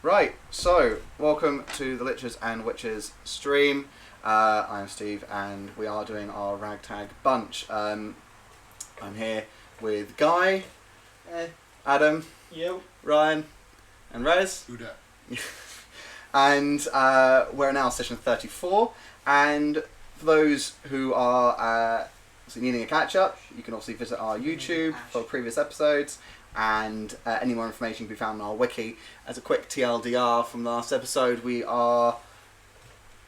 Right, so welcome to the Lichers and Witches stream. I'm Steve, and we are doing our Ragtag bunch. I'm here with Guy, Adam, Ryan, and Rez. Who dat? And we're now session 34. And for those who are needing a catch up, you can obviously visit our YouTube for previous episodes. And any more information can be found on our wiki. As a quick TLDR from the last episode, we are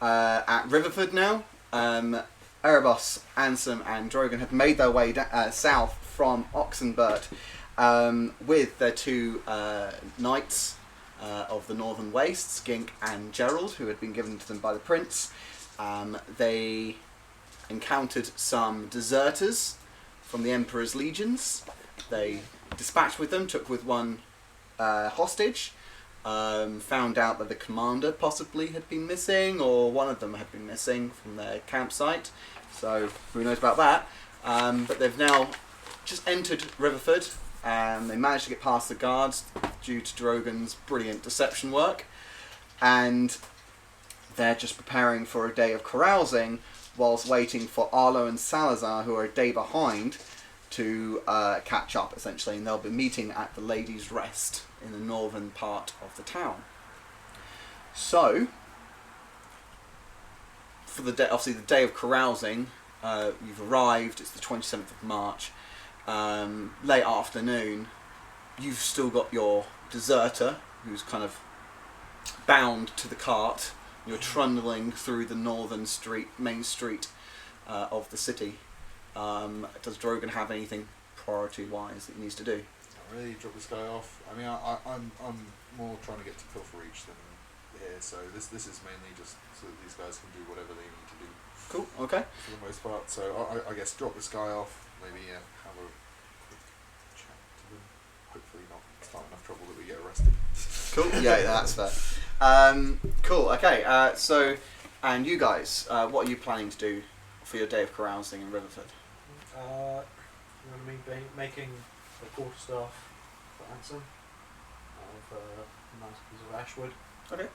at Riverford now. Erebos, Ansem and Drogon have made their way south from Oxenburt with their two knights of the Northern Wastes, Gink and Gerald, who had been given to them by the prince. They encountered some deserters from the Emperor's legions. They dispatched with them, took with one hostage, found out that the commander possibly had been missing, or one of them had been missing from their campsite, so who knows about that. But they've now just entered Riverford, and they managed to get past the guards due to Drogon's brilliant deception work, and they're just preparing for a day of carousing whilst waiting for Arlo and Salazar, who are a day behind, to catch up, essentially, and they'll be meeting at the Ladies' Rest in the northern part of the town. So, for the day, obviously the day of carousing, you've arrived. It's the 27th of March, late afternoon. You've still got your deserter, who's kind of bound to the cart. You're trundling through the northern main street of the city. Does Drogon have anything priority-wise that he needs to do? Not really. Drop this guy off. I mean, I'm more trying to get to Pilfer Reach than here, so this is mainly just so that these guys can do whatever they need to do. Cool. Okay. For the most part, so I guess drop this guy off. Maybe have a quick chat to them. Hopefully not start enough trouble that we get arrested. Cool. Yeah, that's fair. Cool. Okay. So, and you guys, what are you planning to do for your day of carousing in Riverford? You want me making a quarterstaff for Ansem of a nice piece of ashwood. Okay.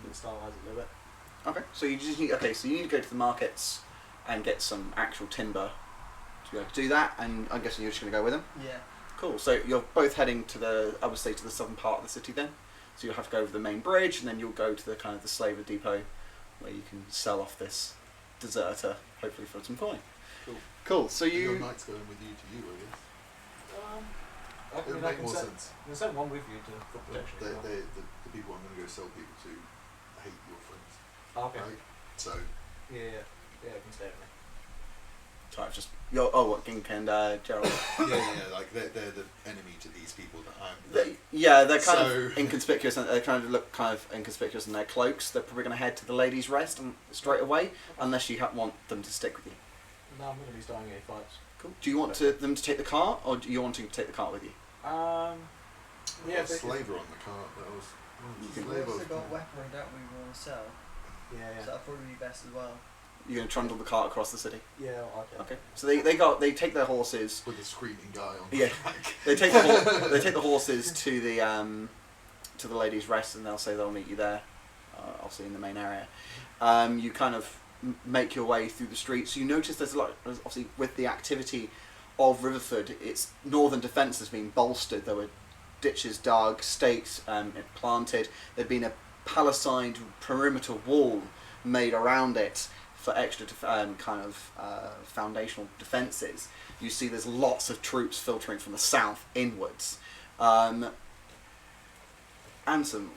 And stylize it a little bit. Okay. So you just need. Okay. So you need to go to the markets and get some actual timber to be able to do that. And I'm guessing you're just going to go with them. Yeah. Cool. So you're both heading to the, I would say, to the southern part of the city then. So you'll have to go over the main bridge, and then you'll go to the kind of the slaver depot, where you can sell off this deserter, hopefully for some coin. Cool. So Your knight's going with you to you, I guess. It would make more sense. I can send one with you for protection. The people I'm going to go sell people to hate your friends. Okay. Right? So. Yeah, I can stay with me. So I've just what Gink and Gerald. Like they're the enemy to these people that I'm. They're kind of inconspicuous, and they kind of look kind of inconspicuous in their cloaks. They're probably going to head to the Ladies' Rest straight away, unless you want them to stick with you. No, I'm going to be starting any fights. Cool. Do you want them to take the cart, or do you want to take the cart with you? Yeah, slaver on the cart. That was. We've also got weaponry, don't we? We want to sell. Yeah. So that'll probably be best as well. You're going to trundle the cart across the city. Yeah. Okay. So they take their horses with a screaming guy on. Yeah. The back. They take the horses to the Ladies' Rest, and they'll say they'll meet you there, obviously in the main area. You kind of make your way through the streets. You notice there's a lot, obviously, with the activity of Riverford, its northern defence has been bolstered. There were ditches dug, stakes planted. There'd been a palisade perimeter wall made around it for extra foundational defences. You see there's lots of troops filtering from the south inwards. Ansem,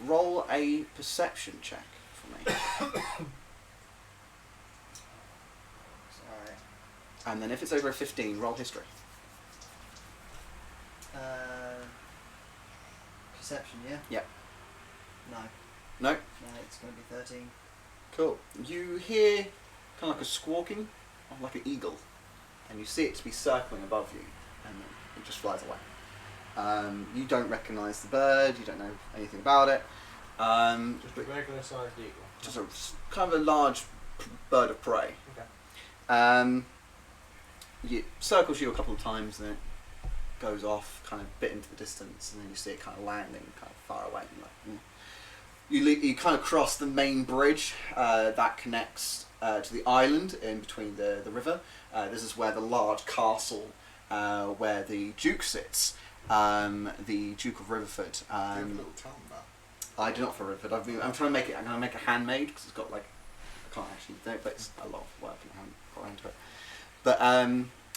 roll a perception check for me. Sorry. And then if it's over a 15, roll history. Perception, yeah? Yep. No. No? No, it's going to be 13. Cool. You hear kind of like a squawking of like an eagle, and you see it to be circling above you, and it just flies away. You don't recognise the bird, you don't know anything about it. Just a regular sized eagle. Just a kind of a large bird of prey. Okay. It circles you a couple of times, and it goes off, kind of bit into the distance, and then you see it kind of landing kind of far away. And like, you kind of cross the main bridge that connects to the island in between the river. This is where the large castle, where the Duke sits, the Duke of Riverford. Do you have a little town map? I do not for Riverford. I'm trying to make it. I'm going to make it handmade because it's got like I can't actually do it, but it's a lot of work and I haven't got into it. But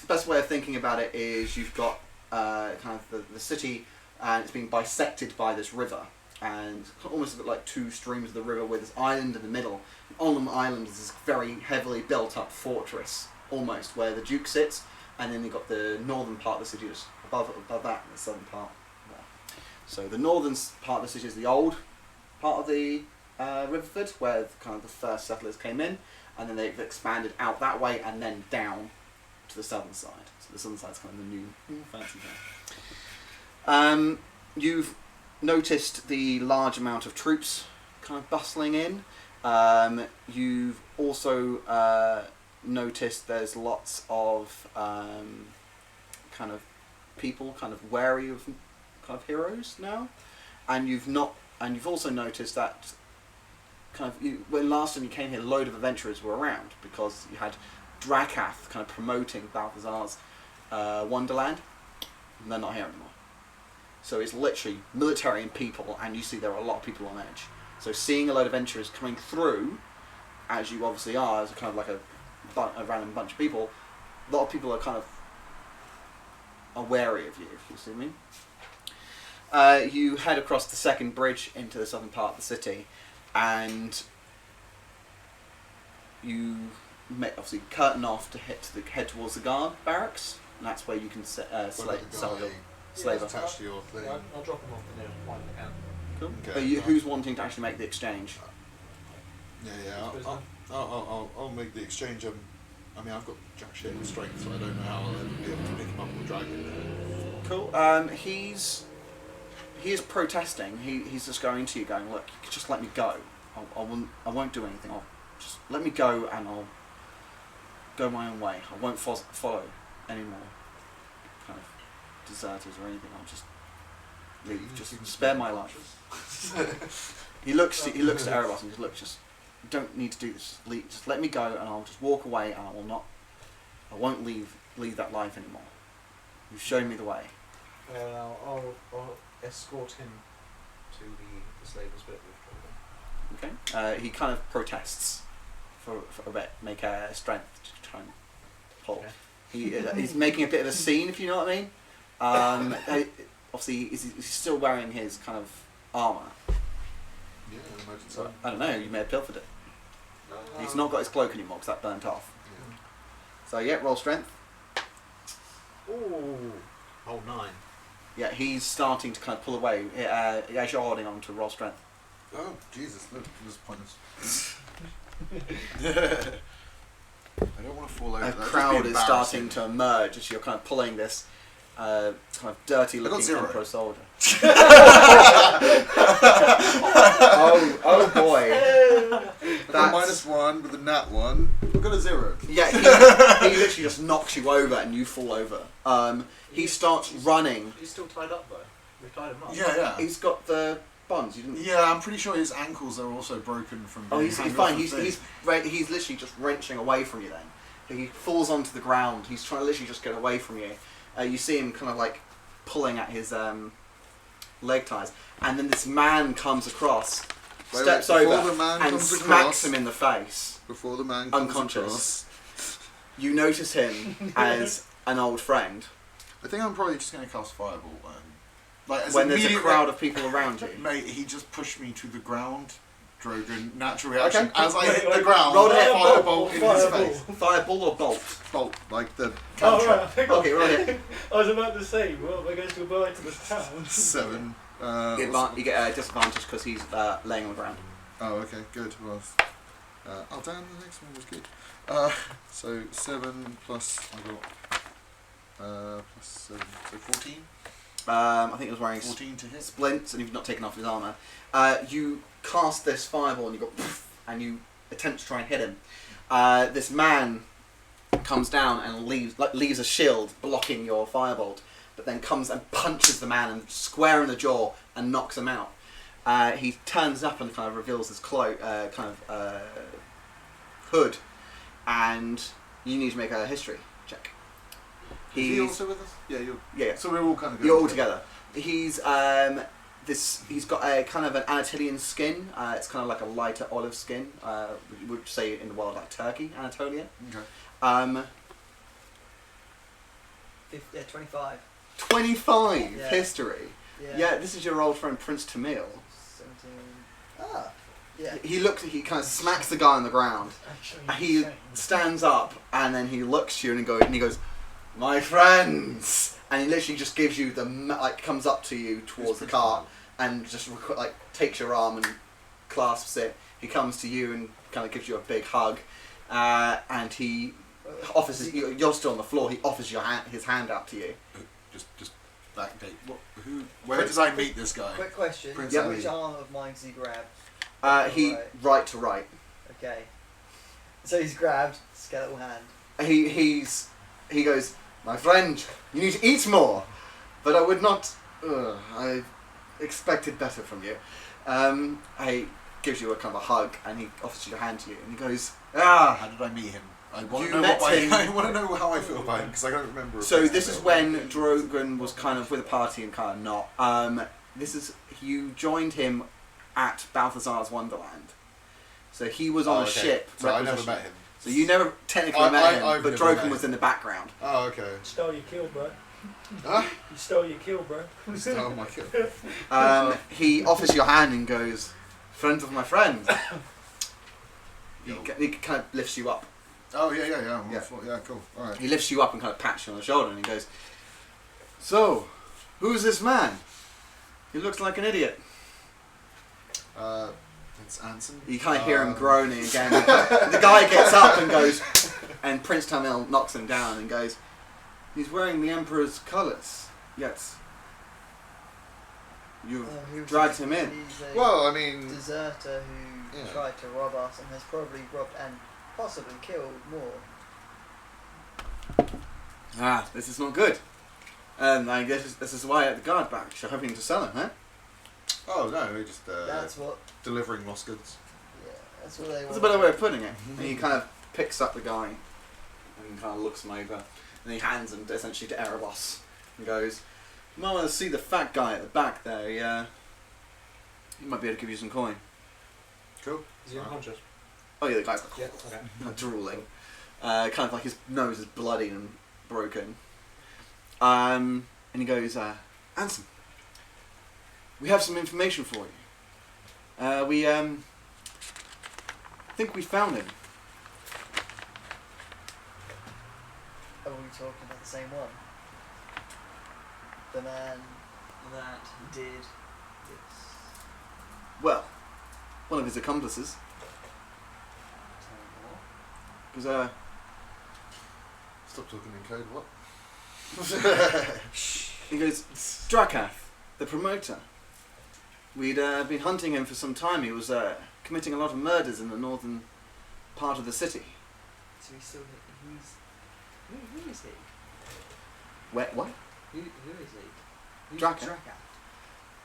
best way of thinking about it is you've got kind of the city, and it's being bisected by this river, and almost a bit like two streams of the river with this island in the middle. On the island is this very heavily built up fortress, almost where the Duke sits, and then you've got the northern part of the city just above that, and the southern part there. So the northern part of the city is the old part of the Riverford, where kind of the first settlers came in, and then they've expanded out that way and then down to the southern side. So the southern side's kind of the new fancy thing. You've noticed the large amount of troops kind of bustling in. You've also noticed there's lots of kind of people kind of wary of kind of heroes now, and you've also noticed that kind of when last time you came here, a load of adventurers were around because you had Drakath kind of promoting Balthazar's Wonderland, and they're not here anymore. So it's literally military and people, and you see there are a lot of people on edge. So seeing a load of adventurers coming through, as you obviously are, as a kind of like a random bunch of people, a lot of people are kind of are wary of you, if you see me. You head across the second bridge into the southern part of the city, and you obviously curtain off to head towards the guard barracks, and that's where you can sell your slaver. Attached to your thing. I'll drop him off the nearest point I can. Cool. Okay. Who's wanting to actually make the exchange? Yeah. I'll make the exchange. I mean, I've got jack shit with strength, so I don't know how I'll ever be able to pick him up or drag him. Cool. He is protesting. He's just going to you, going, look, you could just let me go. I won't do anything. I'll just let me go, and I'll go my own way. I won't follow any more kind of deserters or anything. I'll just leave. Just spare my life. He looks to Erebos and just look. Just you don't need to do this. Just let me go, and I'll just walk away, and I won't leave that life anymore. You've shown me the way. I'll escort him to the slavers' bit with Jordan. Okay. He kind of protests for a bit. Make a strength to try and pull. Okay. He's making a bit of a scene, if you know what I mean. Obviously, he's still wearing his kind of armour. Yeah, I imagine so. I don't know. You may have pilfered it. He's not got his cloak anymore because that burnt off. Yeah. So yeah, roll strength. Ooh. Oh, 9. Yeah, he's starting to kind of pull away. As you're holding on to roll strength. Oh, Jesus, look, this is pointless. I don't want to fall over. A crowd is starting to emerge as you're kind of pulling this kind of dirty looking Emperor soldier. oh boy. That's -1 with a nat 1. We've got a 0. Yeah, he literally just knocks you over and you fall over. He starts running. He's still tied up though. We tied him up. Yeah. He's got the bonds. You didn't. Yeah, I'm pretty sure his ankles are also broken from. Oh, he's fine. He's things. literally just wrenching away from you. Then he falls onto the ground. He's trying to literally just get away from you. You see him kind of like pulling at his leg ties, and then this man comes across, steps over, and smacks him in the face. Before the man comes unconscious. across. You notice him as an old friend. I think I'm probably just going to cast Fireball. When there's a crowd of people around you. Mate, he just pushed me to the ground. Drogon, natural reaction. Okay. As I hit the ground, roll it. Fireball in his face. Fireball or bolt? Bolt, like the Oh, cantrip. right. Okay, roll it. I was about to say, well, we're going to goodbye to the town. 7. You get a disadvantage because he's laying on the ground. Oh, okay, good. Well, oh, damn, the next one was good. So 7 plus, I got, plus 7, so 14? I think he was wearing 14 to hit. splints and you've not taken off his armour. You cast this fireball and you go poof, and you attempt to try and hit him. This man comes down and leaves a shield blocking your firebolt, but then comes and punches the man and square in the jaw and knocks him out. He turns up and kind of reveals his hood, and you need to make a history check. Is he also with us? Yeah, Yeah. So we're all kind of You're all together. He's he's got a kind of an Anatolian skin. It's kind of like a lighter olive skin. We would say in the world like Turkey, Anatolian. Okay. 25. 25 Yeah. history. Yeah. Yeah, this is your old friend Prince Tamil. 17. Ah. Yeah. He kind of smacks the guy on the ground. Actually, He insane. stands up and then he looks at you and he goes, "My friends," and he literally just gives you comes up to you towards the cart and just takes your arm and clasps it. He comes to you and kind of gives you a big hug, and he offers you're still on the floor. He offers his hand out to you. Just backdate. Where does I meet this guy? Quick question. Prince Yeah. Which arm of mine does he grab? He right to right. Okay. So he's grabbed skeletal hand. He goes, "My friend, you need to eat more, but I would not. I expected better from you." He gives you a kind of a hug and he offers you a hand to you and he goes, How did I meet him? I want You to know met him. I want to know how I feel about him because I don't remember. So this is when Drogon was kind of with a party and kind of not. You joined him at Balthazar's Wonderland. So he was on a ship. So I never requisitioned. met him. So you never technically met him, I've but never met Drogon him. was in the background. Oh, okay. Stole your kill, bro. Huh? You stole your kill, bro. Oh my god. He offers your hand and goes, "Friend of my friend." He kind of lifts you up. Oh yeah. Yeah. Yeah, cool. All right. He lifts you up and kind of pats you on the shoulder and he goes, "So, who's this man? He looks like an idiot." It's Anson. You kind of hear him groaning again. The guy gets up and goes, and Prince Tamil knocks him down and goes, "He's wearing the Emperor's colours. Yes. You've He was dragged him in." He's a Well, I mean, deserter who Yeah. tried to rob us and has probably robbed and possibly killed more. Ah, this is not good. I guess this is why I had the guard back. You're hoping to sell him, huh? oh no, we're just That's what. delivering lost goods. Yeah, that's what they That's want. a better way of putting it. And he kind of picks up the guy and kind of looks him over. And he hands him essentially to Erebos and goes, "You might want to see the fat guy at the back there. He might be able to give you some coin." Cool. Is he unconscious? Oh yeah, the guy's Yeah, okay. drooling. Kind of like his nose is bloody and broken. And he goes, "Anson, we have some information for you. We think we found him." Are we talking about the same one? The man that did this. Well, one of his accomplices. Tell me more. Because, Stop talking in code. What? he goes, "Drakath, the promoter. We'd been hunting him for some time. He was committing a lot of murders in the northern part of the city." So he's still. Who is he? What? Who is he? Who's Drakath.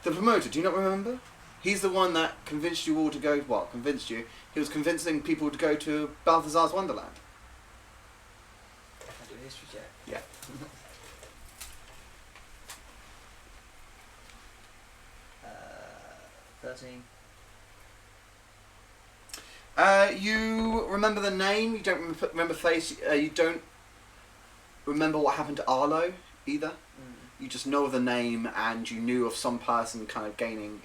The promoter, do you not remember? He's the one that convinced you all to go, convinced you? He was convincing people to go to Balthazar's Wonderland. I can do a history check. Yeah. 13. You remember the name, you don't remember face, you don't remember what happened to Arlo either. You just know the name and you knew of some person kind of gaining,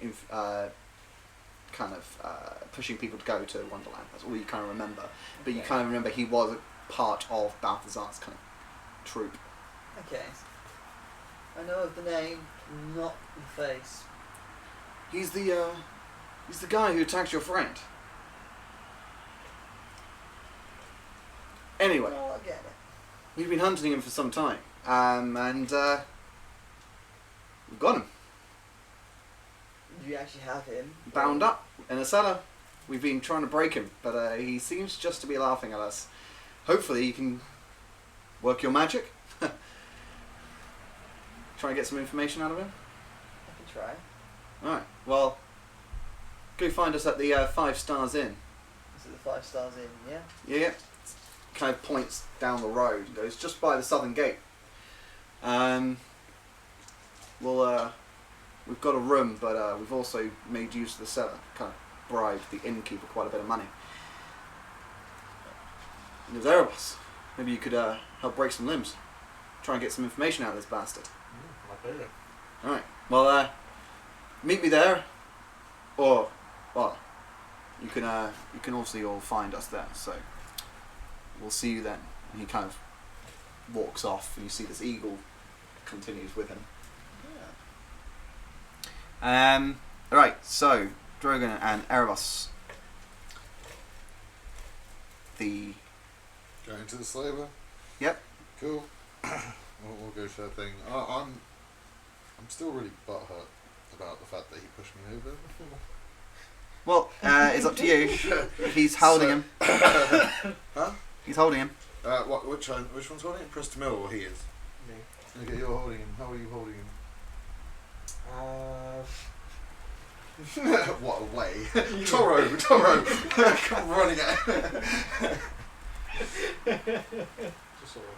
pushing people to go to Wonderland. That's all you kind of remember. But you Okay. kind of remember he was part of Balthazar's kind of troupe. Okay. I know of the name, not the face. He's the guy who attacked your friend. Anyway, No, I get it. we've been hunting him for some time, and we've got him Do you actually have him? bound up in a cellar. We've been trying to break him, but he seems just to be laughing at us. Hopefully, you can work your magic. Trying to get some information out of him? I can try. Alright, well, go find us at the 5 Stars Inn. Is it the 5 Stars Inn, yeah? Yeah. Kind of points down the road and goes, just by the southern gate. We've got a room, but we've also made use of the cellar. Kind of bribed the innkeeper quite a bit of money. And there's Erebus. Maybe you could help break some limbs. Try and get some information out of this bastard. My pleasure. Alright, well, meet me there. Or, well, you can obviously all find us there, so we'll see you then. And he kind of walks off, and you see this eagle continues with him. Yeah. Alright, so Drogon and Erebus. Going to the slaver. Yep. Cool. we'll go to that thing. I'm still really butthurt about the fact that he pushed me over. Well, it's up to you. He's holding him. Huh? He's holding him. Which one's holding him? Press to mill, or he is? Me. Okay, you're holding him. How are you holding him? What a way. Toro, come running at him. Just sort of.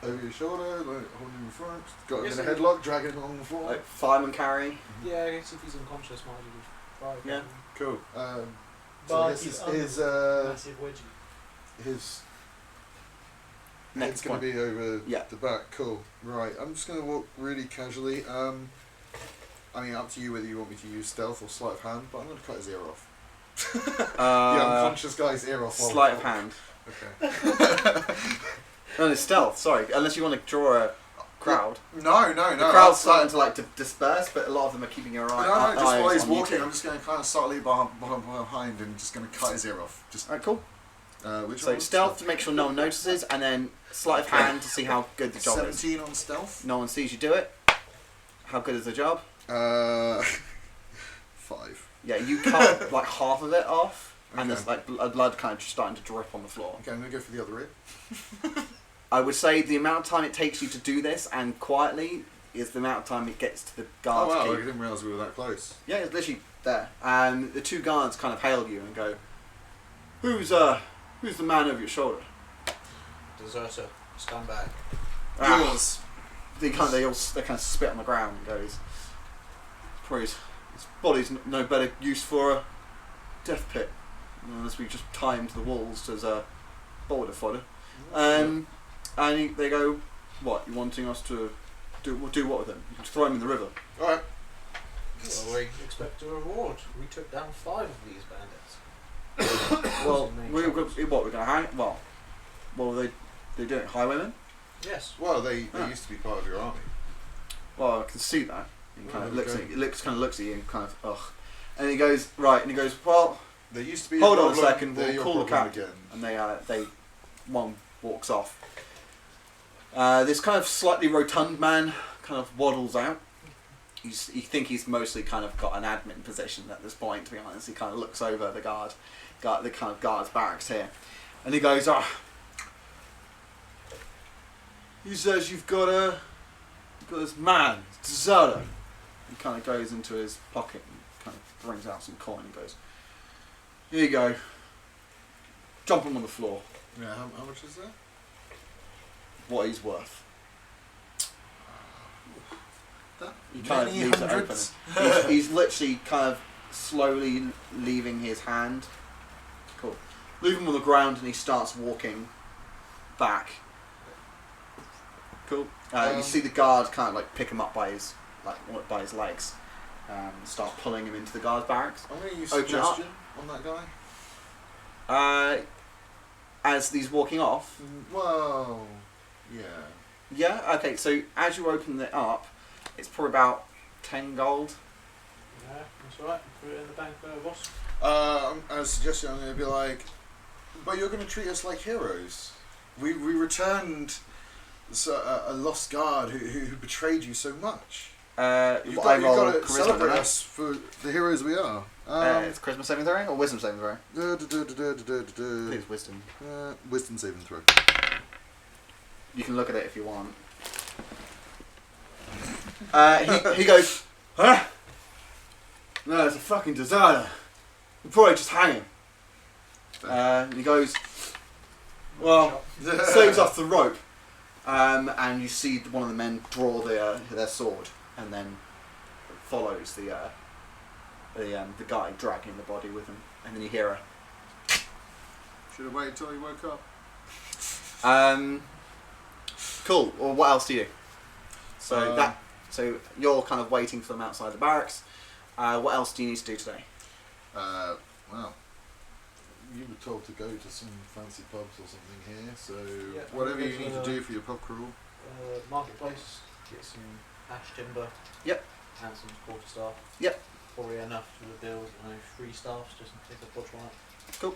Over your shoulder, like, holding him in front. Got him in a headlock, dragging him along the floor. Like fireman carry. Yeah, I guess if he's unconscious, might as well try. Yeah. Cool. So But this he's is massive wedgie. his Next head's going point. to be over Yeah. the back. Cool. Right. I'm just going to walk really casually. I mean, up to you whether you want me to use stealth or sleight of hand, but I'm going to cut his ear off. The unconscious guy's ear off. Sleight of hand. Okay. No, it's stealth. Sorry, unless you want to draw a crowd. No. The crowd's starting to like disperse, but a lot of them are keeping your eye. No, just while he's on you walking, two. I'm just going to kind of subtly behind and just going to cut his ear off. Just Alright, cool. which So one was stealth to make sure no one notices, and then sleight of hand to see how good the job is. 17 on stealth. No one sees you do it. How good is the job? 5. Yeah, you cut like half of it off, and Okay. there's like blood kind of just starting to drip on the floor. Okay, I'm going to go for the other ear. I would say the amount of time it takes you to do this and quietly is the amount of time it gets to the Oh guards. wow, I keep. didn't realise we were that close. Yeah, it's literally there. And the 2 guards kind of hail you and go, Who's the man over your shoulder? Deserter, stand back. Ah. They kind of spit on the ground and goes, probably his body's no better use for a death pit unless we just tie him to the walls as a boulder fodder. They go, what, you wanting us to do what with him? You can throw him in the river. Alright. Well, we expect a reward. We took down 5 of these bandits. Well, Main we're troubles. going to hang. Well, what were they doing? Highwaymen? Yes. Well, they Ah. used to be part of your army. Well, I can see that. He kind of Oh, looks okay. at you, looks at you and kind of ugh, and he goes right, and he goes, well, They used to be. hold your on a problem, second, they're we'll your call the problem captain, again. and they one walks off. This kind of slightly rotund man kind of waddles out. You think he's mostly kind of got an admin position at this point, to be honest. He kind of looks over the kind of guard's barracks here, and he goes, he says you've got this man, Deserter. He kind of goes into his pocket and kind of brings out some coin and goes, here you go, jump him on the floor, Yeah, how much is that? what he's worth. That He kind of many leaves it open. hundreds? He's literally kind of slowly leaving his hand. Cool. Leave him on the ground and he starts walking back. Cool. You see the guard kind of like pick him up by his legs, start pulling him into the guard's barracks. I'm going to use Open it up. suggestion on that guy. As he's walking off. Well, yeah. Yeah. Okay. So as you open it up, it's probably about 10 gold. Yeah, that's right. Put it in the bank for boss. As a suggestion, I'm going to be like, but you're going to treat us like heroes. We returned a lost guard who betrayed you so much. You've You've got to charisma, celebrate don't I? us for the heroes we are. It's charisma saving throw or wisdom saving throw? I think Wisdom it's wisdom. saving throw. You can look at it if you want. He goes, huh? No, it's a fucking deserter. We'll probably just hang him. And he goes, well, saves off the rope. And you see one of the men draw their sword, and then follows the guy dragging the body with him, and then you hear a. Should have waited until he woke up. Cool. Well, what else do you do? So you're kind of waiting for them outside the barracks. What else do you need to do today? Well, you were told to go to some fancy pubs or something here, so Yeah, whatever I'll you go need to to do for your pub crawl. Marketplace, get some ash timber. Yep. And some quarterstaff. Yep. Probably enough for the build, and 3 staffs just in case I butch one up. Cool.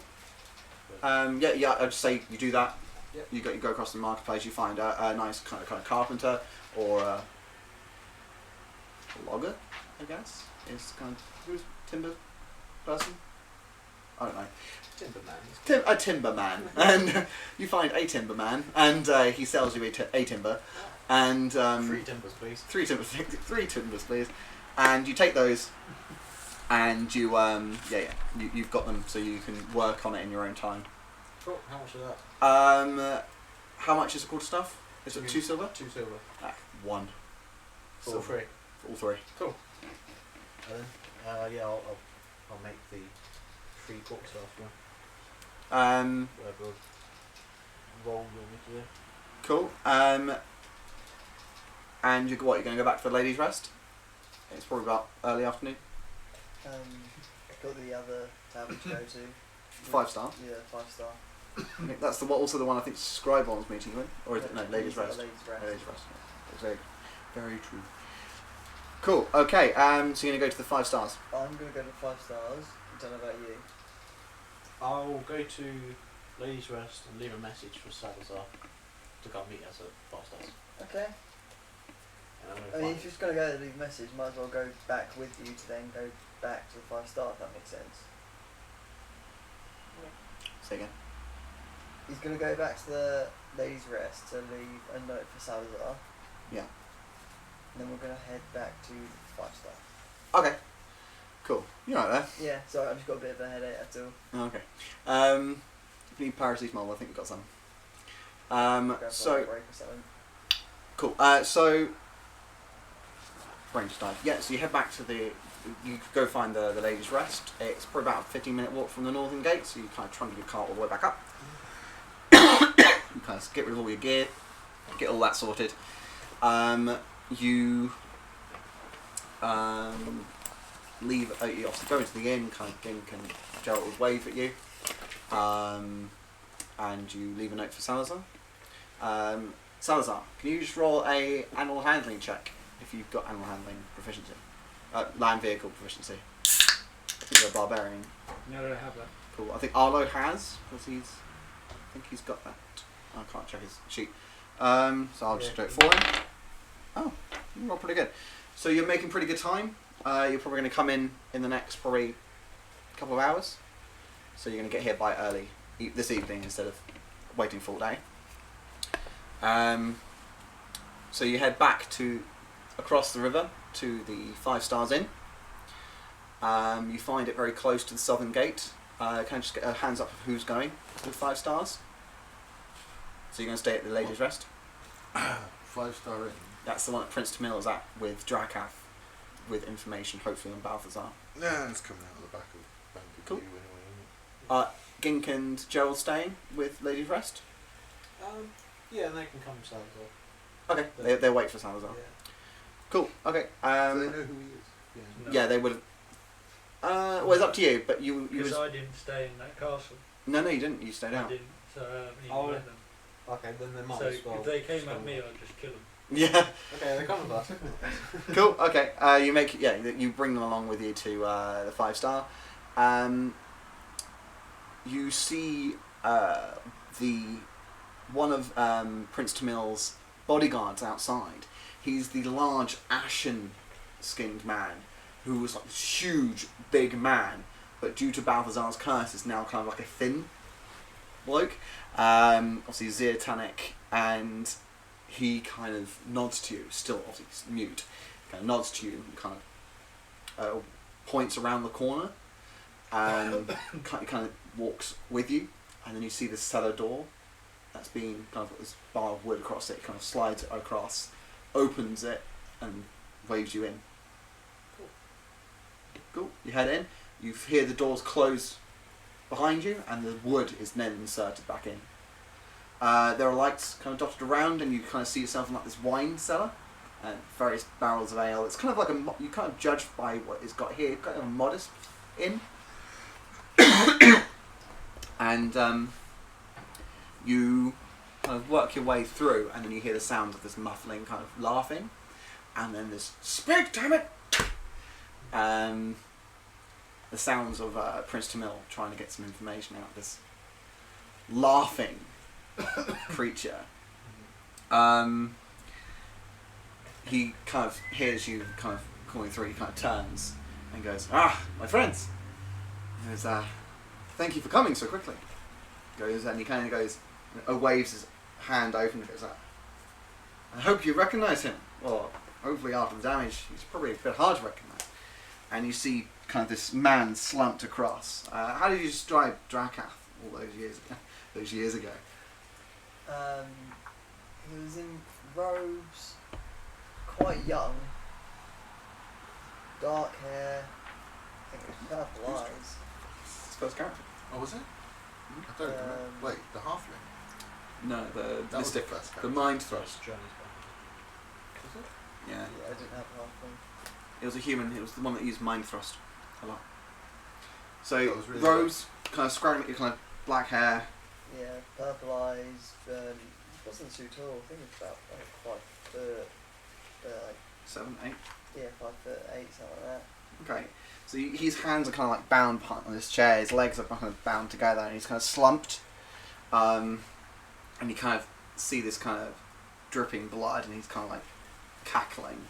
Yeah. I'd just say you do that. Yep. You go across the marketplace. You find a nice kind of carpenter or a logger, I guess, is kind of who's timber person. I don't know. Timberman. A timberman, and you find a timberman, and he sells you a timber, and 3 timbers, please. 3 timbers, please, and you take those, and you you've got them, so you can work on it in your own time. Cool. How much is that? How much is the quarterstaff? Is it 2 silver? 2 silver. 1. For all Silver. 3. All 3. Cool. And then, yeah, I'll make the 3 quarterstaff one. Whatever role you want me to do. Cool. And you're going to go back for the ladies' rest? It's probably about early afternoon. I've got the other tavern to go to. 5 star. Yeah, 5-star. That's also the one I think Scribon's meeting you in, or is it no ladies' Yeah, rest? Ladies' rest. Ladies' rest. Yeah. It's very, very true. Cool. Okay. So you're gonna go to the 5 stars. I'm going to go to 5 stars. I don't know about you. I'll go to Ladies' Rest and leave a message for Balthazar to come meet us at 5 stars. Okay. And I'm I gonna mean, find if you're just going to go to leave a message, might as well go back with you to then go back to the 5-star, if that makes sense. Say again. He's going to go back to the ladies' rest to leave a note for Salazar. Yeah. And then we're going to head back to the 5-star. Okay. Cool. You're right there. Yeah, sorry, I've just got a bit of a headache, that's all. Okay. If you need paracetamol, I think we've got some. Go for a So break or something. cool. So brain just died. Yeah. So you head back to the. You go find the ladies' rest. It's probably about a 15-minute walk from the northern gate. So you kind of trundle your cart all the way back up. You kind of get rid of all your gear, get all that sorted. You leave. You obviously go into the inn. Kind of Gink and Gerald would wave at you. And you leave a note for Salazar. Salazar, can you just roll a animal handling check if you've got animal handling proficiency? Land vehicle proficiency. I think you're a barbarian. No, I don't have that. Cool. I think Arlo has, because I think he's got that. I can't check his sheet. So I'll just do it for him. Oh, you roll pretty good. So you're making pretty good time. You're probably going to come in the next probably couple of hours. So you're going to get here by early this evening instead of waiting full day. So you head back across the river to the 5 Stars Inn. You find it very close to the southern gate. Can I just get a hands up of who's going with 5 stars? So you're going to stay at the ladies' rest? 5-star inn. That's the one that Prince Tamil is at with Drakath, with information hopefully on Balthazar. Nah, it's coming out of the back of Cool. you anyway, isn't it? Gink and Gerald staying with ladies' rest? yeah, and they can come Salazar. Okay, they'll wait for Salazar. Yeah. Cool, okay. Do they know who he is? No. Yeah, they would have. Well, it's up to you, but you Because was. I didn't stay in that castle. No, you didn't. You stayed I out. didn't, so I haven't even Oh, met them. Okay, then they might So as well. if they came just at come me, with I'd just kill them. Yeah. Okay, they're coming with us. Cool. Okay. You bring them along with you to the 5 Star. You see one of Prince Tamil's bodyguards outside. He's the large ashen-skinned man who was like this huge, big man, but due to Balthazar's curse, is now kind of like a thin bloke. Obviously, Zeotanic and he kind of nods to you, still obviously mute, kind of nods to you and kind of points around the corner and kind of walks with you, and then you see this cellar door that's been kind of this bar of wood across it, kind of slides it across, opens it and waves you in. Cool. You head in, you hear the doors close behind you, and the wood is then inserted back in. There are lights kind of dotted around, and you kind of see yourself in like this wine cellar, and various barrels of ale. It's kind of like you kind of judge by what it's got here, kind of a modest inn. And you kind of work your way through, and then you hear the sound of this muffling kind of laughing, and then this "Speak, damn it!" The sounds of Prince Tamil trying to get some information out of this laughing creature. He kind of hears you kind of calling through. He kind of turns and goes, "Ah, my friends." He goes, "Thank you for coming so quickly." Goes, and he kind of goes, waves his hand open and goes, "I hope you recognise him. Well, hopefully after the damage, he's probably a bit hard to recognise." And you see kind of this man slumped across. How did you describe Drakath all those years ago? He was in robes, quite young, dark hair, I think it was purple eyes. It's his first character. Oh, was it? I don't remember. Wait, the halfling? No, That was the first the character. mind thrust. Johnny's Was it? Yeah, Yeah, I didn't have half one. it was a human. It was the one that used mind thrust a lot. So That was really Rose kind of scratching at your kind of black hair. Yeah, purple eyes. He wasn't too tall. I think he was about like 5 foot. Like 7, 8. yeah, 5'8", something like that. Okay. So his hands are kind of like bound on his chair. His legs are kind of bound together, and he's kind of slumped. And you kind of see this kind of dripping blood, and he's kind of like cackling.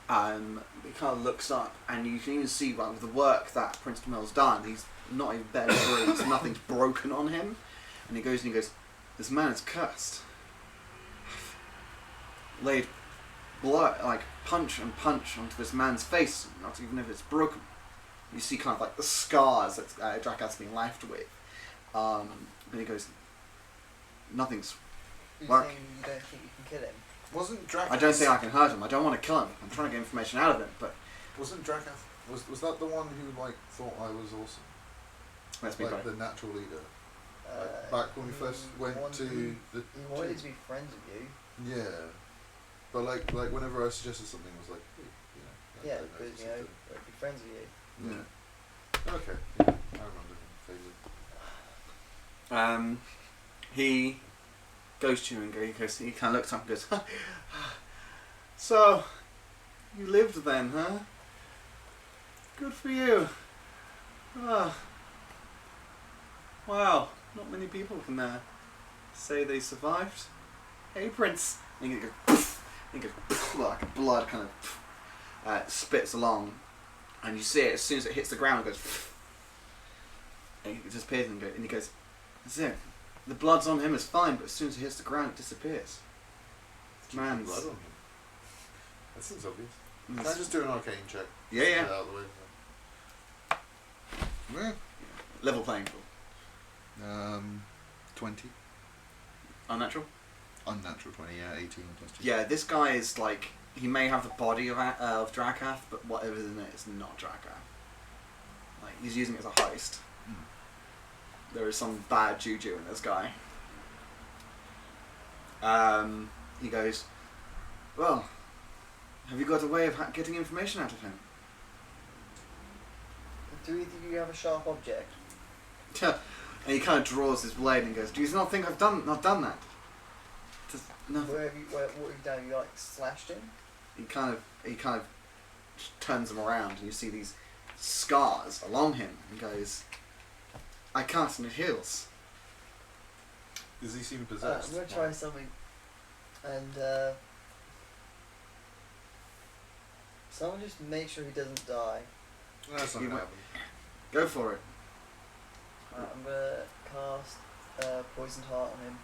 He kind of looks up, and you can even see like, with the work that Prince Camille's done, he's not even barely bruised. Nothing's broken on him. And he goes, "This man is cursed. Laid blood, like punch and punch onto this man's face, not even if it's broken." You see kind of like the scars that Drakath's been left with. And he goes, "Nothing's You're work. saying you don't think you can kill him? Wasn't Drakath... I don't think I can hurt him. I don't want to kill him. I'm trying to get information out of him, but Wasn't Drakath... Was that the one who, like, thought I was awesome? let's be Like, frank. the natural leader? Like, back when we first went to the... He wanted to be friends with you. Yeah. But, like whenever I suggested something, it was like, hey, you know... Yeah, I don't because know, I'd be friends with you. Yeah. Okay, yeah, I remember him vaguely. He goes to you and he kind of looks up and goes, "So, you lived then, huh? Good for you. Ah. Wow, not many people can say they survived. Hey, Prince." And he goes, poof, and he goes, poof, like blood kind of spits along, and you see it as soon as it hits the ground. It goes, poof, and it disappears, and he goes, "That's it. The blood's on him is fine, but as soon as it hits the ground, it disappears." Man's Blood on him. That seems obvious. Can I it's- just do an arcane check? Yeah, Get yeah. it out of the way. Level playing field. 20. Unnatural. Unnatural 20, yeah, 18 plus 2. Yeah, this guy is like, he may have the body of Drakath, but whatever is in it is not Drakath. Like, he's using it as a heist. Mm. There is some bad juju in this guy. He goes, "Well, have you got a way of getting information out of him?" Do you think you have a sharp object? And he kind of draws his blade and goes, "Do you not think I've not done that?" No. What have you done? You like slashed him? He kind of turns him around, and you see these scars along him, and goes, "I cast and it heals." Does he seem I'm possessed? gonna try something, and someone just make sure he doesn't die. That's not He gonna went- happen. Go for it. I'm gonna cast Poisoned Heart on him.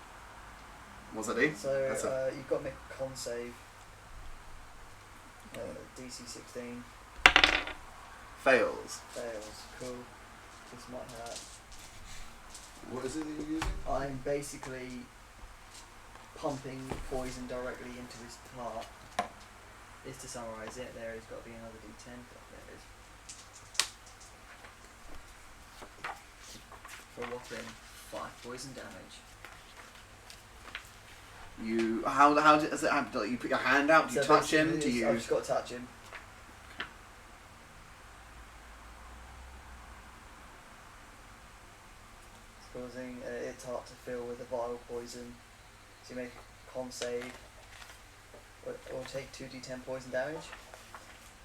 What's that do? So That's it. you've got to make a con save. DC 16 Fails. fails. Cool. This might hurt. What is it that you're using? I'm basically pumping poison directly into his heart. Is to summarise it, there has got to be another D10. There it is. For a whopping 5 poison damage. How does it happen? Do you put your hand out? Do you So touch him? basically Do you? I've just got to touch him. It's causing its heart to fill with a vital poison. So you make a con save, or take 2d10 poison damage.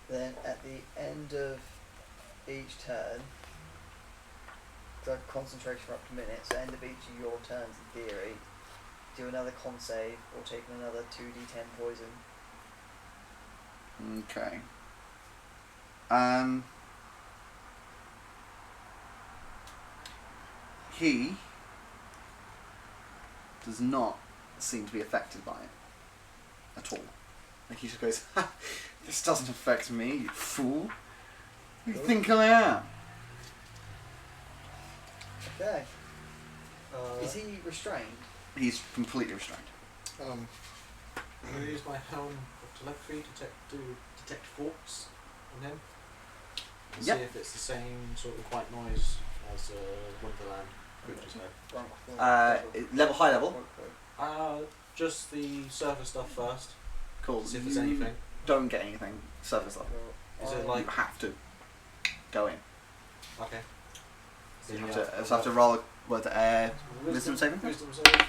Then at the end of each turn, so concentration for up to a minute, so end of each of your turns in theory, do another con save or take another 2d10 poison. Okay. He does not seem to be affected by it at all. Like he just goes, ha, this doesn't affect me, you fool. Who do you think I am? Okay. Is he restrained? He's completely restrained. Um, I'm going to use my helm of telepathy to detect faults on him. And Yep. see if it's the same sort of white noise as Wonderland creatures have. High level. Just the surface stuff first. Cool. See if there's You anything. don't get anything surface level. Is it You like... have to go in. Okay. So you have to roll a wisdom saving throw? Wisdom saving.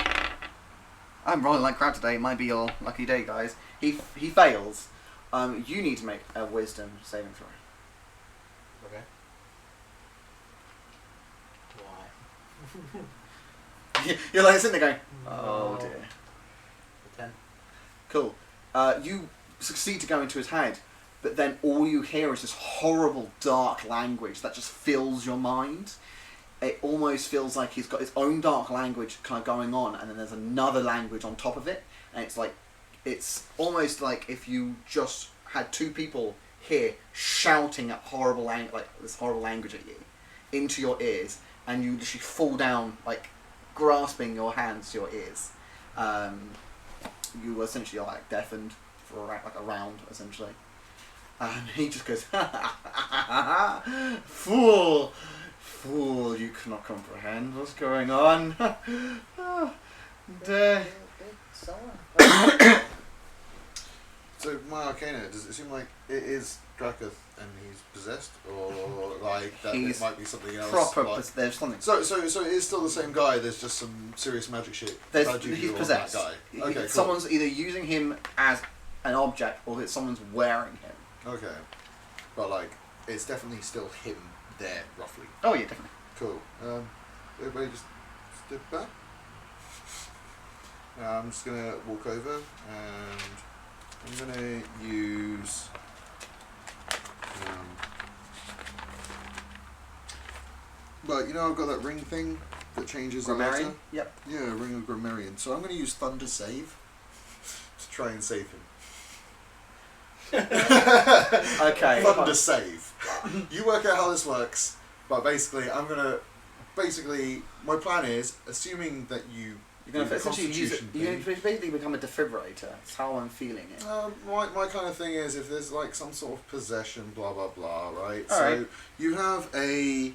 I'm rolling like crap today. It might be your lucky day, guys. He fails. You need to make a wisdom saving throw. Okay. Why? You're like sitting there going, oh No. dear. 10. Cool. You succeed to go into his head, but then all you hear is this horrible dark language that just fills your mind. It almost feels like he's got his own dark language kind of going on, and then there's another language on top of it, and it's almost like if you just had two people here shouting at this horrible language at you into your ears, and you literally fall down, like grasping your hands to your ears. You essentially are like deafened for a round, essentially. And he just goes, fool, fool, you cannot comprehend what's going on. So my arcana, does it seem like it is Drakath and he's possessed, or like that He's it might be something else? Proper, like, there's something. so it is still the same guy. There's just some serious magic shit. He's possessed. That guy. Okay, cool. Someone's either using him as an object or that someone's wearing him. Okay, but like it's definitely still him there, roughly. Oh yeah, definitely. Cool. Everybody just step back. I'm just gonna walk over and I'm gonna use. But you know I've got that ring thing that changes the Grammarian? letter? Yep. Yeah, ring of Grammarian. So I'm gonna use Thunder Save to try and save him. Okay. Thunder Save. You work out how this works, but basically my plan is, assuming that you're going to essentially use it. You basically become a defibrillator. That's how I'm feeling it. My kind of thing is if there's like some sort of possession, blah blah blah, right? All so right. you have a.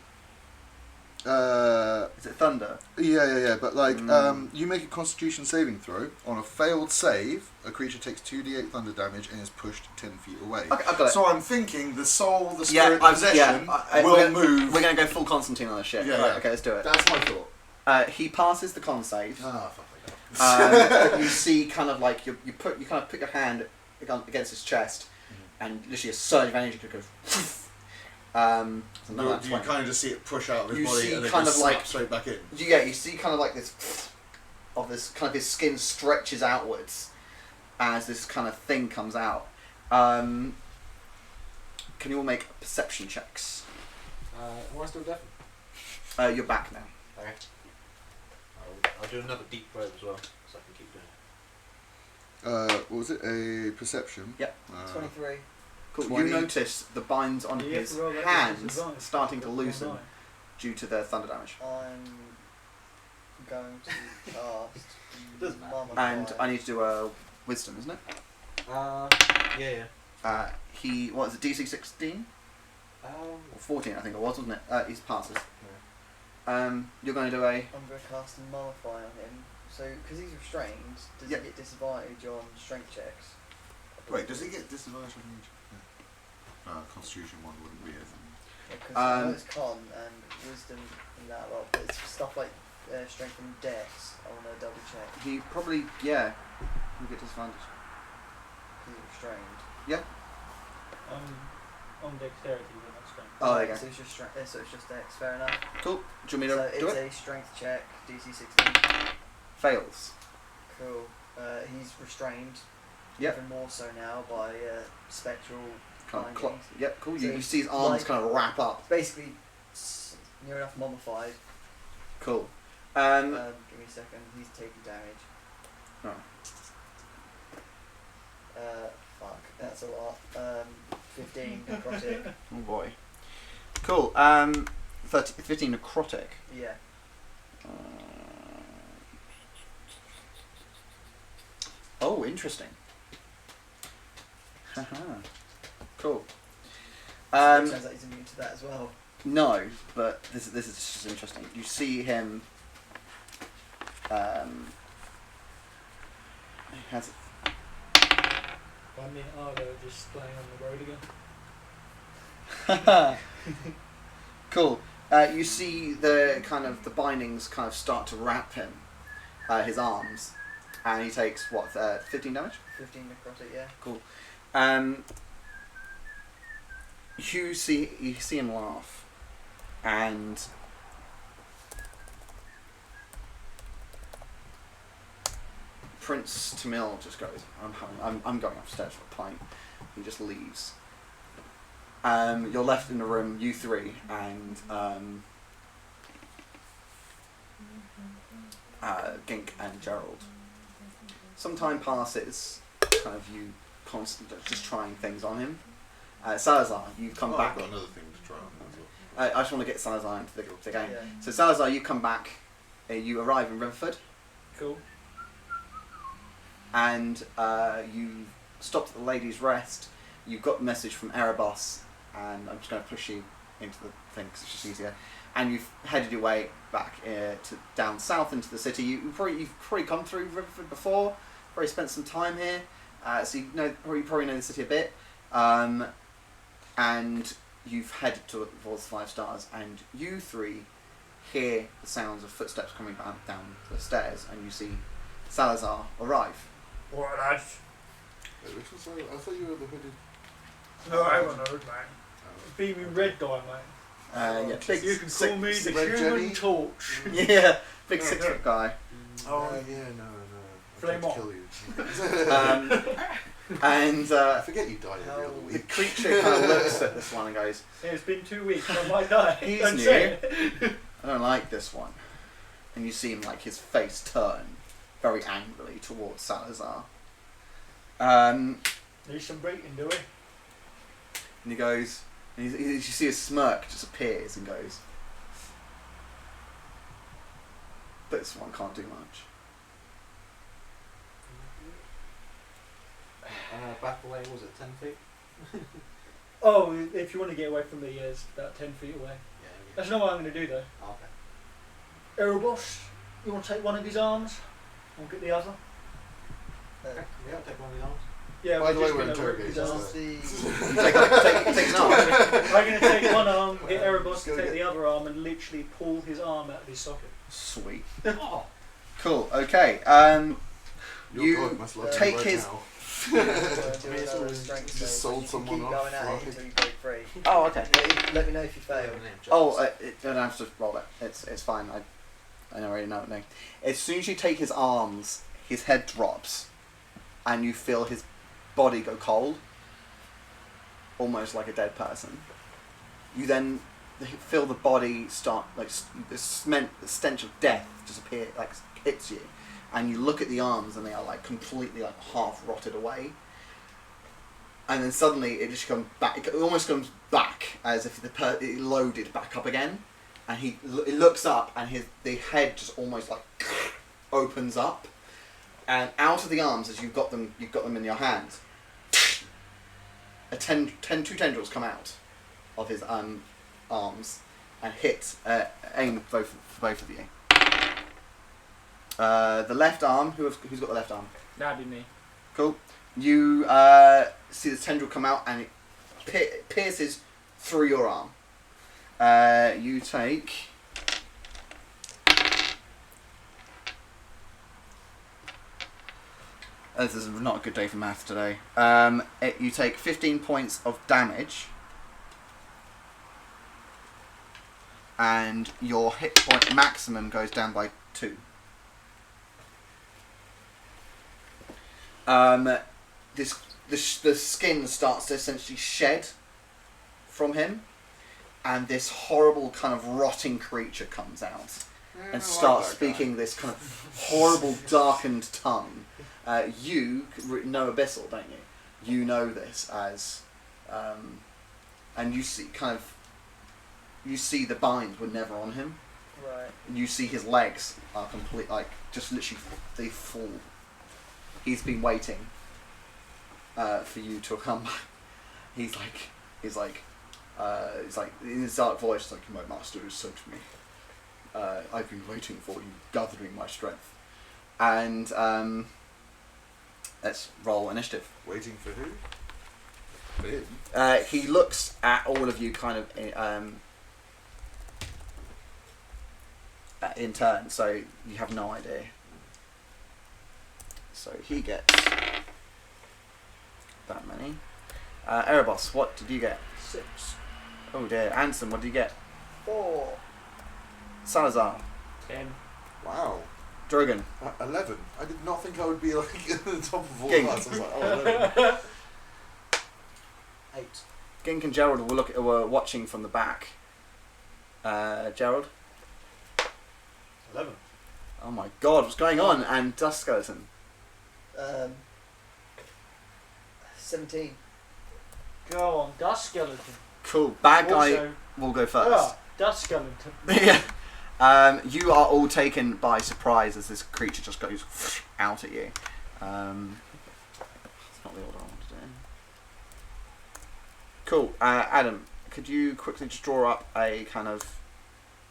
Is it thunder? Yeah. But like, you make a Constitution saving throw. On a failed save, a creature takes 2d8 thunder damage and is pushed 10 feet away. Okay, I've got it. So I'm thinking the soul, the spirit, possession will move. We're going to go full Constantine on this shit. Yeah, right, yeah. Okay, let's do it. That's my thought. He passes the con save. Ah, fuck like You see, kind of like you put your hand against his chest, and literally a surge of energy could go. You kind of just see it push out of his You body see and then kind just of like- snap straight back in. Yeah, you see kind of like this kind of his skin stretches outwards as this kind of thing comes out. Can you all make perception checks? Am I still deaf? You're back now. Okay. I'll do another deep probe as well, so I can keep doing it. What was it? A perception? Yep. 23. Cool. 20. You notice the binds on You have his to roll that hands disadvantage. starting to Roll loosen nine. due to the thunder damage. I'm going to cast Doesn't matter. Mummify. And I need to do a wisdom, isn't it? Yeah. What is it, DC 16? Or 14, I think it was, wasn't it? He passes. You're going to do a... I'm going to cast Mummify on him. So, because he's restrained, does Yep. he get disadvantage on strength checks? Wait, does he get disadvantage on each? Constitution one wouldn't be it. Because I know it's con and wisdom and that lot, but it's stuff like strength and dex. I want to double check. He probably, yeah, you get disadvantage. He's restrained. On dexterity, then that's strength. Oh, there you go. So it's just so it's just dex. Fair enough. Cool. Do you want me So to do it's it? a strength check, DC 16. Fails. Cool. He's restrained. Yep. Even more so now by spectral Kind of bindings. Yep, cool. So You see his arms like- kind of wrap up. Basically, near enough mummified. Cool. Give me a second. He's taking damage. Oh. Fuck. That's a lot. 15 necrotic. Oh boy. Cool. 15 necrotic. Yeah. Oh, interesting. Haha. Cool. Turns out he's immune to that as well. No, but this is just interesting. You see him. He has. I mean, Arlo just playing on the road again. Cool. You see the bindings kind of start to wrap him, his arms, and he takes what 15 damage. 15 necrotic, yeah. Cool. You see him laugh, and Prince Tamil just goes, I'm going upstairs for a pint. He just leaves. You're left in the room, you three, and Gink and Gerald. Some time passes, kind of you constantly just trying things on him. Salazar, you come back. I've got another thing to try on as well. I just want to get Salazar into the game. Yeah. So Salazar, you come back. You arrive in Riverford, Cool. and you stopped at the Ladies' Rest. You've got the message from Erebos, and I'm just going to push you into the thing because it's just easier. And you've headed your way back to down south into the city. You've probably come through Riverford before. Probably spent some time here, so you probably know the city a bit. And you've headed towards 5 Stars, and you three hear the sounds of footsteps coming down the stairs, and you see Salazar arrive. What, lads? Wait, which was I thought you were the hooded. No, I haven't heard, man. Beaming red guy, mate. Yeah, big You can call me the Red Human Jenny? Torch. yeah, big 6-foot guy. Oh. No. Flame I on. tried to kill you. And I forget you died every other the week. creature kind of looks at this one and goes, Yeah, it's been 2 weeks, I might die. He's Don't new. say it. I don't like this one. And you see him, his face turn very angrily towards Salazar. Need some breaking, do we? And he goes, and you see a smirk just appears and goes, this one can't do much. Back away, was it 10 feet? Oh, if you want to get away from me, yeah, it's about 10 feet away. Yeah. That's not what I'm going to do, though. Okay. Erebos, you want to take one of his arms? I'll get the other. Okay. Yeah, I'll take one of the arms. Yeah, By the way, just we're gonna work his interrogating, arms. so- You take an arm. I'm going to take one arm, get Erebos Just to go take get- the other arm, and literally pull his arm out of his socket. Sweet. Oh. Cool, okay. Your You God must love take you right his- now. Do I mean, another it's always strength just save, sold but you can someone keep off, going at it right? until you break free. Oh, okay. Let me know if you fail. Oh, I don't have to roll it. It's fine. I already know it. As soon as you take his arms, his head drops, and you feel his body go cold, almost like a dead person. You then feel the body start the stench of death just appear hits you, and you look at the arms and they are completely half rotted away. And then suddenly it just comes back. It almost comes back as if it loaded back up again, and he looks up and the head just almost opens up, and out of the arms as you've got them in your hands. Two tendrils come out of his arms and aim for both of you. The left arm. Who's got the left arm? That'd be me. Cool. You see the tendril come out and it pierces through your arm. You take. This is not a good day for math today. You take 15 points of damage, and your hit point maximum goes down by 2. The skin starts to essentially shed from him, and this horrible kind of rotting creature comes out and starts speaking this kind of horrible darkened tongue. You know Abyssal, don't you? You know this as, and you see the binds were never on him. Right. You see his legs are complete, just literally they fall. He's been waiting for you to come back. He's like in his dark voice, my master has sent me. I've been waiting for you, gathering my strength. And let's roll initiative. Waiting for who? For him? He looks at all of you kind of in turn, so you have no idea. So he gets that many. Erebos, what did you get? 6. Oh dear. Anson, what did you get? 4. Salazar. 10. Wow. Drogon. 11. I did not think I would be at the top of all Gink. that. So I was like, 11. 8. Gink and Gerald were watching from the back. Gerald. 11. Oh my God, what's going on? And Dust Skeleton. 17. Go on, Dust Skeleton. Cool. Bad guy Also, will go first. Dust Skeleton. Yeah. You are all taken by surprise as this creature just goes out at you. That's not the order I want to do. Cool. Adam, could you quickly just draw up a kind of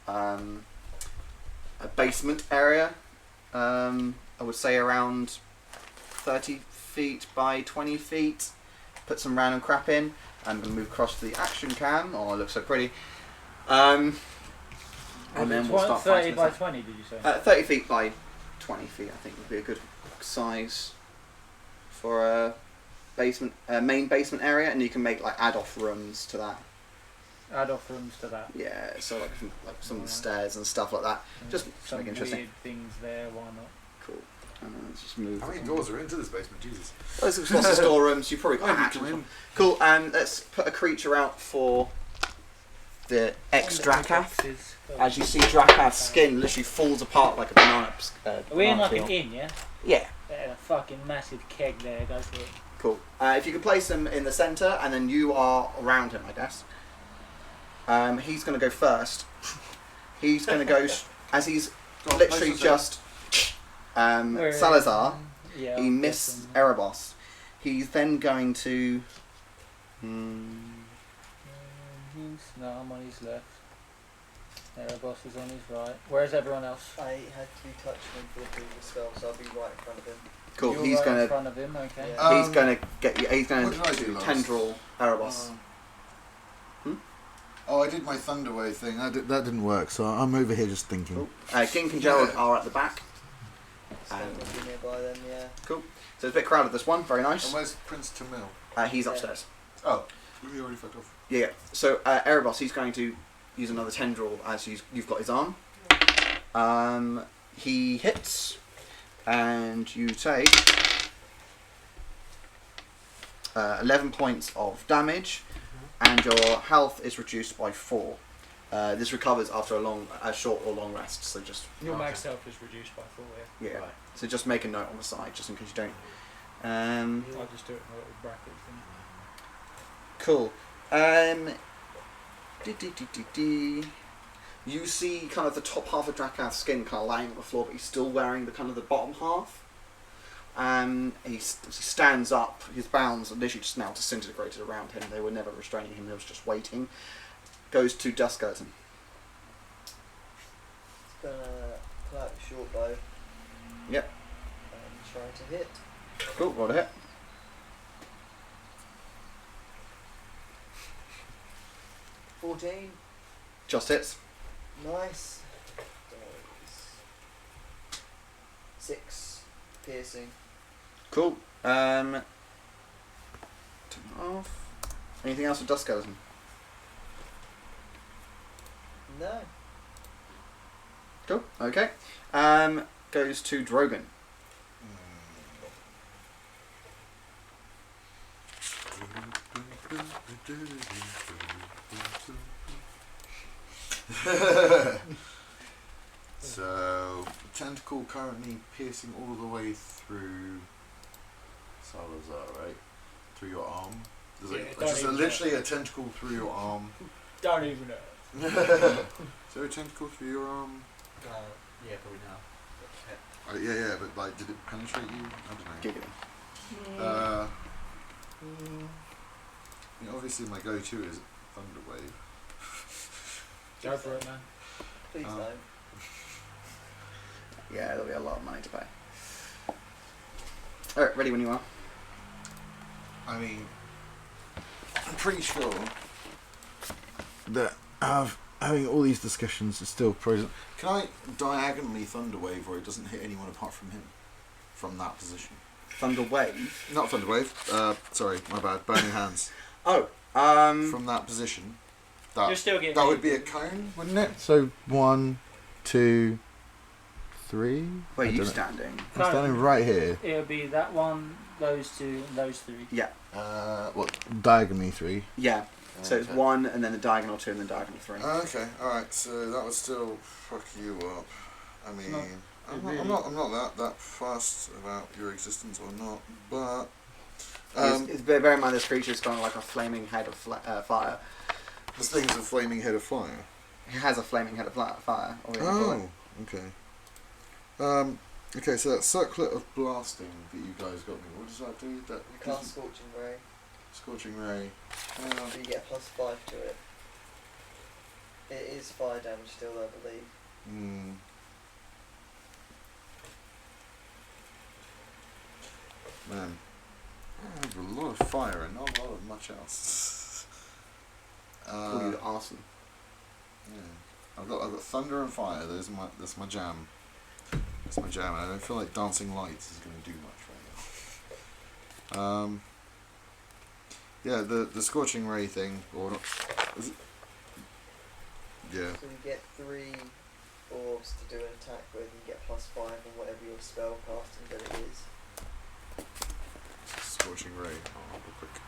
a basement area? I would say around 30 feet by 20 feet. Put some random crap in. I'm going to move across to the action cam. Oh, it looks so pretty. And then we'll start 30 fighting. by 20, did you say? 30 feet by 20 feet, I think, would be a good size for a basement, main basement area, and you can make add-off rooms to that. Add-off rooms to that. Yeah, so some of the stairs and stuff like that. Just some make it interesting. weird things there. Why not? Cool. And then let's just move. How many doors are into this basement? Jesus. Well, there's lots of storerooms. You probably I got need action. to in. Cool. Let's put a creature out for the ex-Drakath. As you see, Drakath's skin literally falls apart like a banana. Are we in banana like an peel. inn, yeah? Yeah. There's a fucking massive keg there. Go for it. Cool. If you could place him in the centre, and then you are around him, I guess. He's going to go first. He's going to go as he's literally just Salazar. Yeah. He missed Erebos. He's then going to. No, I'm on his left. Erebos is on his right. Where's everyone else? I had to touch him for the previous spell, so I'll be right in front of him. Cool. You're He's right in going to. front of him. Okay. Yeah. He's going to get you. He's going what did I do to last? tendril Erebos. Oh, I did my Thunderwave thing. That didn't work, so I'm over here just thinking. Cool. Gink and Gerald are at the back. So I'll be nearby then, yeah. Cool. So it's a bit crowded, this one. Very And nice. where's Prince Tamil? He's upstairs. Oh, he already fucked off. Yeah. So Erebos, he's going to use another tendril as you've got his arm. He hits, and you take 11 points of damage, and your health is reduced by 4. This recovers after a short or long rest. So just Your max health is reduced by 4, yeah. yeah. Right. So just make a note on the side, just in case you don't. I'll just do it in a little bracket thing. Cool. You see kind of the top half of Drakath's skin kind of lying on the floor, but he's still wearing the kind of the bottom half. He stands up. His bounds are literally just now disintegrated around him. They were never restraining him. They was just waiting. Goes to Duskirton. It's gonna pull out the short bow. Yep. And try to hit. Cool. Roll a hit. 14. Just hits. Nice. Does 6 piercing. Cool. Turn it off. Anything else with Duskirton? No. Cool. Okay. Goes to Drogon. So, tentacle currently piercing all the way through Balthazar, right? Through your arm. There's Yeah, like, don't just even literally a tentacle through your arm. Don't even know. Is there a tentacle through your arm? Yeah, probably now. Yeah, but like, did it penetrate you? I don't know. Giggling. I mean, obviously my go-to is Thunder Wave. Go for it, man. Please Oh. don't. Yeah, there'll be a lot of money to pay. Alright, ready when you are. I mean, I'm pretty sure that having all these discussions is still present. Can I diagonally Thunder Wave where it doesn't hit anyone apart from him? From that position? Thunder Wave. Not Thunder Wave. Sorry, my bad. Burning Hands. Oh, From that position. You're still getting That would be a cone, wouldn't it? So 1, 2, 3. where are I you don't know. standing? I'm standing right here. It'll be that one, those 2, and those 3. Yeah. What? Diagonally 3. Yeah. So it's 1 and then the diagonal 2 and then diagonal 3. Okay, alright, so that would still fuck you up. I mean, I'm not that fussed about your existence or not, but... bear in mind this creature's got like a flaming head of fire. This thing's a flaming head of fire. It has a flaming head of fire. Oh, okay. Okay, so that circlet of blasting that you guys got me, what does that do? That You cast Scorching Ray. Scorching Ray. So you get a +5 to it. It is fire damage still, I believe. Man. I have a lot of fire and not a lot of much else. Call you arson. Yeah. I've got thunder and fire. That's my jam. That's my jam, and I don't feel like dancing lights is going to do much right now. Yeah, the scorching ray thing, or not, is it? Yeah. So you get 3 orbs to do an attack with, and you get +5 on whatever your spell casting ability is. Scorching ray. Oh, real quick.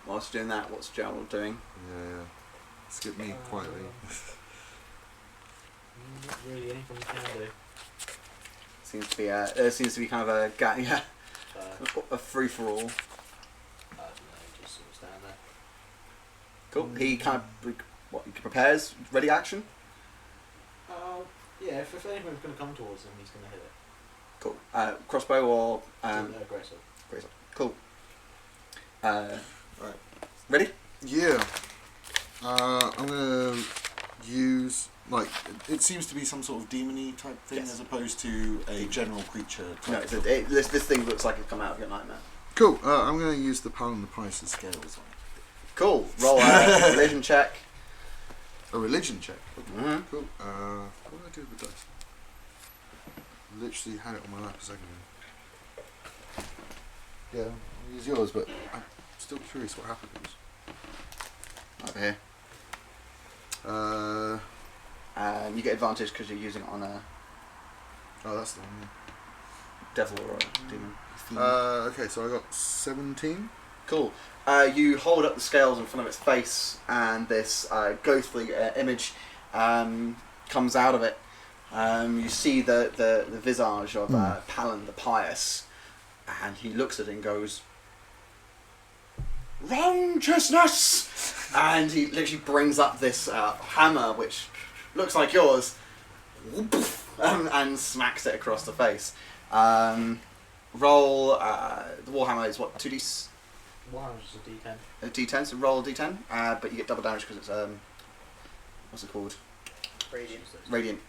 Whilst doing that, what's Gerald doing? Yeah. Skip me quietly. Not really anything we can do. Seems to be kind of a a free for all. I don't know, just sort of stand there. Cool. He kind of he prepares, ready action. Yeah, if anyone's going to come towards him, he's going to hit it. Cool. Crossbow or Aggressive. Cool. Right. Ready? Yeah. I'm gonna use it seems to be some sort of demon-y type thing Yes. as opposed to a general creature type. No, this thing looks like it's come out of your nightmare. Cool. I'm gonna use the pound and the price of scales on it. Cool. Roll a religion check. A religion check. Okay. Mhm. Cool. What do I do with the dice? Literally had it on my lap a second ago. Yeah, I'll use yours, but I'm still curious what happens. Over here. You get advantage because you're using it on a Oh, that's the one. devil or a demon. Okay, so I got 17. Cool. You hold up the scales in front of its face, and this ghostly image comes out of it. You see the visage of Palin the Pious, and he looks at it and goes, "Righteousness!" And he literally brings up this hammer, which looks like yours, and smacks it across the face. Roll. The warhammer is what, 2d? Warhammer's a D10. A D10. So roll a D10, but you get double damage because it's what's it called? Radiant. Radiant.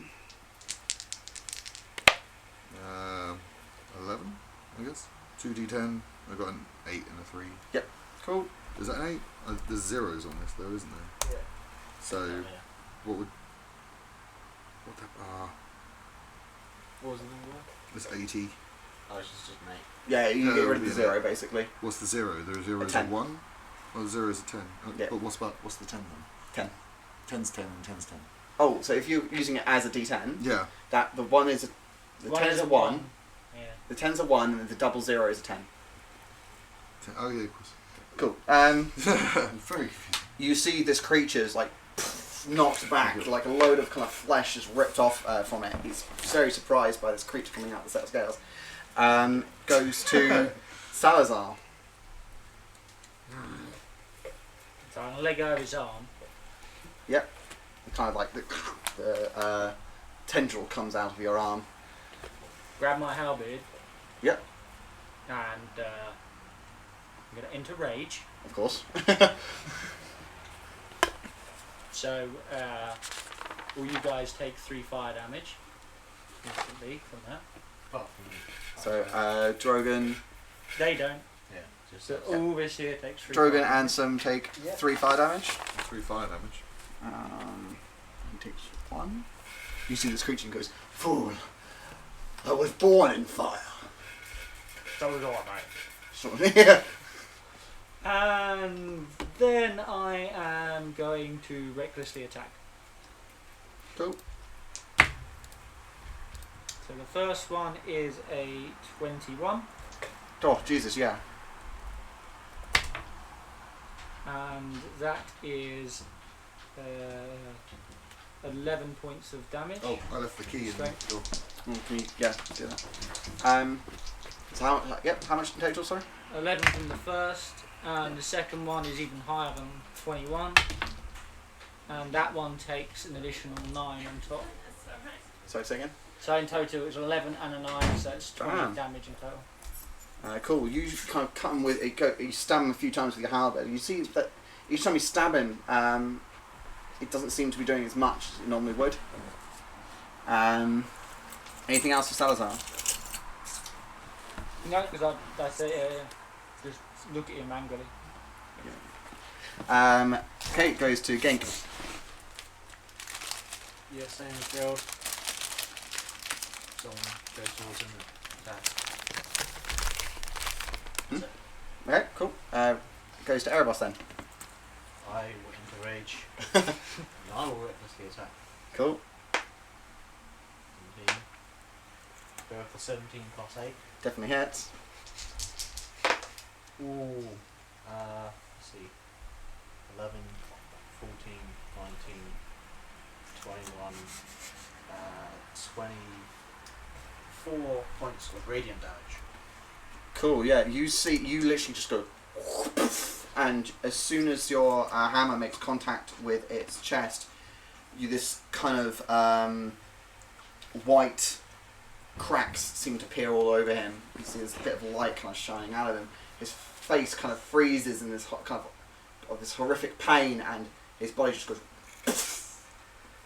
11, I guess. 2d10. I got an 8 and a 3. Yep. Cool. Is that an 8? There's zeros on this though, isn't there? Yeah. So Yeah. what would What was the number? this 80? Oh, it's just an 8. Yeah, you No, get rid of the yeah. 0 basically. What's the 0? The 0 is a 10. 1? Oh, the 0 is a 10. Yeah. But what's the 10 then? 10. 10's 10 and 10's 10. Oh, so if you're using it as a D10, Yeah. that the 1 is the 10 is a 1, Yeah. the 10's a 1, and the double 0 is a 10. 10. Oh yeah, of course. Cool. Very confusing. You see this creature's like knocked back, like a load of kind of flesh is ripped off from it. He's very surprised by this creature coming out of the set of scales. Goes to Salazar. So I'm gonna let go of his arm. Yep. Kind of like the tendril comes out of your arm. Grab my halberd. Yep. And I'm gonna enter rage. Of course. So all you guys take 3 fire damage instantly from that. Apart from me. So Drogon, They don't. Yeah. Just So all this here takes 3 Drogon fire and some take Yep. 3 fire damage. 3 fire damage. He takes 1. You see this creature and goes, "Fool! I was born in fire." So was all right. Sort of, yeah. And then I am going to recklessly attack. Cool. So the first one is a 21, Oh Jesus, yeah. and that is 11 points of damage. Oh, I left the key in the Strength. door. Can you, yeah, do that. So how much in total? Sorry. 11 from the first, and the second one is even higher than 21, and that one takes an additional 9 on top. Sorry, say again. So in total it's 11 and a 9, so it's 20 Damn. damage in total. Cool. You kind of cut him with it. You stab him a few times with your halberd. You see that each time you stab him, it doesn't seem to be doing as much as it normally would. Anything else for Salazar? No, because I say just look at him angrily. Okay, it goes to Genk. Yeah, same as Gerald. Someone goes towards him and attacks. Okay, cool. Goes to Erebos then. I will enter rage. And I will recklessly attack. Cool. Indeed. Go for 17 plus 8. Definitely hits. Ooh. Let's see. 11, 14, 19, 21, 24 points of radiant damage. Cool. Yeah. You literally just go, and as soon as your hammer makes contact with its chest, this kind of white cracks seem to appear all over him. You see this bit of light kind of shining out of him. His face kind of freezes in this kind of this horrific pain, and his body just goes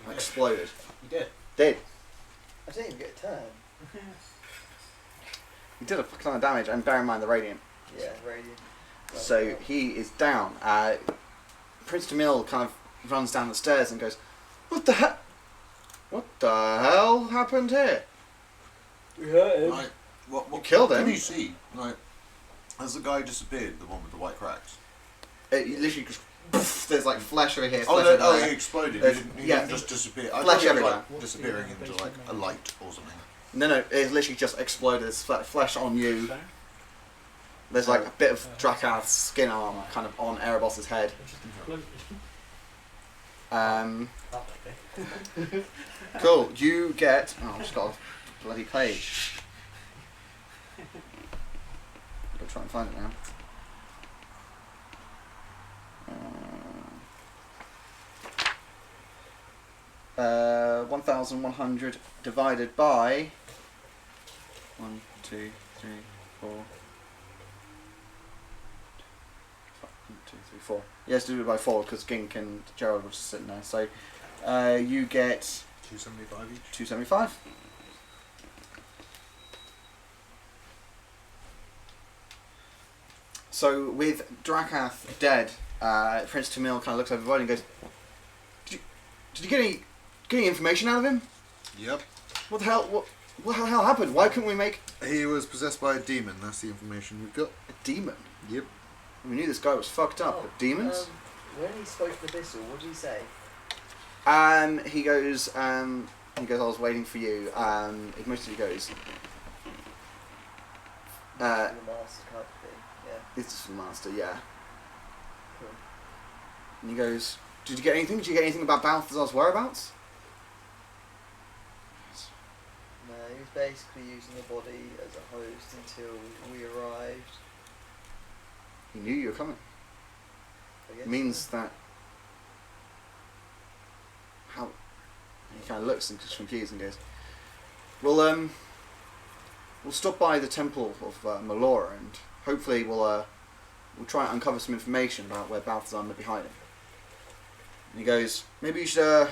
and exploded. You did. Did. I didn't even get a turn. He did a fuck ton of damage, and bear in mind the radiant. Yeah, radiant. So he is down. Prince Jamil kind of runs down the stairs and goes, "What the hell? What the hell happened here?" We hurt him. Like, what You killed what him. Can you see? Like, has the guy disappeared? The one with the white cracks? It literally just there's like flesh over here. Oh, flesh no, over he there. exploded. There's- He yeah. didn't just disappear. I Flesh thought he was, everywhere. like, disappearing into like a light or something. No, it's literally just exploded. There's flesh on you. There's like a bit of Drakath's skin armor kind of on Erebos's head. Cool. You get. Oh, I've just got a bloody page. I'll try and find it now. 1,100 divided by 1, 2, 3, 4. 1, 2, 3, 4. Yes, do it by 4 because Gink and Gerald were just sitting there. So you get 275 each. 275. So with Drakath dead, Prince Tamil kind of looks over the body and goes, "Did you get any information out of him? Yep. What the hell? What the hell happened? Why couldn't we make He was possessed by a demon. That's the information we've got. a demon? Yep. We knew this guy was fucked up. Oh, But demons? When he spoke to the Thistle, what did he say? He goes. I was waiting for you. Mostly goes. The master type of thing. Yeah. It's just the master, yeah. Cool. And he goes, "Did you get anything? Did you get anything about Balthazar's whereabouts?" No, he was basically using the body as a host until we arrived. He knew you were coming. I guess. It means that. How? He kind of looks and just confused and goes, "Well, we'll stop by the temple of Melora and hopefully we'll try and uncover some information about where Balthazar may be hiding." And he goes, "Maybe you should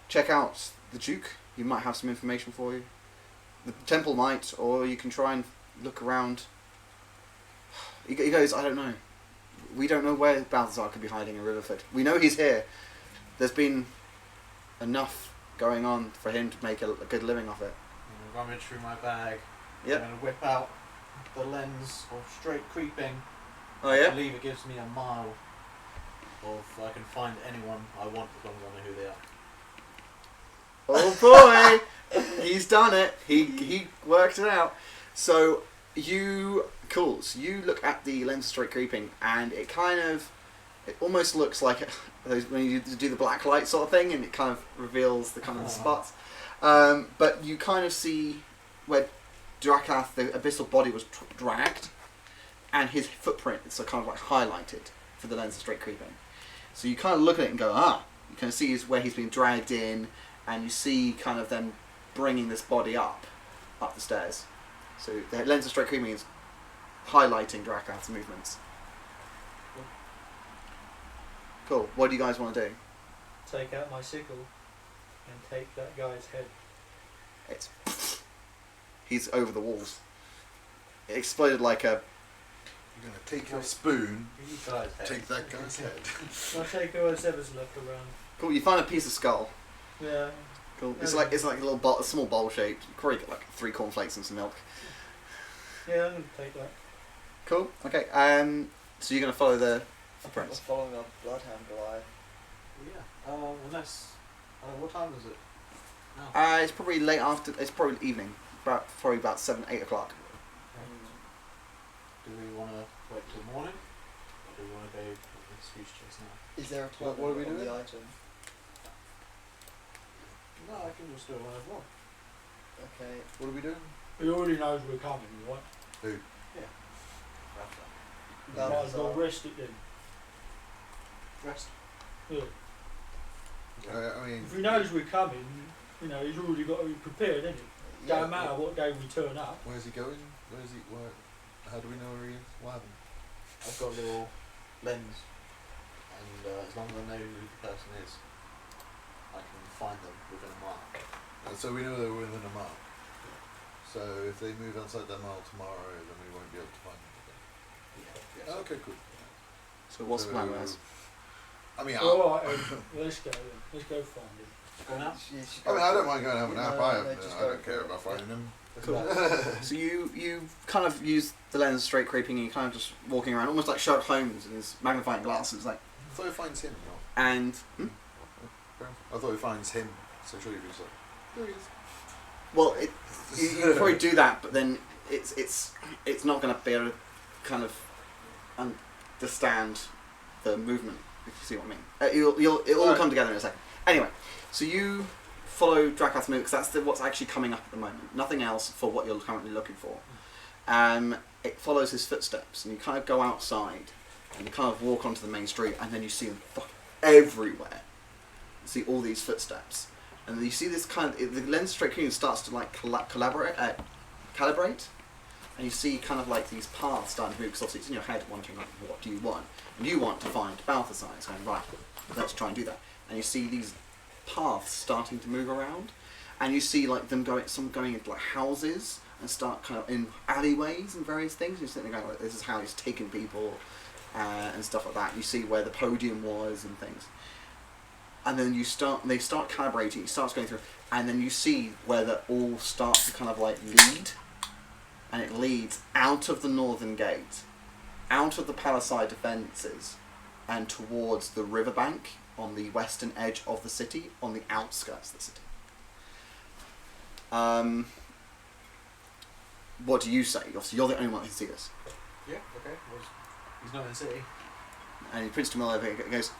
check out the Duke. He might have some information for you. The temple might, or you can try and look around." He goes, "I don't know. We don't know where Balthazar could be hiding in Riverford. We know he's here. There's been enough going on for him to make a good living off it." I'm gonna rummage through my bag. Yep. I'm gonna whip out the lens of straight creeping. Oh I yeah? believe it gives me a mile of I can find anyone I want as long as I know who they are. Oh boy! He's done it. He worked it out. So you look at the lens of straight creeping and it almost looks like when you do the black light sort of thing and it kind of reveals the kind of the spots. But you kind of see where Drakath, the abyssal body, was dragged, and his footprint is kind of like highlighted for the lens of straight creeping. So you kind of look at it and go, you can see where he's been dragged in, and you see kind of them bringing this body up the stairs. So the lens of straight creeping is highlighting Drakath's movements. Cool. What do you guys want to do? Take out my sickle and take that guy's head. He's over the walls. It exploded like a... You're going to take your spoon, You guys have. take that guy's head. I'll take whoever's left around. Cool. You find a piece of skull. Yeah. Cool. It's like a little bowl, a small bowl shaped. You probably get like 3 cornflakes and some milk. Yeah, I'm gonna take that. Cool. Okay. So you're gonna follow the I think we're prince. following our bloodhound Goliath. Yeah. Unless. What time is it? No. It's probably late after. It's probably evening. Probably about 7, 8 o'clock. Do we want to wait till morning? Or do we want to go with this huge chase now? Is there a What time are we on doing? the item? No, I can just do it whenever I want. Okay. What are we doing? He already knows we're coming, right? Who? Perhaps that. Might as well Balthazar. rest it then. Rest. Yeah. I mean, If he knows we're coming, he's already got to be prepared, isn't he? Yeah. Don't matter what day we turn up. where's he going? How do we know where he is? What happened? I've got a little lens, and as long as I know who the person is, I can find them within a mile. So we know they're within a mile. So if they move outside that mile tomorrow, then we won't be able to find them again. Yeah. Okay, cool. So what's the plan, guys? I mean, Alright, let's go then. Let's go find him. Go now. I don't mind going and have a nap. No, I no, just don't go care for it. about finding him. Cool. So you kind of use the lens of straight creeping and you're kind of just walking around, almost like Sherlock Holmes and his magnifying glasses, like. I thought he finds him. And I thought he finds him. So surely he's like, there he is. well, you probably do that, but then it's not going to be able to kind of understand the movement. If you see what I mean, it'll all come together in a second. Anyway, so you follow Drakath's move because that's what's actually coming up at the moment. Nothing else for what you're currently looking for. It follows his footsteps, and you kind of go outside, and you kind of walk onto the main street, and then you see them everywhere. You see all these footsteps, and then you see this kind of the lens straight starts to like calibrate, and you see kind of like these paths starting to move because obviously it's in your head wondering like, what do you want? And you want to find Balthazar. It's going right. Let's try and do that. And you see these paths starting to move around, and you see like them going into like houses and start kind of in alleyways and various things. You're sitting there going like, this is how he's taken people and stuff like that. You see where the podium was and things. And then they start calibrating, it starts going through, and then you see where they all start to kind of like lead, and it leads out of the northern gate, out of the palisade defences, and towards the riverbank on the western edge of the city, on the outskirts of the city. What do you say? Obviously, you're the only one who can see this. Yeah, okay. Well, he's not in the city. And he prints to Miller and goes,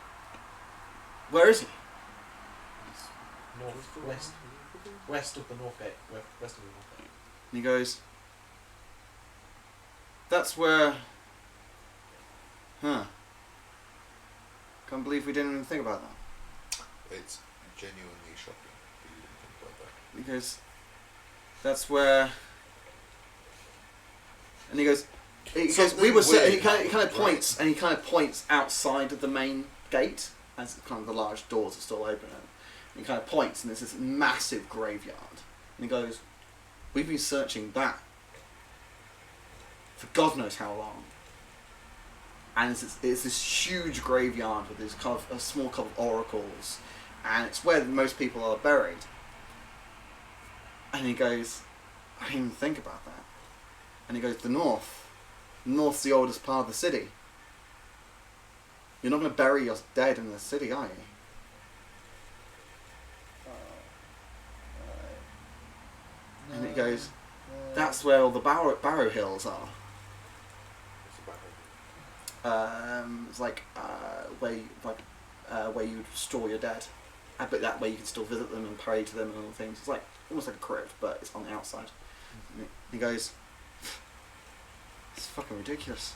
where is he? West of the North Gate. West of the North Gate. And he goes, that's where... Huh. Can't believe we didn't even think about that. It's genuinely shocking that you didn't think about that. Because that's where... And he goes, we were. And he kind of points, and he kind of points outside of the main gate, as kind of the large doors are still open. And he kind of points, and there's this massive graveyard. And he goes, we've been searching that for God knows how long. And it's this huge graveyard with this kind of a small couple of oracles, and it's where most people are buried. And he goes, I didn't even think about that. And he goes, the north. The north's the oldest part of the city. You're not going to bury your dead in the city, are you? And it goes, that's where all the barrow hills are. It's like where you store your dead, but that way you can still visit them and pray to them and all things. It's like almost like a crypt, but it's on the outside. And he goes, it's fucking ridiculous.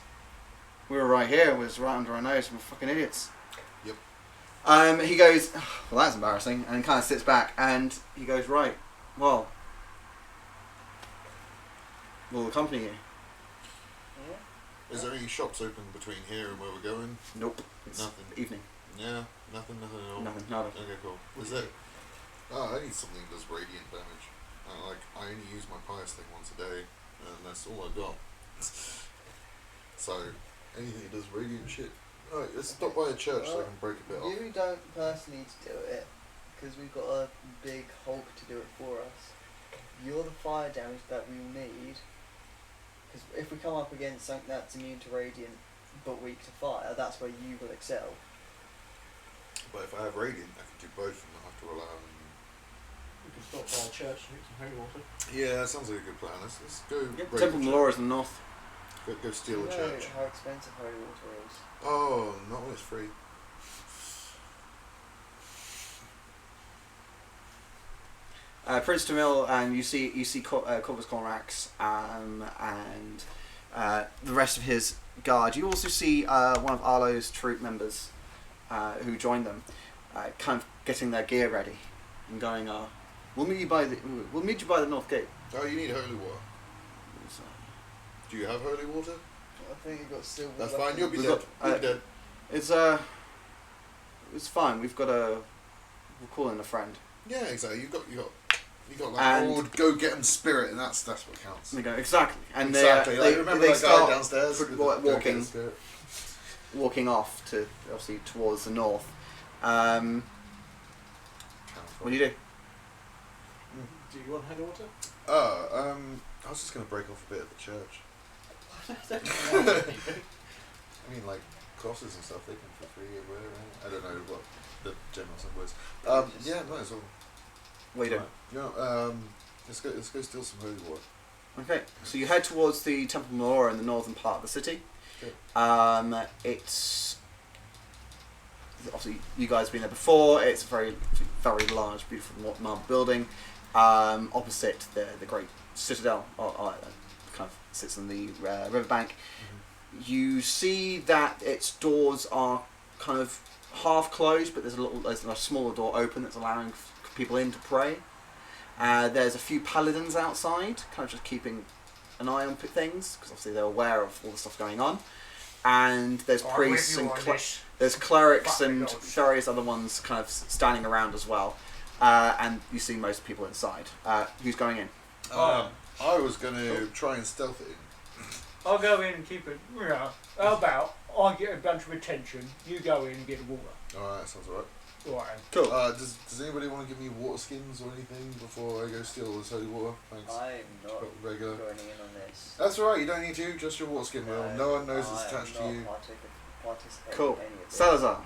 We were right here. It was right under our nose. We're fucking idiots. Yep. He goes, well, that's embarrassing, and kind of sits back, and he goes, right, well, we'll accompany you. Is there any shops open between here and where we're going? Nope. It's Nothing. Evening. Yeah, nothing at all. Nothing. Nada. Okay, cool. Is it? Oh, I need something that does radiant damage. I only use my pious thing once a day, and that's all I got. So, anything that does radiant shit. Alright, let's stop by a church so I can break a bit off. You don't personally need to do it, because we've got a big Hulk to do it for us. You're the fire damage that we need, because if we come up against something that's immune to radiant but weak to fire, that's where you will excel. But if I have radiant, I can do both and not have to rely on... We can stop by a church and drink some holy water. Yeah, that sounds like a good plan. Let's go Yep. break Temple the Lair is in the north. Go steal Do a you know church. how expensive holy water is? Oh, not when it's free. Prince Tamil, and you see Corvus Cormax and the rest of his guard. You also see one of Arlo's troop members who joined them, kind of getting their gear ready and going. We'll meet you by the north gate. Oh, you need holy water. Do you have holy water? I think you've got silver. That's fine. You'll be We've dead. got, You'll be dead. It's fine. We'll call in a friend. Yeah, exactly. You got like old go get 'em spirit, and that's what counts. They go exactly, and Exactly. they Remember they that start guy downstairs with the walking. go get 'em spirit? Walking off to obviously towards the north. What do you do? Do you want holy water? I was just gonna break off a bit at the church. I mean, like crosses and stuff, they come for free or whatever. I don't know what the general symbol is. Yeah, might as well. What are you doing? Right. You know, let's go steal some holy water. Okay, so you head towards the Temple of Laura in the northern part of the city. Good. It's obviously you guys have been there before. It's a very, very large, beautiful marble building. Opposite the great citadel, kind of sits on the riverbank. You see that its doors are kind of half closed, but there's a smaller door open that's allowing people in to pray. There's a few paladins outside, kind of just keeping an eye on things, because obviously they're aware of all the stuff going on. And there's priests and there's clerics and various other ones kind of standing around as well. And you see most people inside. Who's going in? I was going to try and stealth it in. I'll go in and keep it, how about I get a bunch of attention, you go in and get the water. Alright, sounds alright. Right. Cool. Does anybody want to give me water skins or anything before I go steal this holy water? Thanks. I'm not Got regular. joining in on this. That's alright, you don't need to, just your water skin will. No one knows it's attached to you. Participate Cool. in any of this. Salazar,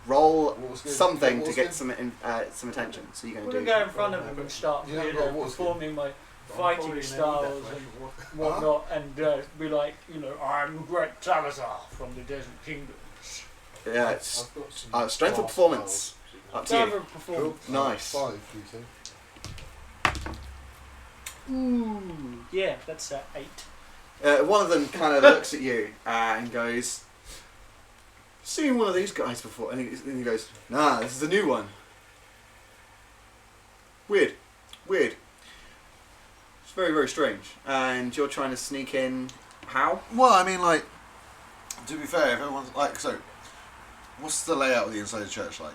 roll Water skin? something Water to get skin? some attention. So you're I'm going going to to do... go in front of them and start Yeah, I've got water skin. performing my fighting styles and whatnot, and be like, I'm great Balthazar from the Desert Kingdoms. Yeah, it's strength or performance. Up to Have you. a performance. Nice. 5, do you say? Ooh, yeah, that's 8. One of them kind of looks at you and goes, "Seen one of these guys before?" And he goes, "Nah, this is a new one. Weird. It's very, very strange." And you're trying to sneak in. How? Well, I mean, like, to be fair, if everyone's like, so, what's the layout of the inside of the church like?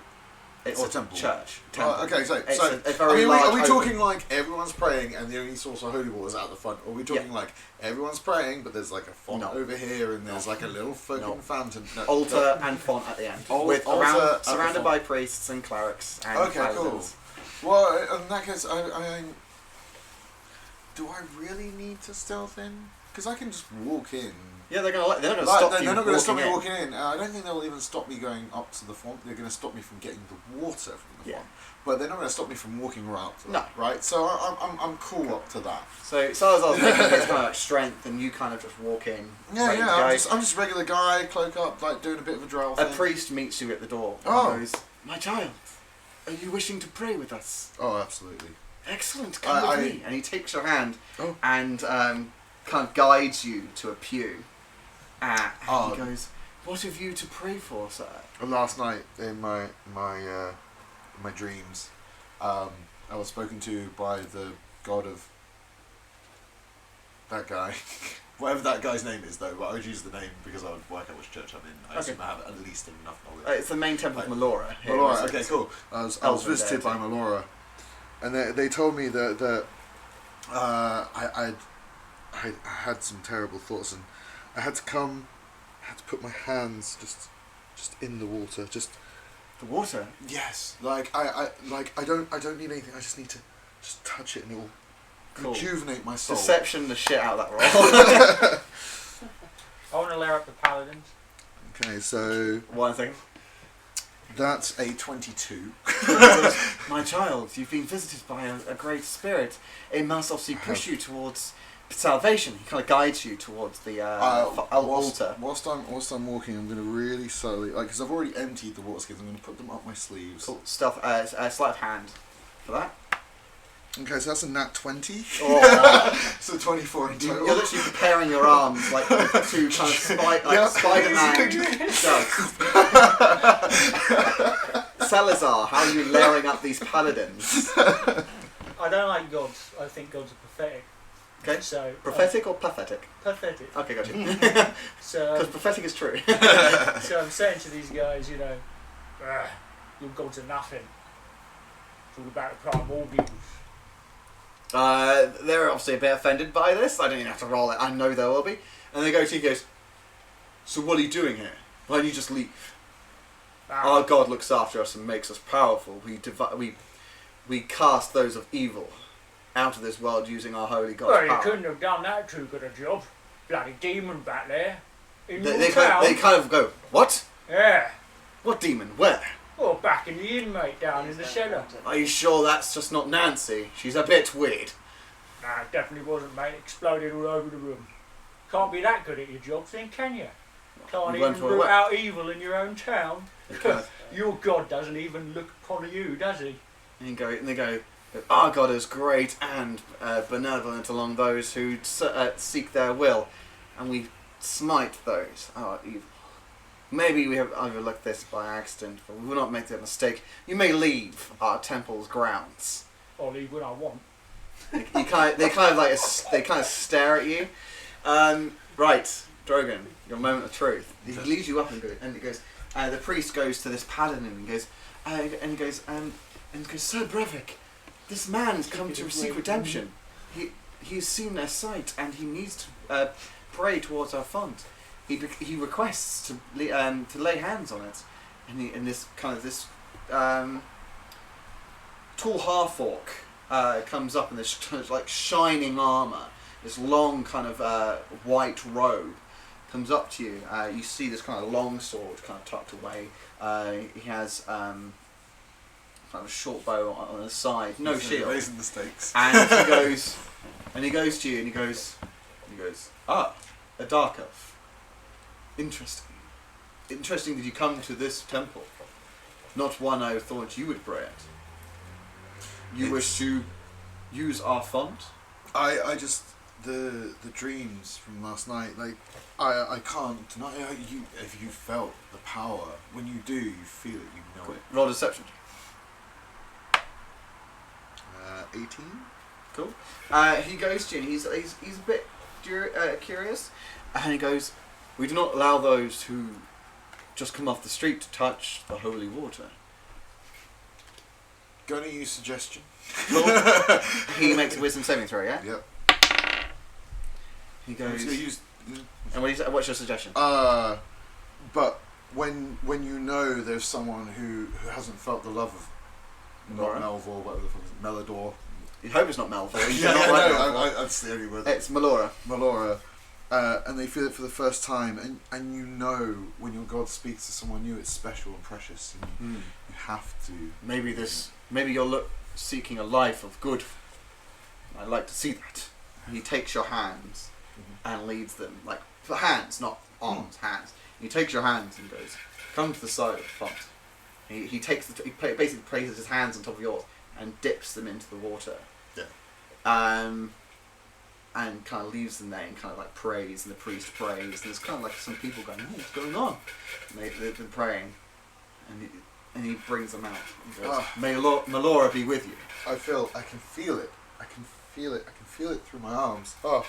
It's Or a temple. church. Oh, okay, so It's so a very large are we open- talking like everyone's praying and the only source of holy water is out the front? Or are we talking like everyone's praying but there's like a font No. over here and there's like a little fucking No. fountain? No. Altar and font at the end, with Altar around, at the surrounded font. by priests and clerics and Okay, paladins. cool. Well, in that case, I do I really need to stealth in? Because I can just walk in. Yeah, they're not going to Like, stop you. they're not going to stop me in. walking in. I don't think they'll even stop me going up to the font. They're going to stop me from getting the water from the Yeah. font. But they're not going to stop me from walking right up to that. No. Right? So I'm cool up to that. So Salazar's making his kind of like strength, and you kind of just walk in. Yeah, ready to yeah. go. I'm just a regular guy, cloak up, like doing a bit of a drow A thing. priest meets you at the door. Oh. And goes, "My child, are you wishing to pray with us? Oh, absolutely. Excellent, come with I- me." And he takes your hand Oh. and kind of guides you to a pew. And Oh. he goes, "What have you to pray for, sir?" Last night in my dreams, I was spoken to by the god of that guy. Whatever that guy's name is, though, but I would use the name because I would work out which church I'm in. I Okay. assume I have at least enough knowledge. It's the main temple of Like- Melora. here, Melora, so okay, it's- cool. I was Elven visited by deity. Melora, and they told me that I had some terrible thoughts, and I had to put my hands just in the water, just The water. yes, like I don't need anything. I just need to just touch it, and it will Cool. rejuvenate my soul. Deception the shit out of that roll. I want to layer up the paladins. Okay, so One thing. that's a 22. "My child, you've been visited by a great spirit. It must obviously push you towards salvation." He kind of guides you towards the altar. Whilst I'm walking, I'm going to really slowly, like, because I've already emptied the water skins, I'm going to put them up my sleeves. Cool. Stuff. Sleight of hand for that. Okay, so that's a nat 20. Oh, So 24 in total. you're literally preparing your arms like to kind of Yeah. Spider-Man does. Salazar, how are you layering up these paladins? I don't like gods. I think gods are pathetic. Okay. So Prophetic or pathetic? pathetic. Okay, gotcha. So Because prophetic is true. so I'm saying to these guys, your gods are nothing. It's all about the primal views. They're obviously a bit offended by this. I don't even have to roll it. I know there will be. And they go to you and goes, "So what are you doing here? Why don't you just leave? Our God looks after us and makes us powerful. We cast those of evil out of this world using our holy God's Well, you power." couldn't have done that too good a job. Bloody demon back there. In your They town. kind of go, "What? Yeah. What demon? Where? Or back in the inmate down in the cellar. Are you sure that's just not Nancy? She's a bit weird." Nah, it definitely wasn't, mate. Exploded all over the room. Can't be that good at your job then, can you? Can't You went even for a root whack. out evil in your own town. Because- Your God doesn't even look upon you, does he? and they go, our God is great and benevolent along those who seek their will, and we smite those who are evil. Maybe we have overlooked this by accident, but we will not make that mistake. You may leave our temple's grounds. I'll leave when I want. They kind of stare at you. Right, Drogon, your moment of truth. He leads you up and it goes. The priest goes to this paladin and goes, Sir Brevik, this man has come to receive redemption. He has seen their sight and he needs to pray towards our font. He requests to lay hands on it, and this tall half-orc comes up in this kind of like shining armor, this long kind of white robe, comes up to you. You see this kind of long sword kind of tucked away. He has kind of a short bow on his side, no shield. Raising the stakes. And he goes to you and he goes, ah, a dark elf. Interesting. Interesting that you come to this temple. Not one I thought you would pray at. You wish to use our font? I just the dreams from last night. Like I can't deny you. If you felt the power, when you do, you feel it. You know Cool. it. Roll deception. 18. Cool. He goes to you and he's a bit curious, and he goes, we do not allow those who just come off the street to touch the holy water. Gonna use suggestion. Cool. He makes a wisdom saving throw, yeah? Yep. He I'm goes, just gonna use. and what's your suggestion? But when you know there's someone who hasn't felt the love of Melora? Melvor, whatever the fuck is it, Melador. You hope it's not Melvor. You Yeah, do not like no, Melvor. that's the only word. It's Melora. Melora. And they feel it for the first time, and you know when your God speaks to someone new, it's special and precious, and you have to. Maybe you're seeking a life of good. I'd like to see that. And he takes your hands and leads them, like for hands, not arms, hands. He takes your hands and goes, come to the side of the font. He basically places his hands on top of yours and dips them into the water. Yeah. And kind of leaves them there and kind of like prays, and the priest prays, and there's kind of like some people going, oh, what's going on? And they've been praying, and he brings them out. He goes, may Melora be with you. I can feel it. I can feel it through my arms. Oh,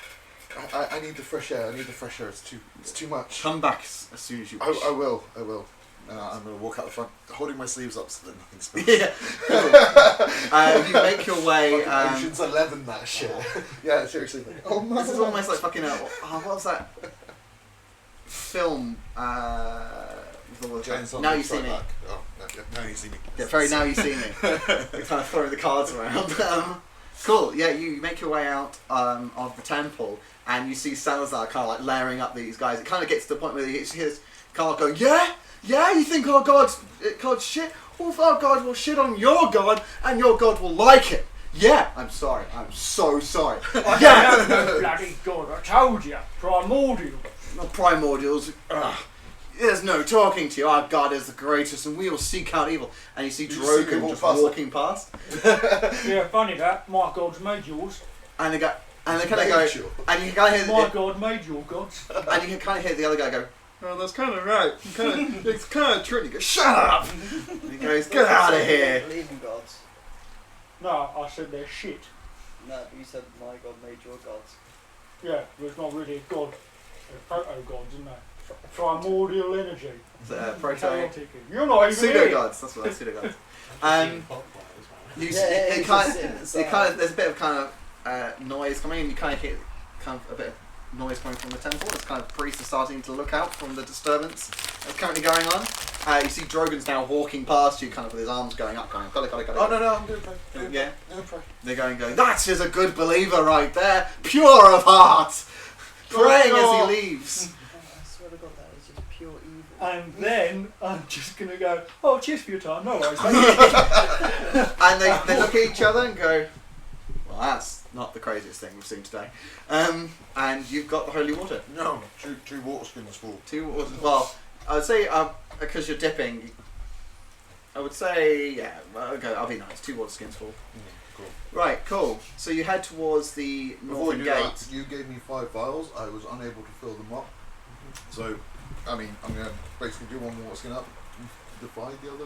I need the fresh air. It's too much. Come back as soon as you wish. I will. I'm going to walk out the front, holding my sleeves up so that nothing spills. Yeah. You make your way. Ocean's 11, that shit. Yeah, seriously. Oh no. This is almost like fucking. What was that film? James Now You See Me. Oh, now you see me. Yeah, very Now You See Me. They're kind of throwing the cards around. Cool. Yeah, you make your way out of the temple, and you see Salazar kind of like layering up these guys. It kind of gets to the point where he hears Carl going, Yeah, you think our God's shit? Well, our God will shit on your God, and your God will like it. Yeah, I'm sorry. I'm so sorry. Yeah, no bloody God, I told you. Primordial. Not primordials. There's no talking to you. Our God is the greatest, and we will seek out evil. And you see Drogon just walking past. Yeah, funny that. My God's made yours. And they kind of go, and you kind of hear My God made your gods. and you can kind of hear the other guy go, oh, that's kind of right. It's kind of true. And you go, shut up! And he goes, get out of here. Believe in gods. No, I said they're shit. No, you said my God made your gods. Yeah, but it's not really a god. They're proto-gods, isn't they? Primordial energy. Proto. Chaotic. You're not even Pseudo here. gods. That's what pseudo gods. You Yeah, see, yeah, it kind of there's a bit of kind of noise coming in. You kind of hear kind of a bit of noise coming from the temple. It's kind of priests are starting to look out from the disturbance that's currently going on. You see Drogon's now walking past you, kind of with his arms going up, going, got it. Oh no, I'm doing pray. Yeah. No, pray. They're going, that is a good believer right there, pure of heart, praying as he leaves. I swear to God, that is just pure evil. And then I'm just going to go, oh, cheers for your time, no worries. And they look at each other and go, well, that's not the craziest thing we've seen today. And you've got the holy water. No, two water skins full. 2 water. Well, I would say because you're dipping. I would say yeah. Well, okay, I'll be nice. 2 water skins full. Cool. Right, cool. So you head towards the Before we northern do gate. that, you gave me 5 vials. I was unable to fill them up. So, I mean, I'm going to basically do one water skin up, divide the other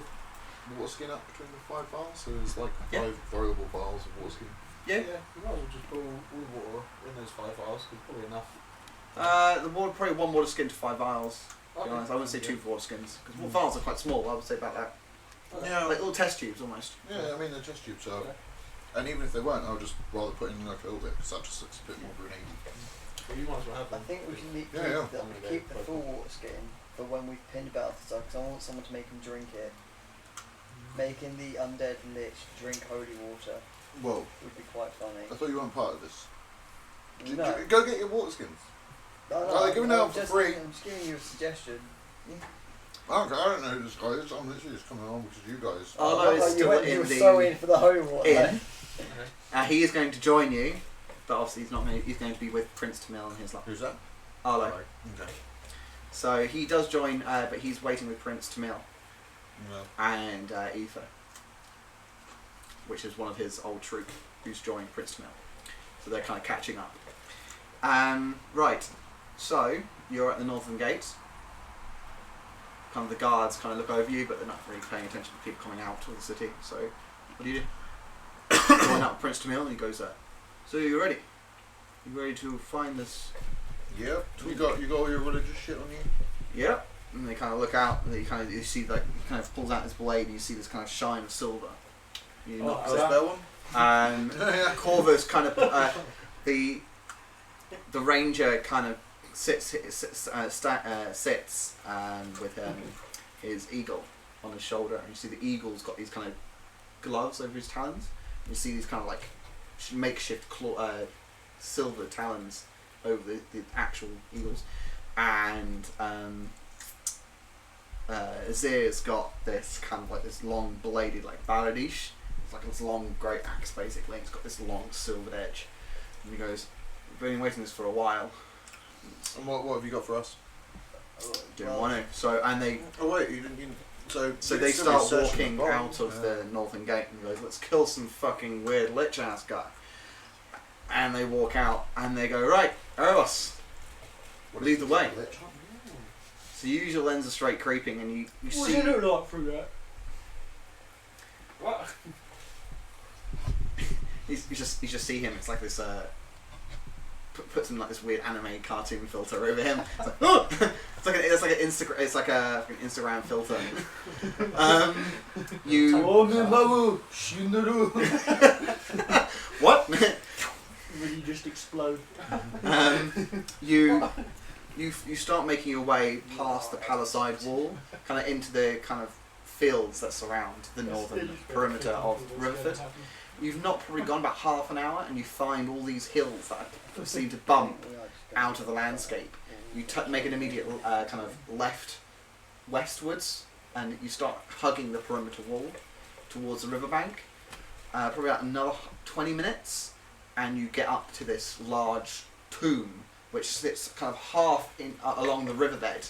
water skin up between the 5 vials. So there's like 5 variable vials of water skin. Yeah, you might as well just put all the water in those 5 vials, because probably enough. The water, probably 1 water skin to 5 vials. To be honest, I wouldn't say 2 water skins because vials are quite small. I would say about that. Yeah. Like little test tubes almost. Yeah, I mean they're test tubes, so and even if they weren't, I would just rather put in like a little bit because that just looks a bit more grenade. Well, you might as well have I them. think we can Yeah, keep the full water skin for when we've pinned Balthazar, because I want someone to make him drink it. Making the undead lich drink holy water Whoa, would be quite funny. I thought you weren't part of this. No, Go get your water skins. no, they're giving it out for free. I'm just giving you a suggestion. Okay, I don't know who this guy is. I'm literally just coming along because you guys. Oh no, it's still you in were the so in for the holy water. inn. Okay. He is going to join you, but obviously he's not. He's going to be with Prince Tamil and his lot. Who's that? Arlo. Okay. So he does join, but he's waiting with Prince Tamil No. and Aoife, which is one of his old troop who's joined Prince Tamil. So they're kind of catching up. Right. So you're at the northern gate. Kind of the guards kind of look over you, but they're not really paying attention to people coming out of the city. So what do? Join up with Prince Tamil, and he goes there. So you ready? You ready to find this? Yep. You got all your religious shit on you. Yep. And they kind of look out, and you see like he kind of pulls out his blade, and you see this kind of shine of silver. You knock Is that that one? and Corvus kind of the ranger kind of sits with his eagle on his shoulder, and you see the eagle's got these kind of gloves over his talons. And you see these kind of like makeshift silver talons over the actual eagles, and Azir's got this kind of like this long bladed like baladish. It's like this long great axe basically. It's got this long silvered edge, and he goes, "We've been waiting this for a while." And what have you got for us? Didn't want to. So and they. Oh wait, you didn't. So They start walking out of the northern gate and goes, "Let's kill some fucking weird lich ass guy." And they walk out and they go, "Right, Erebus, lead the way." So you use your lens of straight creeping and you What see. does it look like through that? What? You just see him. It's like this. Puts him like this weird anime cartoon filter over him. It's like, oh! it's like an Instagram filter. You. What? Really just explode. You start making your way past the palisade wall, kind of into the kind of fields that surround the northern perimeter of Riverford. You've not probably gone about half an hour, and you find all these hills that seem to bump out of the landscape. You make an immediate kind of left westwards, and you start hugging the perimeter wall towards the riverbank. Probably about another 20 minutes, and you get up to this large tomb, which sits kind of half in along the riverbed,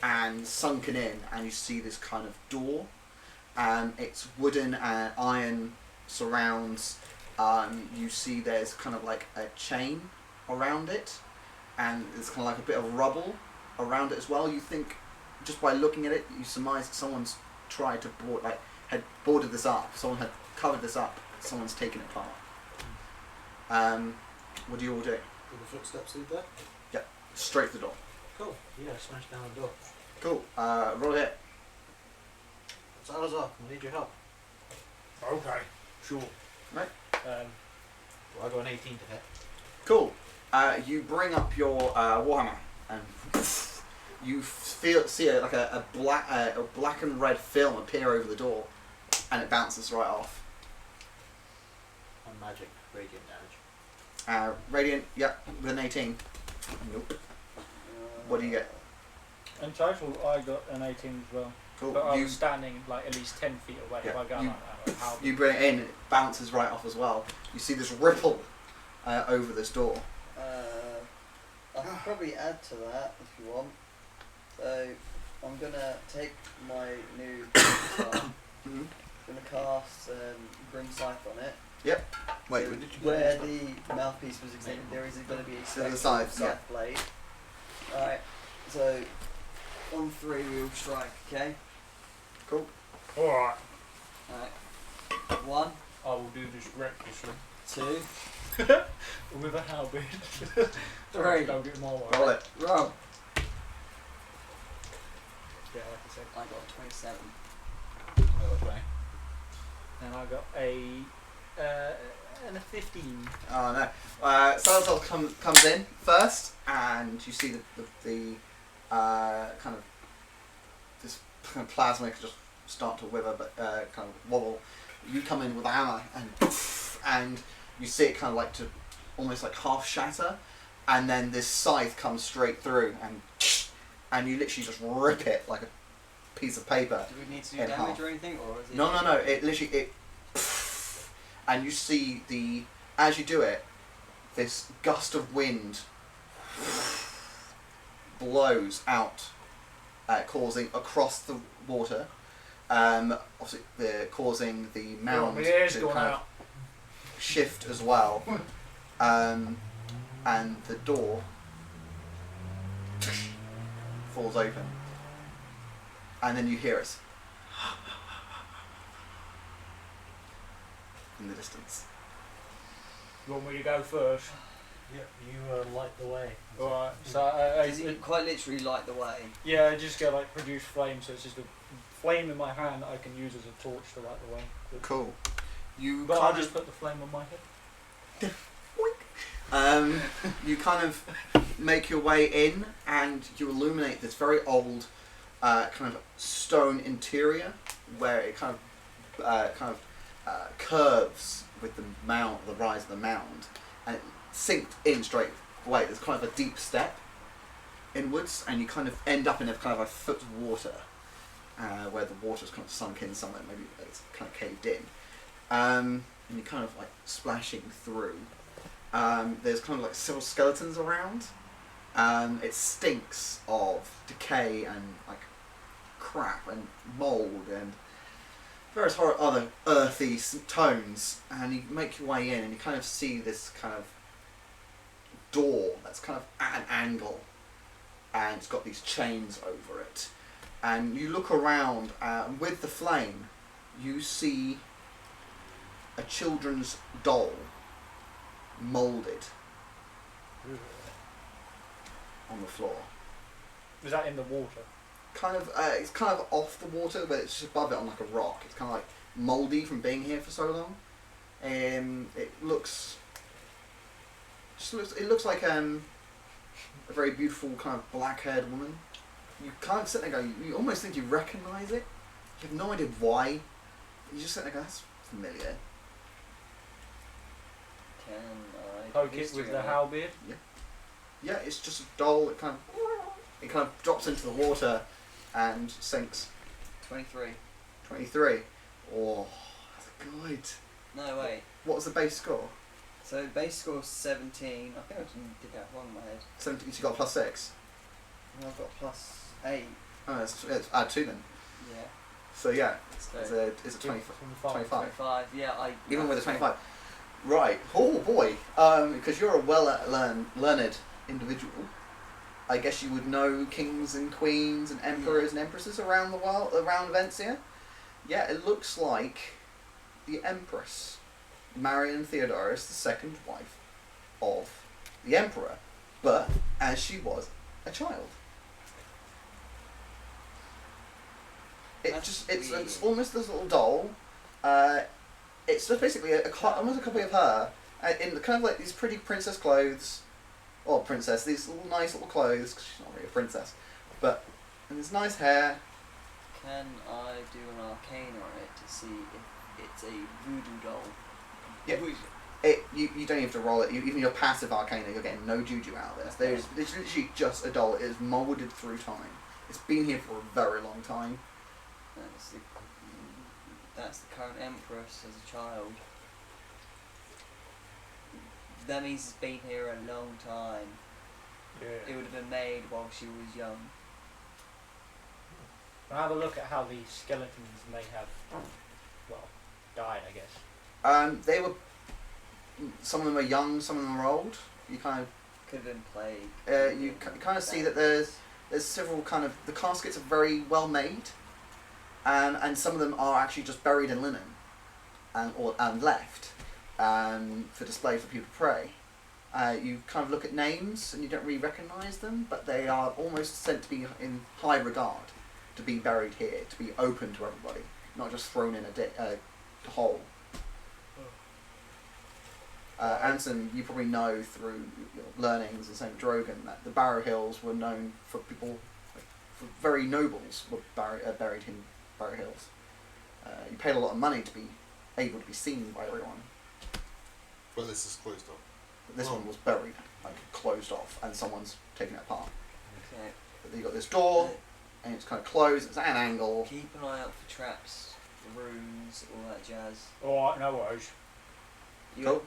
and sunken in, and you see this kind of door. It's wooden and iron surrounds. You see there's kind of like a chain around it, and there's kind of like a bit of rubble around it as well. You think, just by looking at it, you surmise that someone's tried to had boarded this up. Someone had covered this up. Someone's taken it apart. What do you all do? Do the footsteps lead there? Yep, straight to the door. Cool. Yeah, smash down the door. Cool. Roll a hit. Salazar, I need your help. Okay. Sure. Right. Well, I got an 18 to hit. Cool. You bring up your warhammer, and you see a black and red film appear over the door, and it bounces right off. On magic, radiant damage. Radiant, yep, with an 18. Nope. What do you get? In total, I got an 18 as well. Cool. But I was standing like at least 10 feet away. Yeah, If I go like that, how You bring it in, it bounces right off as well. You see this ripple over this door. I can probably add to that if you want. So I'm gonna take my new star. Mhm. Gonna cast Grim Scythe on it. Wait, So when did you where the mouthpiece was extended, there is going to be a So the spectral scythe, scythe blade. Alright, so on 3 we will strike, okay? Cool. Alright, Alright. 1, I will do this recklessly. 2, With a halberd. 3. Don't get more Roll it. Roll. Yeah, like I said. I got 27. And I got and a 15. Oh no. Salazar comes in first, and you see the kind of this kind of plasma just start to wither, but kind of wobble. You come in with a hammer, and you see it kind of like to almost like half shatter, and then this scythe comes straight through, and you literally just rip it like a piece of paper. Do we need to do In damage half. or anything? Or is it No. It literally and you see as you do it, this gust of wind blows out, causing across the water. Obviously, causing the mound my ear's to gone kind out. of shift as well, and the door falls open, and then you hear it in the distance. You want me to go first? Yep, you light the way. Alright, so Does it quite literally light the way? yeah, I just go like produce flame, so it's just a flame in my hand that I can use as a torch to light the way. Cool. You But I'll kind just of put the flame on my head. you kind of make your way in, and you illuminate this very old kind of stone interior where it kind of curves with the mound, the rise of the mound, and it sinks in straight away. There's kind of a deep step inwards, and you kind of end up in a kind of a foot of water, where the water's kind of sunk in somewhere. Maybe it's kind of caved in, and you're kind of like splashing through. There's kind of like several skeletons around. It stinks of decay and like crap and mold and various other earthy tones, and you make your way in, and you kind of see this kind of door that's kind of at an angle, and it's got these chains over it. And you look around, with the flame, you see a children's doll moulded on the floor. Is that in the water? Kind of, it's kind of off the water, but it's just above it on like a rock. It's kind of like mouldy from being here for so long. It looks like a very beautiful kind of black-haired woman. You can't sit there and go, you almost think you recognise it. You have no idea why. You just sit there and go, that's familiar. Can I Poke do it history with the on halberd. Yeah, it's just a doll that kind of drops into the water and sinks. 23. 23. Oh, that's good. No, wait. What was the base score? So base score is 17. I think I did that wrong in my head. 17, so you got a +6. And I've got +8. Oh, it's add 2 then. Yeah. So yeah, it's a 25. 25. 25. Yeah, Even with a 25. Right. Oh boy. Because you're a learned individual, I guess you would know kings and queens and emperors and empresses around the world, around Vencia. Yeah, it looks like the Empress, Marion Theodorus, the second wife of the Emperor, but as she was a child. It's almost this little doll. It's just basically almost a copy of her, in kind of like these pretty princess clothes, or princess, these little nice little clothes, 'cause she's not really a princess, but, and this nice hair. Can I do an arcane on it to see if it's a voodoo doll? Yeah. You don't have to roll it. Even your passive arcana, you're getting no juju out of this. It's literally just a doll. It is moulded through time. It's been here for a very long time. That's the current empress as a child. That means it's been here a long time. It Yeah. would have been made while she was young. I'll have a look at how these skeletons may have, well, died, I guess. They were. Some of them are young, some of them are old. You kind Could have been plague. of you kind of see that there's several kind of the caskets are very well made, and some of them are actually just buried in linen, and left, for display for people to pray. You kind of look at names and you don't really recognise them, but they are almost sent to be in high regard, to be buried here, to be open to everybody, not just thrown in a hole. Anson, you probably know through your learnings and St. Drogon that the Barrow Hills were known for people, for very nobles were buried in Barrow Hills. You paid a lot of money to be able to be seen by everyone. But this is closed off. But this one was buried, like closed off, and someone's taken it apart. Okay. But you got this door, and it's kind of closed. It's at an angle. Keep an eye out for traps, runes, all that jazz. Alright, no worries. Cool.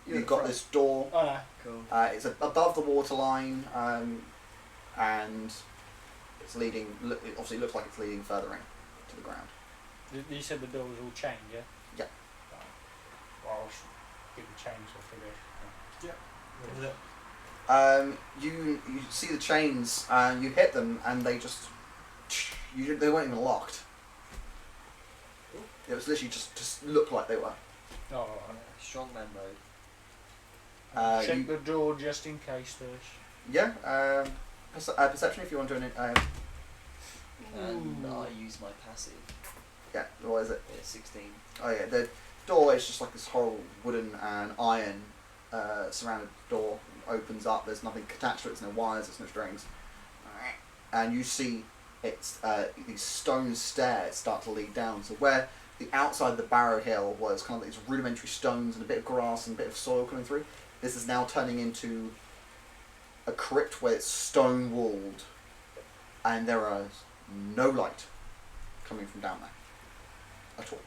You've got this door. Oh no. Cool. It's above the waterline, and it's leading. It obviously looks like it's leading further in to the ground. You said the door was all chained, yeah? Yeah. Right. Well, I'll get the chains off of it. You see the chains, and you hit them, and they just they weren't even locked. It was literally just looked like they were. Oh, alright. Strongman mode. Check the door just in case there's... Yeah. Perception if you want to. And I use my passive. Yeah. What is it? It's 16. Oh yeah. The door is just like this horrible wooden and iron surrounded door. Opens up. There's nothing attached to it. There's no wires. There's no strings. And you see it's these stone stairs start to lead down. So where the outside of the Barrow Hill was kind of these rudimentary stones and a bit of grass and a bit of soil coming through, this is now turning into a crypt where it's stone walled, and there is no light coming from down there at all.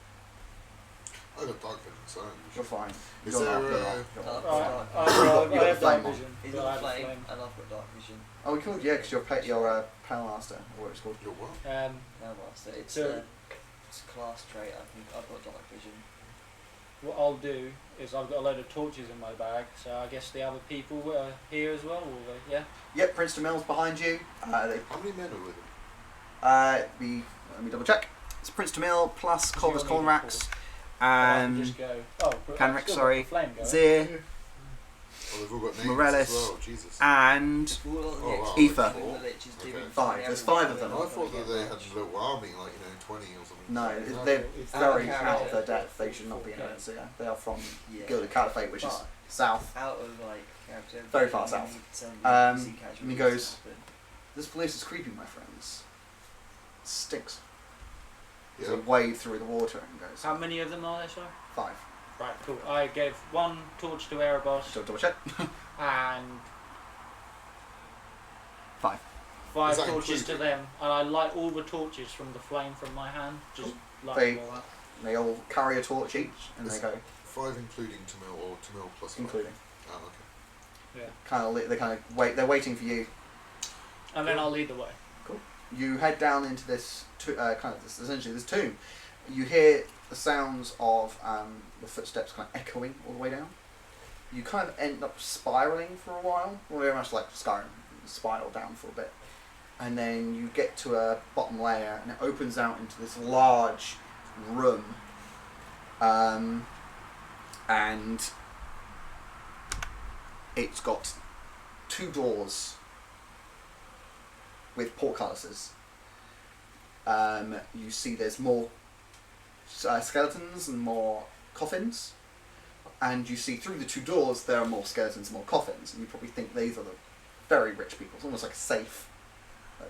I got dark vision, so You're fine. Is You're there not- you're not- a- you're not. Dark- I got have the dark flame on. vision. He's but I got have flame, flame. and I've got dark vision. Oh, we could, yeah, because you're Pale Master, or what it's called. Your what? Now master. It's So- it's a class trait. I think I've got dark vision. What I'll do is I've got a load of torches in my bag, so I guess the other people are here as well, will they? Yeah? Yep, Prince DeMille's behind you. How many men are with him? Let me double check. It's Prince DeMille plus Culver's you'll need Colrax, I and just go. Oh, but Canric, I've still got sorry, the flame going. Zir, Oh, they've all got names Morellis, as well. Jesus. and All of the Oh, wow. lich- Aoife. all the liches do Okay. in Five. There's five of them. I thought that they had a little army, like 20 or something. no, No. they're It's very out of out of their character. depth. They should not be in it. So yeah, they are from Yeah. Gilded Caliphate, which is But south. out of like character. Very far you south. need some And easy he casualties goes- to happen. This place is creepy, my friends. It stinks. Yeah. So he wade through the water and goes, How many of them are there, sorry? 5. Right, cool. I gave one torch to Erebos So double check. and 5. 5 Is that torches to included? them, and I light all the torches from the flame from my hand. Just light They- them all up. They all carry a torch each, and they Is- go, 5 including Tamil or Tamil plus 5? including. Oh, okay. They kind of wait. They're waiting for you. And then I'll lead the way. You head down into this essentially this tomb. You hear the sounds of the footsteps kind of echoing all the way down. You kind of end up spiraling for a while, well, very much like Skyrim, you spiral down for a bit, and then you get to a bottom layer, and it opens out into this large room, and it's got 2 doors with portcullises. You see there's more skeletons and more coffins, and you see through the 2 doors there are more skeletons and more coffins, and you probably think these are the very rich people. It's almost like a safe.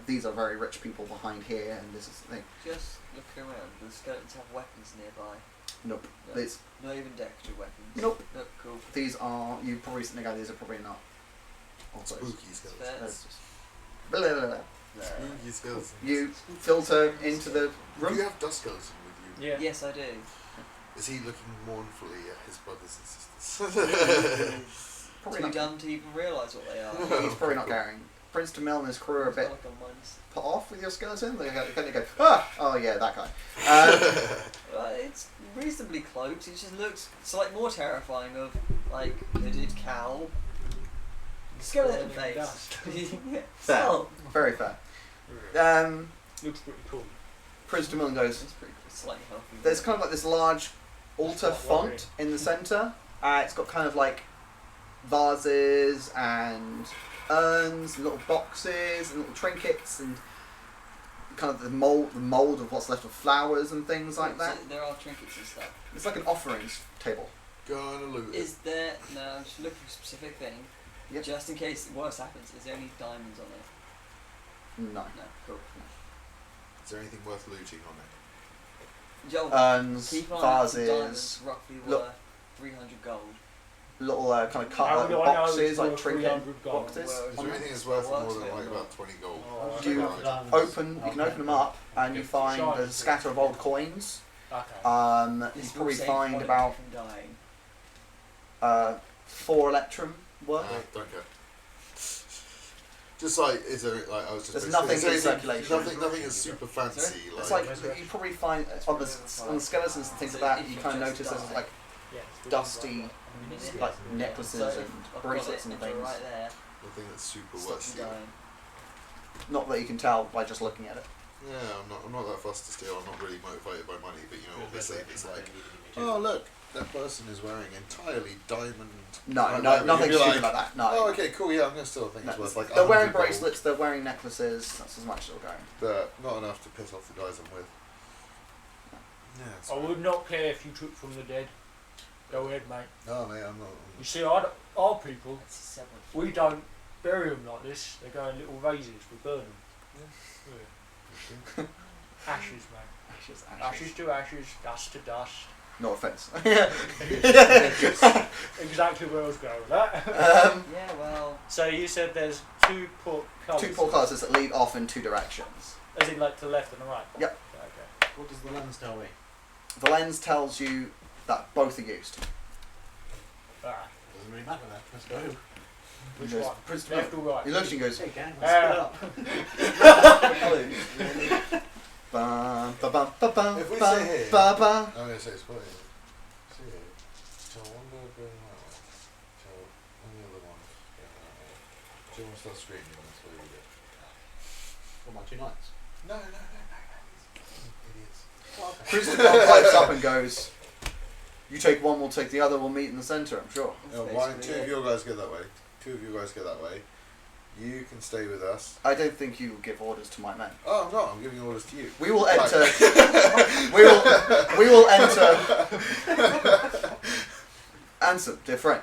These are very rich people behind here, and this is the thing. Just looking around. Do the skeletons have weapons nearby? Nope. No. These, Not even dexter weapons. nope. Nope. Cool. These are, you probably think these are probably not. Also, Spooky skeletons. Fair. that's just blah, blah, blah, blah. Spooky skeleton. You filter into the Do room. you have dust skeleton with you? Yeah. Yes, I do. Is he looking mournfully at his brothers and sisters? Probably Too not. dumb to even realise what they are. He's probably not caring. Prince Tamil and his crew are a bit Like on minus. put off with your skeleton. They go, oh yeah, that guy. It's reasonably cloaked. It just looks slightly more terrifying of like hooded cowl, skeleton Swirling face. dust. Yeah. Fair. Oh, Very fair. Looks pretty cool. Prince Tamil goes, it's pretty slightly healthy. there's kind of like this large altar It's quite font in the centre. It's got kind of like vases and urns and little boxes and little trinkets and kind of the mold of what's left of flowers and things like that. So there are trinkets and stuff. It's like an offerings table. Gonna loot it. Is there? No, I'm just looking for a specific thing. Yep. Just in case the worst happens, is there any diamonds on it? No. No, cool. Is there anything worth looting on it? Joel, Urns, keep an eye out for vases, diamonds roughly look- worth 300 gold. little kind of How cut do I know boxes, it's like worth trinket 300 gold? boxes. Well, Is there anything that's worth more than like about 20 gold? Oh, You you can open them up and you find a scatter of old coins. Okay. You This will probably save find one about from dying. 4 electrum worth. Don't care. Just like, is there, like, I was just There's basically- nothing is there in anything- circulation. Nothing is super fancy. It's Like, like you probably find on the skeletons and things like that. You kind of notice there's like Yeah, dusty like necklaces So and I've got bracelets it, and enter things. right there. nothing that's super Stop worth you stealing. dying. Not that you can tell by just looking at it. Yeah, I'm not that fussed to steal. I'm not really motivated by money, but you know, obviously, it's like, oh look, that person is wearing entirely diamond. No, Like, no, you'd nothing be stupid like that. No. Oh, okay, cool. Yeah, I'm gonna still think No. it's worth like. They're wearing 100 gold, bracelets. They're wearing necklaces. That's as much as they'll go. but not enough to piss off the guys I'm with. Yeah. It's I would not care if you took from the dead. Go ahead, mate. No, mate, I'm not. You see, our people, It's a 7. we don't bury them like this. They go in little vases. We burn them. Yeah. Ashes, mate. Ashes, Ashes to ashes, dust to dust. No offense. Exactly where I was going with that. Yeah, well, So you said there's 2 portcullises. 2 portcullises that lead off in 2 directions. As in, like, to the left and the right? Yep. Okay. What does the lens tell me? The lens tells you that both are used. Ah, Doesn't really matter then. Let's go. which He goes, one? Prince Left or right? He looks and goes, Hey, gang, Ah. let's split up. blue, really. ba ba ba ba ba If we ba say here- ba ba. I'm gonna say it's funny. See it. So one go going that way. So and the other one's going that way. Do you want to start screaming? That's what you do. For my 2 nights. No, idiots. Prince pipes up and goes, "You take one, we'll take the other. We'll meet in the centre. I'm sure." Oh, why don't 2 of your guys go that way? 2 of you guys go that way. You can stay with us. I don't think you will give orders to my men. Oh, I'm not. I'm giving orders to you. We will Right. enter. we will enter. Answer, dear friend.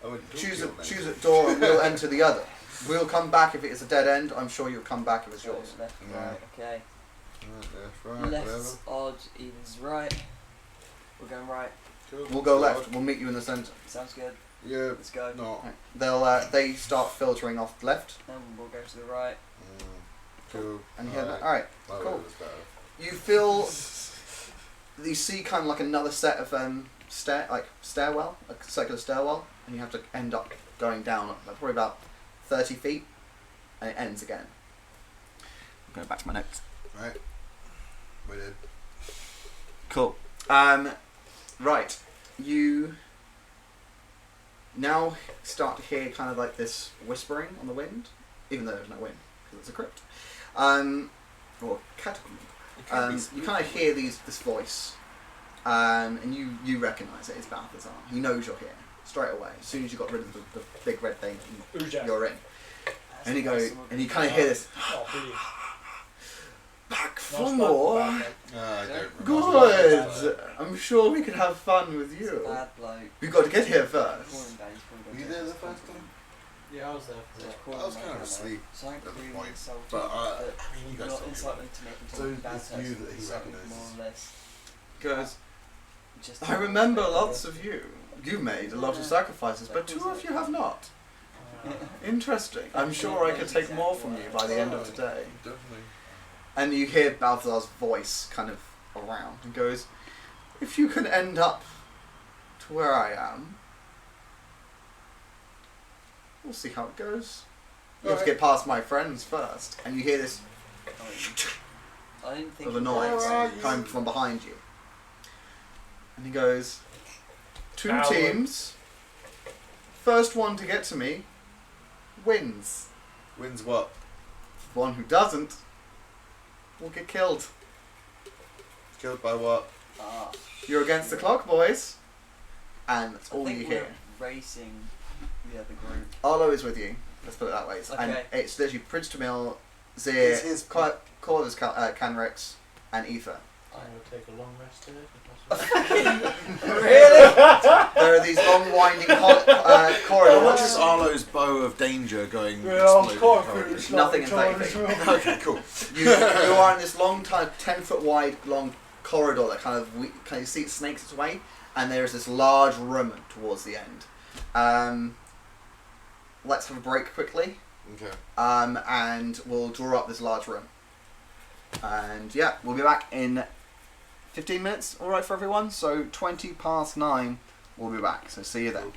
I wouldn't talk Choose to a your men. choose a door, and we'll enter the other. We'll come back if it is a dead end. I'm sure you'll come back if it's So yours. left, Yeah. right, okay. Right, left, right, whatever. Left's odd, even's right. We're going right. Cool. We'll go So left. We'll meet you in the centre. Sounds good. Yeah, Let's go. not. Right. They start filtering off left, Then we'll go to the right. Cool. and here. Alright. All right. My Cool. way was better. You feel. You see kind of like another set of stairwell, a circular stairwell, and you have to end up going down probably about 30 feet, and it ends again. I'm going back to my notes. Right. We did. Cool. Right. You now start to hear kind of like this whispering on the wind, even though there's no wind because it's a crypt. Or catacomb. You kind of hear this voice, and you recognise it. It's Balthazar. He knows you're here straight away. As soon as you got rid of the big red thing, Who's that? you're in. That's And you awesome. you kind of hear this. Oh, brilliant. Back for Nice more. bloke, mate. I don't remember. Good. I'm sure we could have fun with you. Bad bloke. We've got to get here Call first. him down, he's probably Were you gonna there take the us first forward. time? Yeah, I was there. So For call I him was out kind of that way. asleep So I ain't at the really point. insulting, But I mean, you guys not told me. insulting to make him So talk bad it's you person, that he insulting recognises. more or less. Goes, Just I remember lots of you. You made a lot of sacrifices, but 2 of you have not. Interesting. I'm sure I could take more from you by the end of today. Definitely. And you hear Balthazar's voice kind of around and goes, if you can end up to where I am, we'll see how it goes. You have to get past my friends first. And you hear this I didn't think of a noise coming from behind you. And he goes, 2 Coward. teams, first one to get to me wins. Wins what? One who doesn't will get killed. Killed by what? You're against the clock, boys. And that's I all think you we're hear. racing the other group. Arlo is with you. Let's put it that way. And Okay. it's literally Prince Tamil, Zir, Is his- Corders, Canrex, and Aether. I'm going to take a long rest here. if possible. Really? There are these long winding Oh, corridors. what is Arlo's bow of danger going Yeah, exploding? Nothing invading. Okay, cool. You are in this long, 10-foot wide, long corridor that kind of see it snakes its way, and there is this large room towards the end. Let's have a break quickly, Okay. and we'll draw up this large room. And yeah, we'll be back in 15 minutes. All right for everyone. So 9:20, we'll be back. So see you then.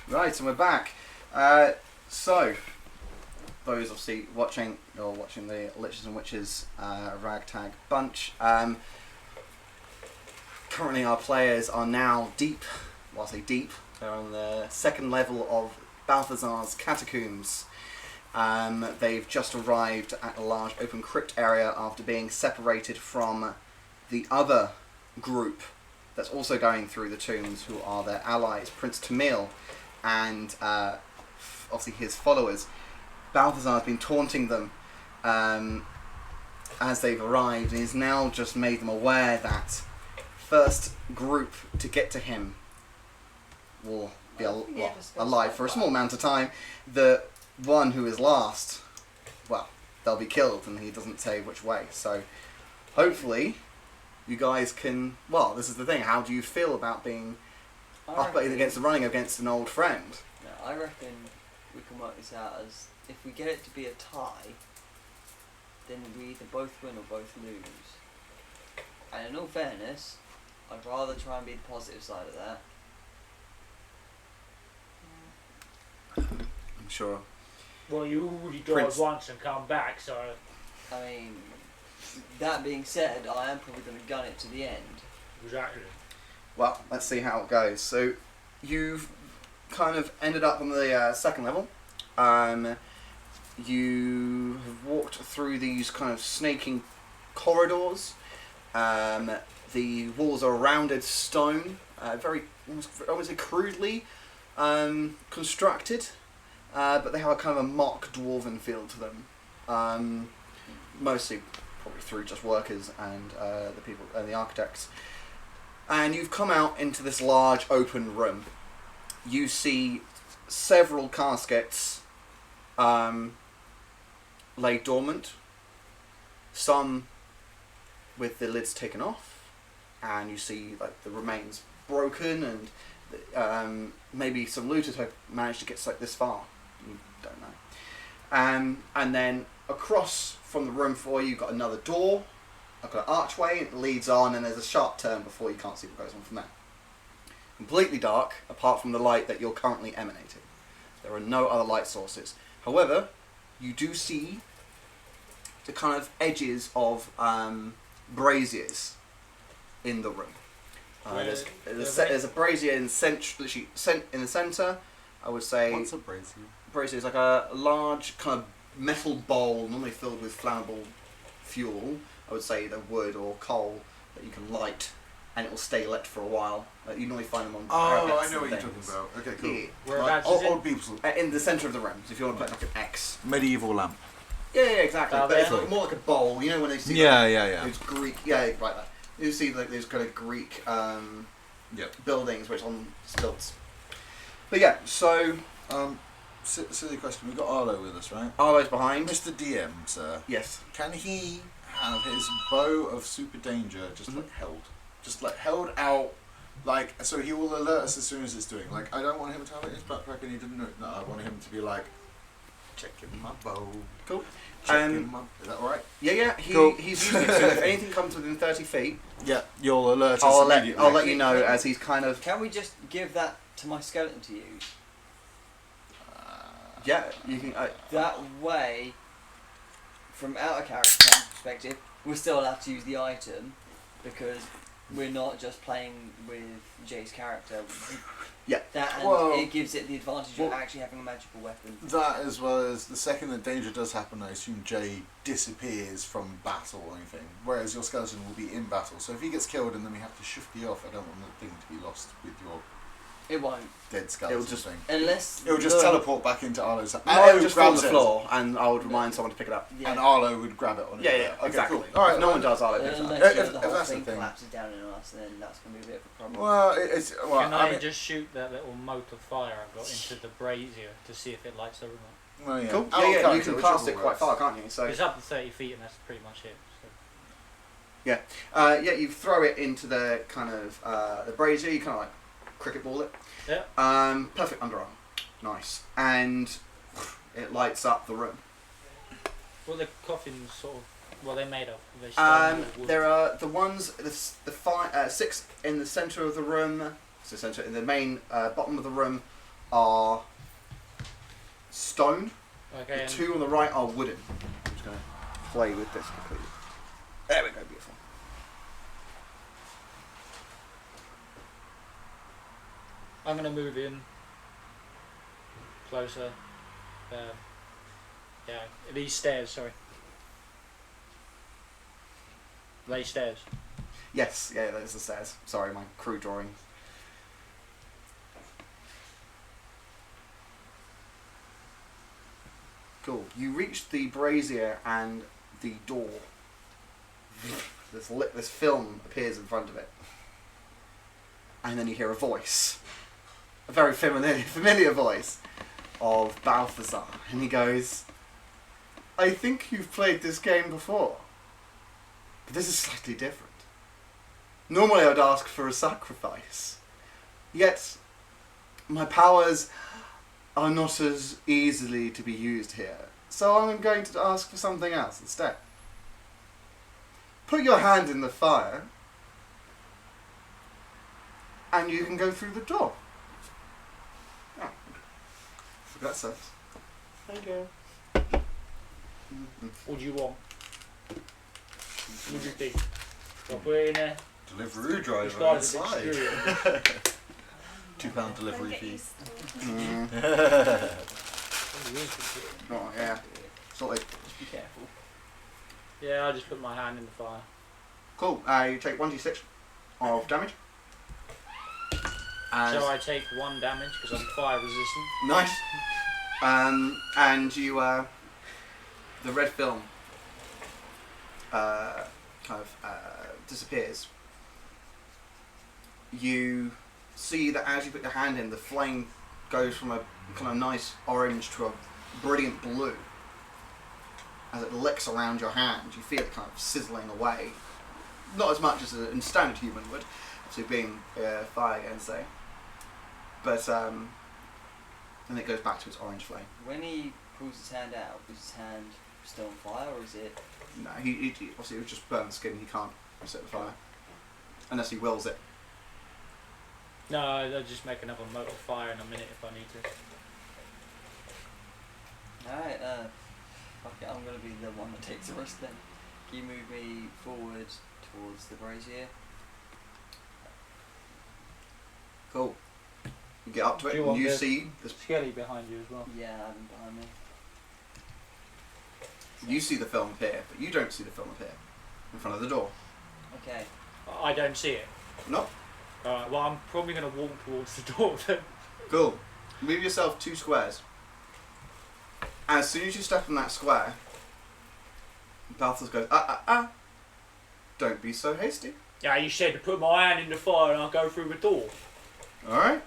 Right, and we're back. So, those obviously watching the Liches and Witches Ragtag bunch. Currently, our players are now deep. Well, I say deep. They're on the second level of Balthazar's Catacombs. They've just arrived at a large open crypt area after being separated from the other group that's also going through the tombs, who are their allies, Prince Tamil, and obviously his followers. Balthazar has been taunting them as they've arrived, and he's now just made them aware that first group to get to him will be alive for a small amount of time. The one who is last, well, they'll be killed, and he doesn't say which way. So hopefully you guys can... Well, this is the thing. How do you feel about being running against an old friend? Yeah, I reckon we can work this out as, if we get it to be a tie, then we either both win or both lose. And in all fairness, I'd rather try and be the positive side of that. I'm sure. Well, you already died once and come back, so... I mean, that being said, I am probably going to gun it to the end. Exactly. Well, let's see how it goes. So, you've kind of ended up on the second level. You have walked through these kind of snaking corridors. The walls are rounded stone, very almost crudely constructed, but they have a kind of a mock dwarven feel to them. Mostly probably through just workers and the people and the architects. And you've come out into this large open room. You see several caskets lay dormant, some with the lids taken off, and you see like the remains broken, and maybe some looters have managed to get like this far. You don't know. And then across from the room for you, you've got another door, like an archway, and it leads on, and there's a sharp turn before you can't see what goes on from there. Completely dark, apart from the light that you're currently emanating. There are no other light sources. However, you do see the kind of edges of braziers in the room. There's a brazier in the centre. I would say. What's a brazier? Brazier is like a large kind of metal bowl, normally filled with flammable fuel. I would say either wood or coal that you can light, and it will stay lit for a while. You normally find them on parapets. I know what and you're things. talking about. Okay, cool. Yeah. Whereabouts is it? Old people. In the centre of the room. So if you want to put like an X. Medieval lamp. Yeah, exactly. Oh, But it's there. like, more like a bowl. You know when they see those Greek, right there. You see like those kind of Greek buildings which on stilts. But yeah, so Silly question. We've got Arlo with us, right? Arlo's behind. Mr. DM, sir. Yes. Can he have his bow of super danger just held out, like, so he will alert us as soon as it's doing. Like, I don't want him to have it in his backpack and he didn't know it. No, I want him to be like, checking my bow. Cool. Checking my. Is that alright? Yeah. Cool. He's using it. So if anything comes within 30 feet, Yeah, you'll alert us immediately. I'll let you know as he's kind of. Can we just give that to my skeleton to use? Yeah, you can. That way, from our character perspective, we're still allowed to use the item because we're not just playing with Jay's character. Yeah. That and Well, it gives it the advantage of actually having a magical weapon. That, as well as the second that danger does happen, I assume Jay disappears from battle or anything, whereas your skeleton will be in battle. So if he gets killed and then we have to shift you off, I don't want the thing to be lost with your It won't. dead skeleton It'll just- thing. Unless... It'll just teleport back into Arlo's hand. No, it'll just fall on the grabs it, floor, and I would remind someone to pick it up. Yeah. and Arlo would grab it on Yeah, his yeah, back. Okay, exactly. cool. Alright, no one does Arlo. Unless If the whole that's the thing thing. collapses down on us, then that's going to be a bit of a problem. Well, Can I I mean, just shoot that little mote of fire I've got into the brazier to see if it lights the room up? well, yeah. Cool. Our Yeah, you character, can cast it whichever quite far, works. can't you? So It's up to 30 feet and that's pretty much it. So. you throw it into the kind of the brazier. You kind of like cricket ball it. Yeah. Perfect underarm. Nice, and it lights up the room. What are the coffins sort of... What are they made of? Are they stone or wood? There are the ones, the 6 in the centre of the room, so centre in the main bottom of the room, are stone. Okay. The And 2 on the right are wooden. I'm just going to play with this completely. There we go, beautiful. I'm gonna move in closer. Yeah, these stairs. Sorry. They stairs. Yes, yeah, there's the stairs. Sorry, my crew drawing. Cool. You reach the brazier and the door. This film appears in front of it. And then you hear a voice. A very familiar voice of Balthazar. And he goes, I think you've played this game before. But this is slightly different. Normally I'd ask for a sacrifice. Yet, my powers are not as easily to be used here. So I'm going to ask for something else instead. Put your hand in the fire, and you can go through the door. Oh. That sense. Thank you. What do you want? What do you think? I'll put it in there. Delivery This driver guy's a bit inside. screwy. £2 delivery fee. Oh, yeah. Sorted. Just be careful. Yeah, I'll just put my hand in the fire. Cool. You take 1d6 of damage. As So I take 1 damage because I'm fire resistant. nice. And you, the red film disappears. You see that as you put your hand in, the flame goes from a kind of nice orange to a brilliant blue. As it licks around your hand, you feel it kind of sizzling away. Not as much as a standard human would, obviously being fire again, say. But then it goes back to its orange flame. When he pulls his hand out, is his hand still on fire, or is it? No, he obviously it was just burnt skin. He can't set the fire unless he wills it. No, I'll just make another mote of fire in a minute if I need to. Alright, fuck it, I'm gonna be the one that takes the risk then. Can you move me forward towards the brazier? Cool. You get up to it Do you and want you the- see this. Skelly behind you as well. Yeah, I have him behind me. You see the film appear, but you don't see the film appear in front of the door. Okay. I don't see it. Nope. Alright, well I'm probably going to walk towards the door then. Cool. Move yourself 2 squares. As soon as you step in that square, Balthazar goes, don't be so hasty. Yeah, you said to put my hand in the fire and I'll go through the door. Alright?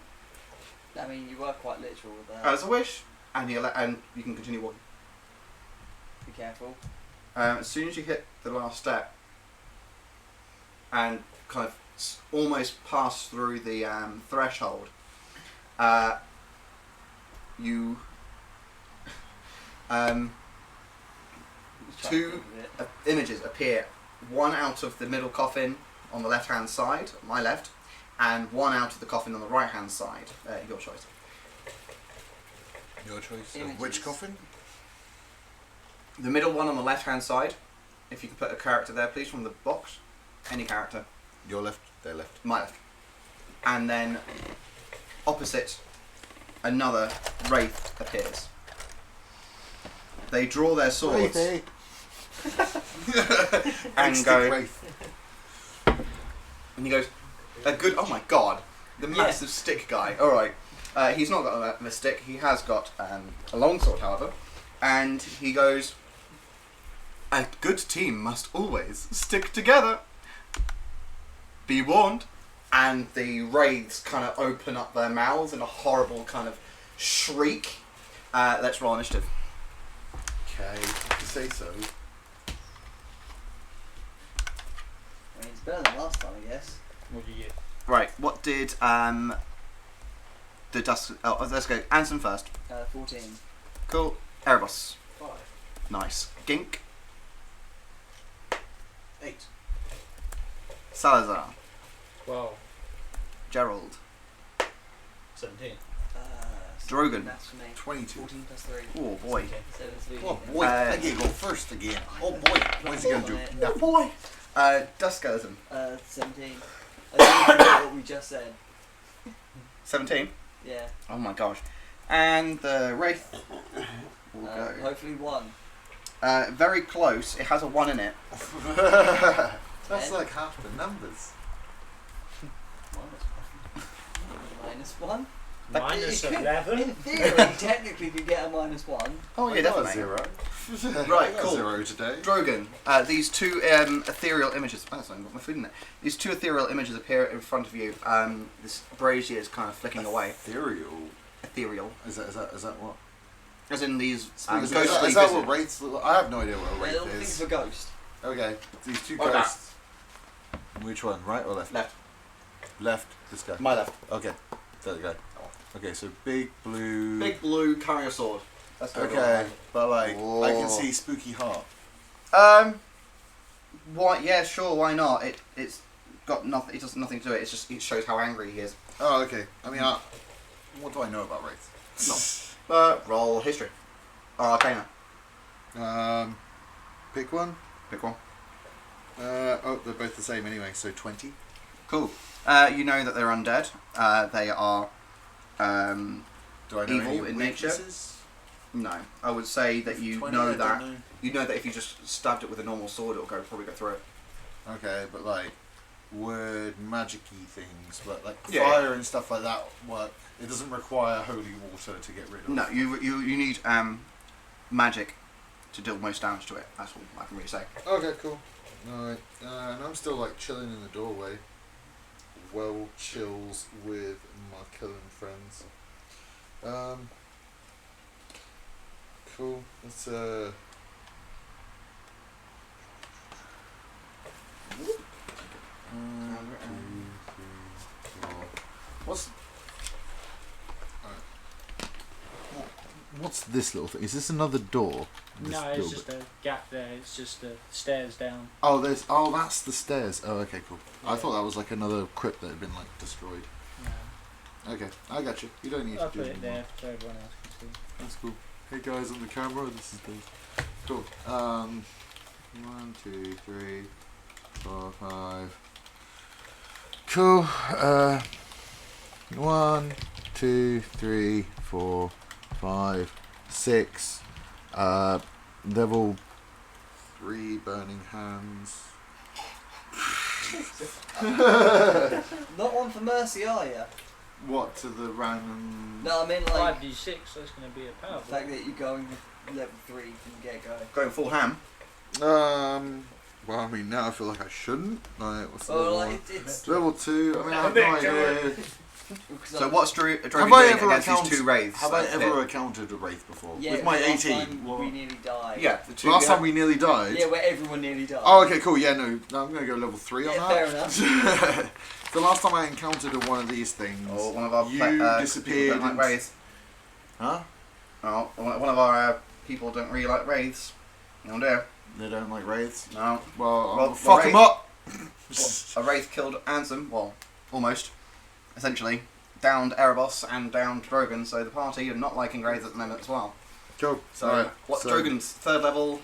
I mean, you were quite literal with that. As a wish. And you can continue walking. Be careful. As soon as you hit the last step and kind of almost pass through the threshold, you 2 images appear. One out of the middle coffin on the left hand side, my left, and one out of the coffin on the right hand side. Your choice. Your choice. Images. Of which coffin? The middle one on the left hand side, if you can put a character there please from the box. Any character. Your left, their left. My left. And then opposite, another wraith appears. They draw their swords and Big go. stick wraith. And he goes, a good. Oh my god, the massive stick guy. All right, he's not got a stick. He has got a longsword, however, and he goes. A good team must always stick together. Be warned. And the wraiths kind of open up their mouths in a horrible kind of shriek. Let's roll initiative. Okay, if you say so. I mean, it's better than last time, I guess. What do you get? Right, what did the dust? Oh, let's go. Anson first. 14. Cool. Erebus. 5. Nice. Gink. 8. Salazar. 12. Gerald. 17. Drogon. That's for me. 22. 14 plus 3. Oh boy. 17. Oh boy, I get to go first again. Oh boy, what's he gonna do? Oh boy. Duskism. 17. I didn't forget what we just said. 17. Yeah. Oh my gosh. And the Wraith will go. Hopefully 1. Very close. It has a 1 in it. That's like half the numbers. Minus 1. Minus It could- 11. In theory, technically, could get a minus 1. Oh yeah, I got a definitely. 0. Right, I got cool. 0 today. Drogon. These two ethereal images. Oh, sorry, I've got my food in there. These two ethereal images appear in front of you. This brazier is kind of flicking away. Ethereal. Ethereal. Is that what? As in these Is ghostly that visage. what wraiths look like? I have no idea what a They're wraith little things is. for ghost. Okay, these two Okay. ghosts. Which one? Right or left? Left. Left. This guy. My left. Okay, that guy. Okay, so big blue. Big blue carrying a sword. That's Drogon. Okay, but like I Whoa. can see spooky heart. Why? Yeah, sure. Why not? It's got nothing. It does nothing to it. It's just it shows how angry he is. Oh, okay. I mean, what do I know about wraiths? Roll history. Or arcana. Pick one. Pick one. Oh, they're both the same anyway. So 20. Cool. You know that they're undead. They are Do I know evil any in nature. weaknesses? No. I would say that you 20, I know don't that know. you know that if you just stabbed it with a normal sword, it'll probably go through it. Okay, but like word magic-y things, but like Yeah. fire and stuff like that work. It doesn't require holy water to get rid of. No, you need magic to deal most damage to it. That's all I can really say. Okay, cool. Alright, and I'm still like chilling in the doorway. Well, chills with my killing friends. Cool. Let's What's this little thing? Is this another door? This No, it's door just bit? a gap there. It's just the stairs down. Oh, that's the stairs. Oh, okay, cool. I thought that was like another crypt that had been like destroyed. No. Okay, I got you. You don't need I'll to do put it it anymore. there so everyone else can see. That's cool. Hey guys on the camera, this is Dave. Cool. 1, 2, 3, 4, 5. Cool. 1, 2, 3, 4, 5, 6. Level 3 burning hands. Not one for mercy, are you? What to the random? No, I mean like 5d6, so it's going to be a the powerful. fact that you're going with level 3 from the get go. Going full ham. Well, I mean, now I feel like I shouldn't. Like, what's the Oh, level like one? it's Level 2. I mean, I have no idea. So what's Drogon Have I doing ever against these encountered- two wraiths? Have I That's ever it. encountered a wraith before? yeah, With my last 18. time What? we nearly died. Yeah, the two. Last time we nearly died. Yeah, where everyone nearly died. Oh, okay, cool. Yeah, no, I'm gonna go level 3 on Yeah, that. fair enough. The last time I encountered one of these things, Or one of our you people disappeared. don't like and- wraiths. Huh? Oh, one of our people don't really like wraiths. No dear. They don't like wraiths. No. Well, Well, I'll fuck wraith- them up. A wraith killed Ansem. Well, almost. Essentially. Downed Erebos and downed Drogon, so the party are not liking wraiths at the moment as well. Cool. So, Alright, what's so- Drogon's third level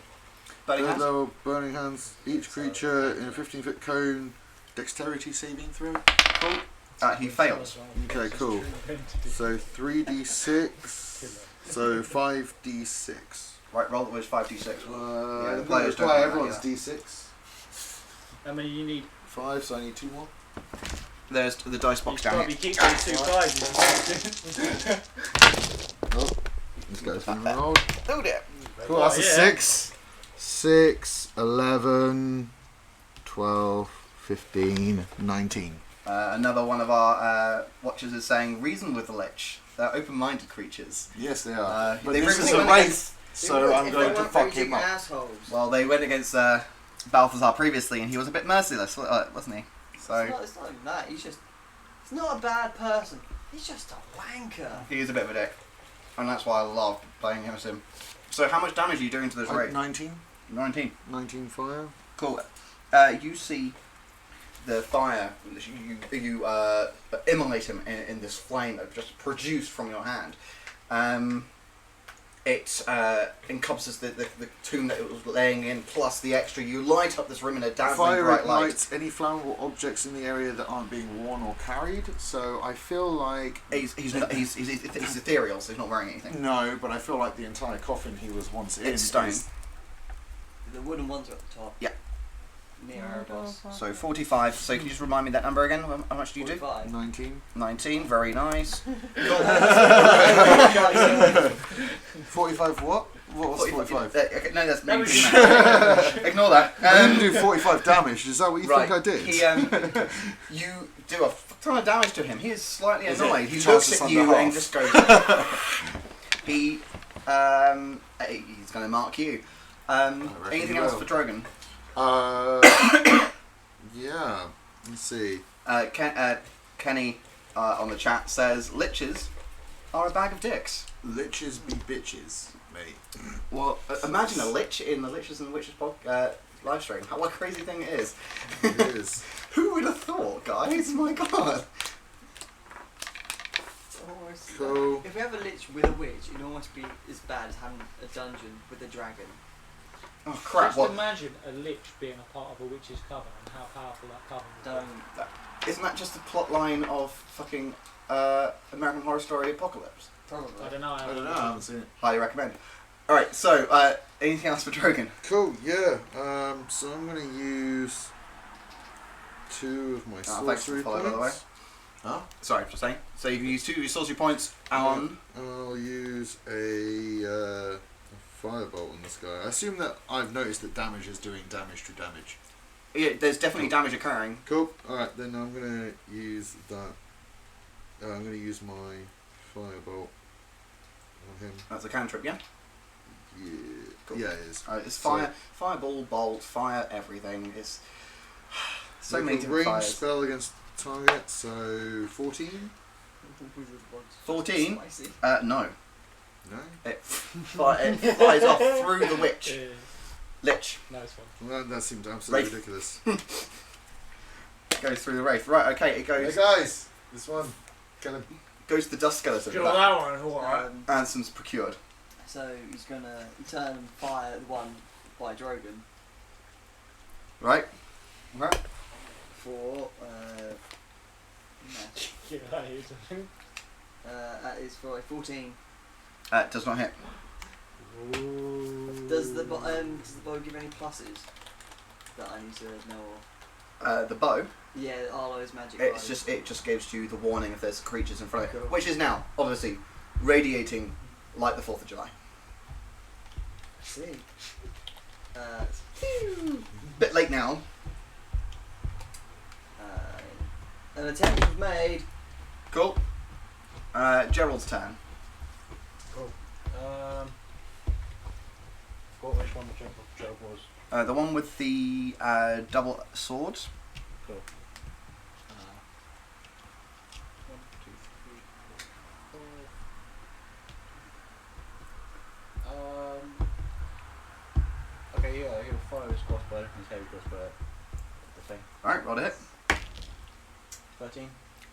burning Third hands? level burning hands. Each creature in a 15-foot cone. Dexterity saving throw. Cool. He fails. Okay, cool. So 3d6. So 5d6. Right, roll it was 5d6. Yeah, the No, players don't require like that everyone's either. d6. How many you need? 5, so I need 2 more. There's the dice box You down probably here. keep those 2 5s. Oh, this guy's been rolled. Oh dear. Cool, that's a yeah. 6. 6, 11, 12, 15, 19. Another one of our watchers is saying, reason with the Lich. They're open-minded creatures. Yes, they are. But they this is recently a went wraith, so I'm going to fuck him up. Assholes. Well, they went against Balthazar previously, and he was a bit merciless, wasn't he? So It's not even that. He's not a bad person. He's just a wanker. he is a bit of a dick, and that's why I love playing him as him. So how much damage are you doing to this wraith? 19. 19. 19 fire. Cool. You see the fire. You immolate him in this flame that just produced from your hand. It encompasses the tomb that it was laying in, plus the extra. You light up this room in a dazzling Fire bright light. ignites any flammable objects in the area that aren't being worn or carried. So I feel like He's ethereal, so he's not wearing anything. no, but I feel like the entire coffin he was once in It's stone. is- The wooden ones are at the top. Yeah. Near Erebos. So 45. So can you just remind me that number again? How much do you do? 45. 19. 19. Very nice. 45 what? What was 45? Okay, no, that's me. That was doing just- that. Ignore that. I didn't do 45 damage. Is that what you right. think I did? He, you do a ton of damage to him. He is slightly Is annoyed. it He chances looks at under you half? and just goes. He, he's going to mark you. reckon Anything he else will. for Drogon? Yeah. Let's see. Kenny on the chat says liches are a bag of dicks. Liches be bitches, mate. Well, imagine a lich in the Liches and Witches live stream. What a crazy thing it is. It is. Who would have thought, guys? My God. It's almost Cool. if we have a lich with a witch, it'd almost be as bad as having a dungeon with a dragon. Oh crap! Just What? imagine a lich being a part of a witch's coven and how powerful that coven would be. Don't. Isn't that just the plot line of fucking American Horror Story Apocalypse? Probably. I don't know. I don't know. I haven't seen it. Highly recommend. All right. So, anything else for Drogon? Cool. Yeah. So I'm gonna use 2 of my Thanks for sorcery the follow, by the way. points. Huh? Sorry, just saying. So you can use 2 of your sorcery points on. I'll use a firebolt on this guy. I assume that I've noticed that damage is doing damage to damage. Yeah, there's definitely damage occurring. Cool. Alright, then I'm going to use that. I'm going to use my firebolt on him. That's a cantrip, yeah. Yeah, Cool. yeah, it is. It's fire, fireball, bolt, fire, everything. It's so many Make a different ranged fires. spell against target, so 14? Wizard ones. 14? Spicy. No. No? It flies off through the witch. Lich. Nice one. Well, that seemed absolutely Wraith. ridiculous. Goes through the wraith. Right, okay, it Hey goes guys, this one kind of goes to the dust skeleton. Sure, that one, alright. Ansom's procured. So he's gonna turn and fire the one by Drogon Right? Right. for match. Yeah, that is something. That is for a 14. Does not hit. Does the bow give any pluses that I need to know? The bow. Yeah, Arlo's magic. It just gives you the warning if there's creatures in front of it, Cool. which is now obviously radiating like the 4th of July. I see. Bit late now. An attempt was made. Cool. Gerald's turn. Cool. Forgot which one the joke was. The one with the double swords. Cool. 1, 2, 3, 4. Okay, yeah, he'll fire his crossbow, his heavy crossbow at the thing. Alright, roll to hit. 13.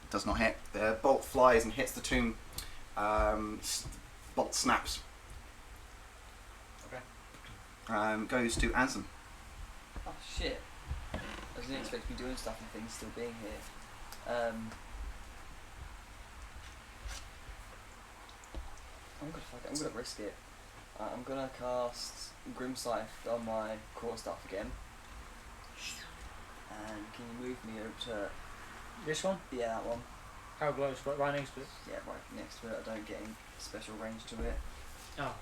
Does not hit. The bolt flies and hits the tomb. Bolt snaps. Okay. Goes to Anson. Oh shit! I didn't expect to be doing stuff and things still being here. I'm gonna risk it. I'm gonna cast Grim Scythe on my core stuff again. And can you move me over to This one? yeah that one? How close? Right next to it. Yeah, right next to it. I don't get any special range to it. Oh.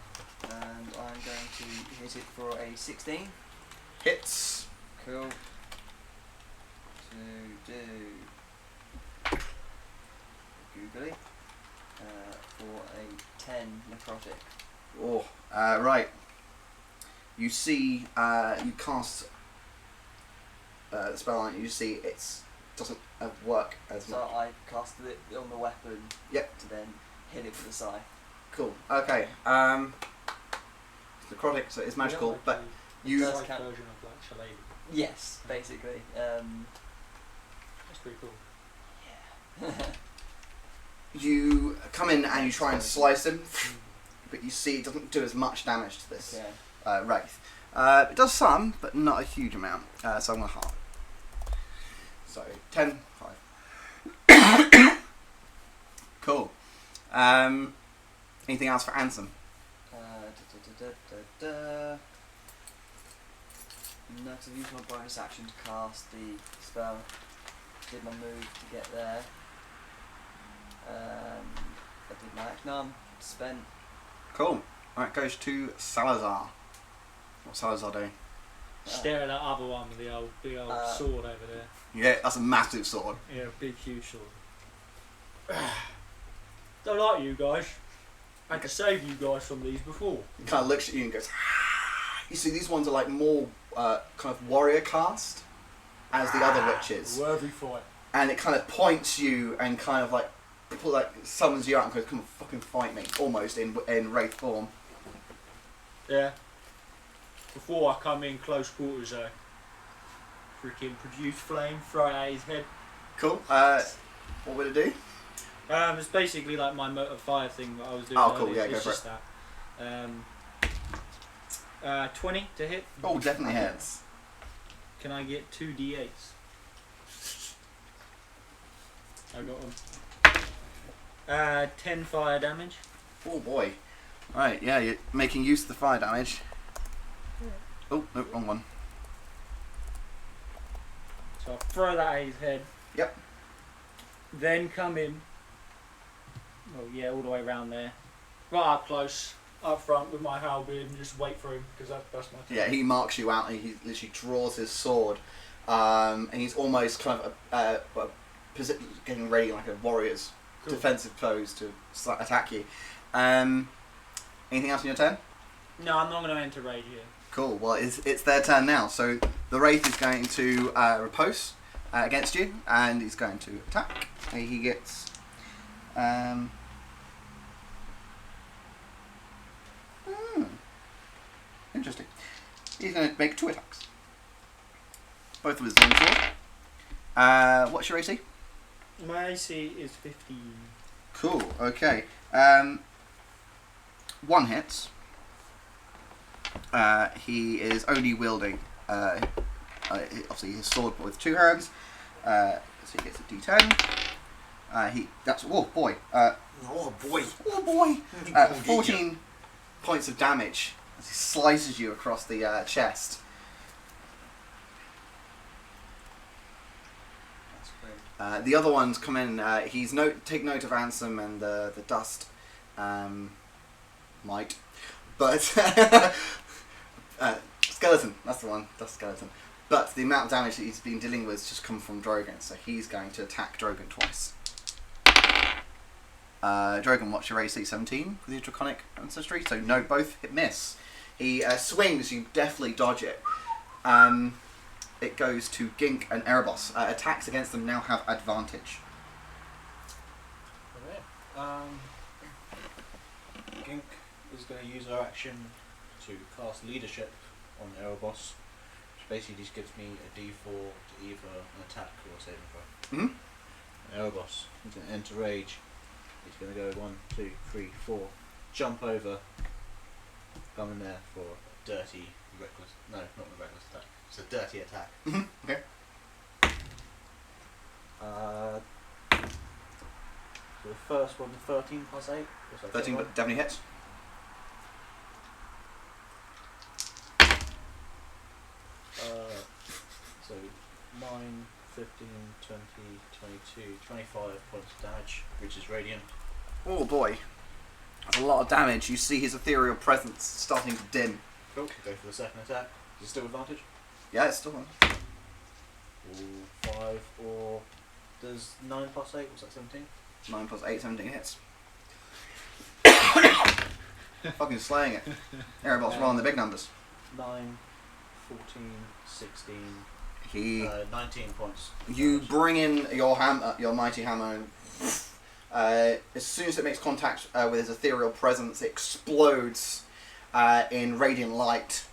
And I'm going to hit it for a 16. Hits. Cool. To do googly for a 10 necrotic. Oh, right. You see, you cast the spell on it. You see, it doesn't work as So much. I casted it on the weapon. Yep. To then hit it with the scythe. Cool. Okay. It's necrotic, so it's magical, but you. does Like count. version of like Shillelagh. Yes, basically. That's pretty cool. You come in and you try and slice him, but you see it doesn't do as much damage to this wraith. It does some, but not a huge amount. So I'm going to halve it. So 10, 5. Cool. Anything else for Ansem? No, to use my bonus action to cast the spell. Did my move to get there. I did my action. No, I'm spent. Cool. Alright, goes to Salazar. What's Salazar doing? Stare at that other one with the old big old sword over there. Yeah, that's a massive sword. Yeah, big huge sword. Don't like you guys. I could save you guys from these before. He kind of looks at you and goes, "Ah." You see, these ones are like more kind of warrior cast as the other witches. Worthy fight. And it kind of points you and kind of like summons you out and goes, "Come on, fucking fight me," almost in wraith form. Yeah. Before I come in close quarters, freaking produce flame, throw it at his head. Cool. What would it do? It's basically like my motor fire thing that I was doing. Oh, cool. earlier. Yeah, go it's for just it. That. 20 to hit. Oh, definitely hits. Can I get 2 d8s? I got them. 10 fire damage. Oh boy. Right, yeah, you're making use of the fire damage. Oh, no, wrong one. So I'll throw that at his head. Yep. Then come in. Oh yeah, all the way around there. Right up close, up front with my halberd and just wait for him because that's my turn. Yeah, he marks you out and he literally draws his sword. And he's almost kind of getting ready like a warrior's defensive pose to attack you. Anything else on your turn? No, I'm not going to enter rage here. Cool. Well, it's their turn now. So the wraith is going to repose against you, and he's going to attack. He gets. Interesting. He's going to make 2 attacks. Both of his longsword. What's your AC? My AC is 15. Cool. Okay. 1 hits. He is only wielding, obviously his sword with 2 hands. So he gets a D10. That's oh boy. Oh boy. Oh boy. 14 points of damage as he slices you across the chest. That's great. The other ones come in. He's take note of Ansem and the dust might, but skeleton. That's the one. Dust skeleton. But the amount of damage that he's been dealing with has just come from Drogon, so he's going to attack Drogon twice. Drogon, what's your AC? 17 with your draconic ancestry? So no, both hit miss. He swings, you deftly dodge it. It goes to Gink and Erebos. Attacks against them now have advantage. Gink is going to use her action to cast leadership on Erebos, which basically just gives me a D4 to either an attack or a saving throw. Mm-hmm. Erebos is going to enter rage. He's going to go 1, 2, 3, 4, jump over, come in there for a dirty, reckless. No, not a reckless attack. It's a dirty attack. Mm-hmm. Okay. So the first one, 13 plus 8. 13, but definitely hits. So 9, 15, 20, 22, 25 points of damage, which is radiant. Oh boy. That's a lot of damage. You see his ethereal presence starting to dim. Cool. Go for the second attack. Is it still advantage? Yeah, it's still on. Or 5, or does 9 plus 8, was that 17? 9 plus 8, 17 hits. Fucking slaying it. Erebos rolling the big numbers. 9, 14, 16, He 19 points. You bring in your hammer, your mighty hammer, and as soon as it makes contact with his ethereal presence, it explodes in radiant light.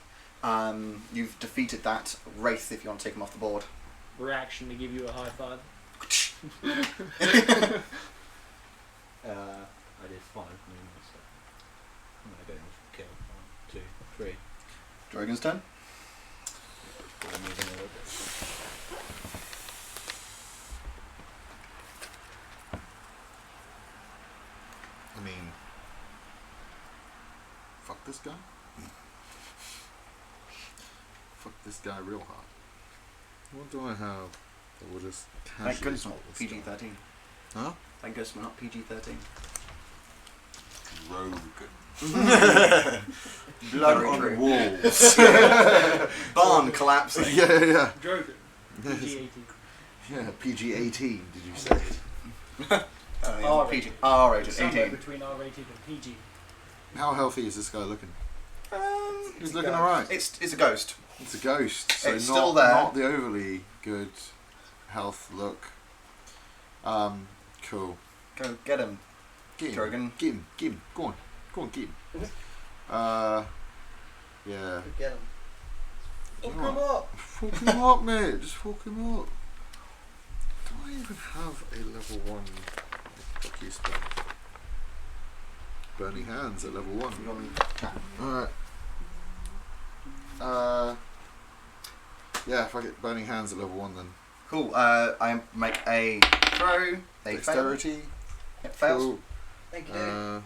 You've defeated that wraith if you want to take him off the board. Reaction to give you a high five. I did 5 movements, so I'm going to go with kill. 1, 2, 3. Drogon's turn. We're moving a little bit. I mean, fuck this guy. Fuck this guy real hard. What do I have that will just Thank casually goodness fuck not this PG guy? 13. Huh? Thank goodness we're not PG 13. Rogue. Blood Very on true. walls. Barn collapsing. Yeah. Drogon. Yes. PG-18. Yeah, PG-18, did you say? PG. R-rated. Somewhere 18. between R-rated and PG. How healthy is this guy looking? He's It's looking a ghost. alright. It's a ghost. It's a ghost, so It's not, still there. not the overly good health look. Cool. Go get him. Get him. Drogon. Get him. Go on, get him. Yeah. Get him. Do you Fuck know him what? up. Fuck him up, mate. Just fuck him up. Do I even have a level 1 fuck you spell? Burning Hands at level 1. Alright. Yeah, if I get Burning Hands at level 1 then. Cool. I make a throw. They Dexterity. fail. It fails. Cool. Thank you.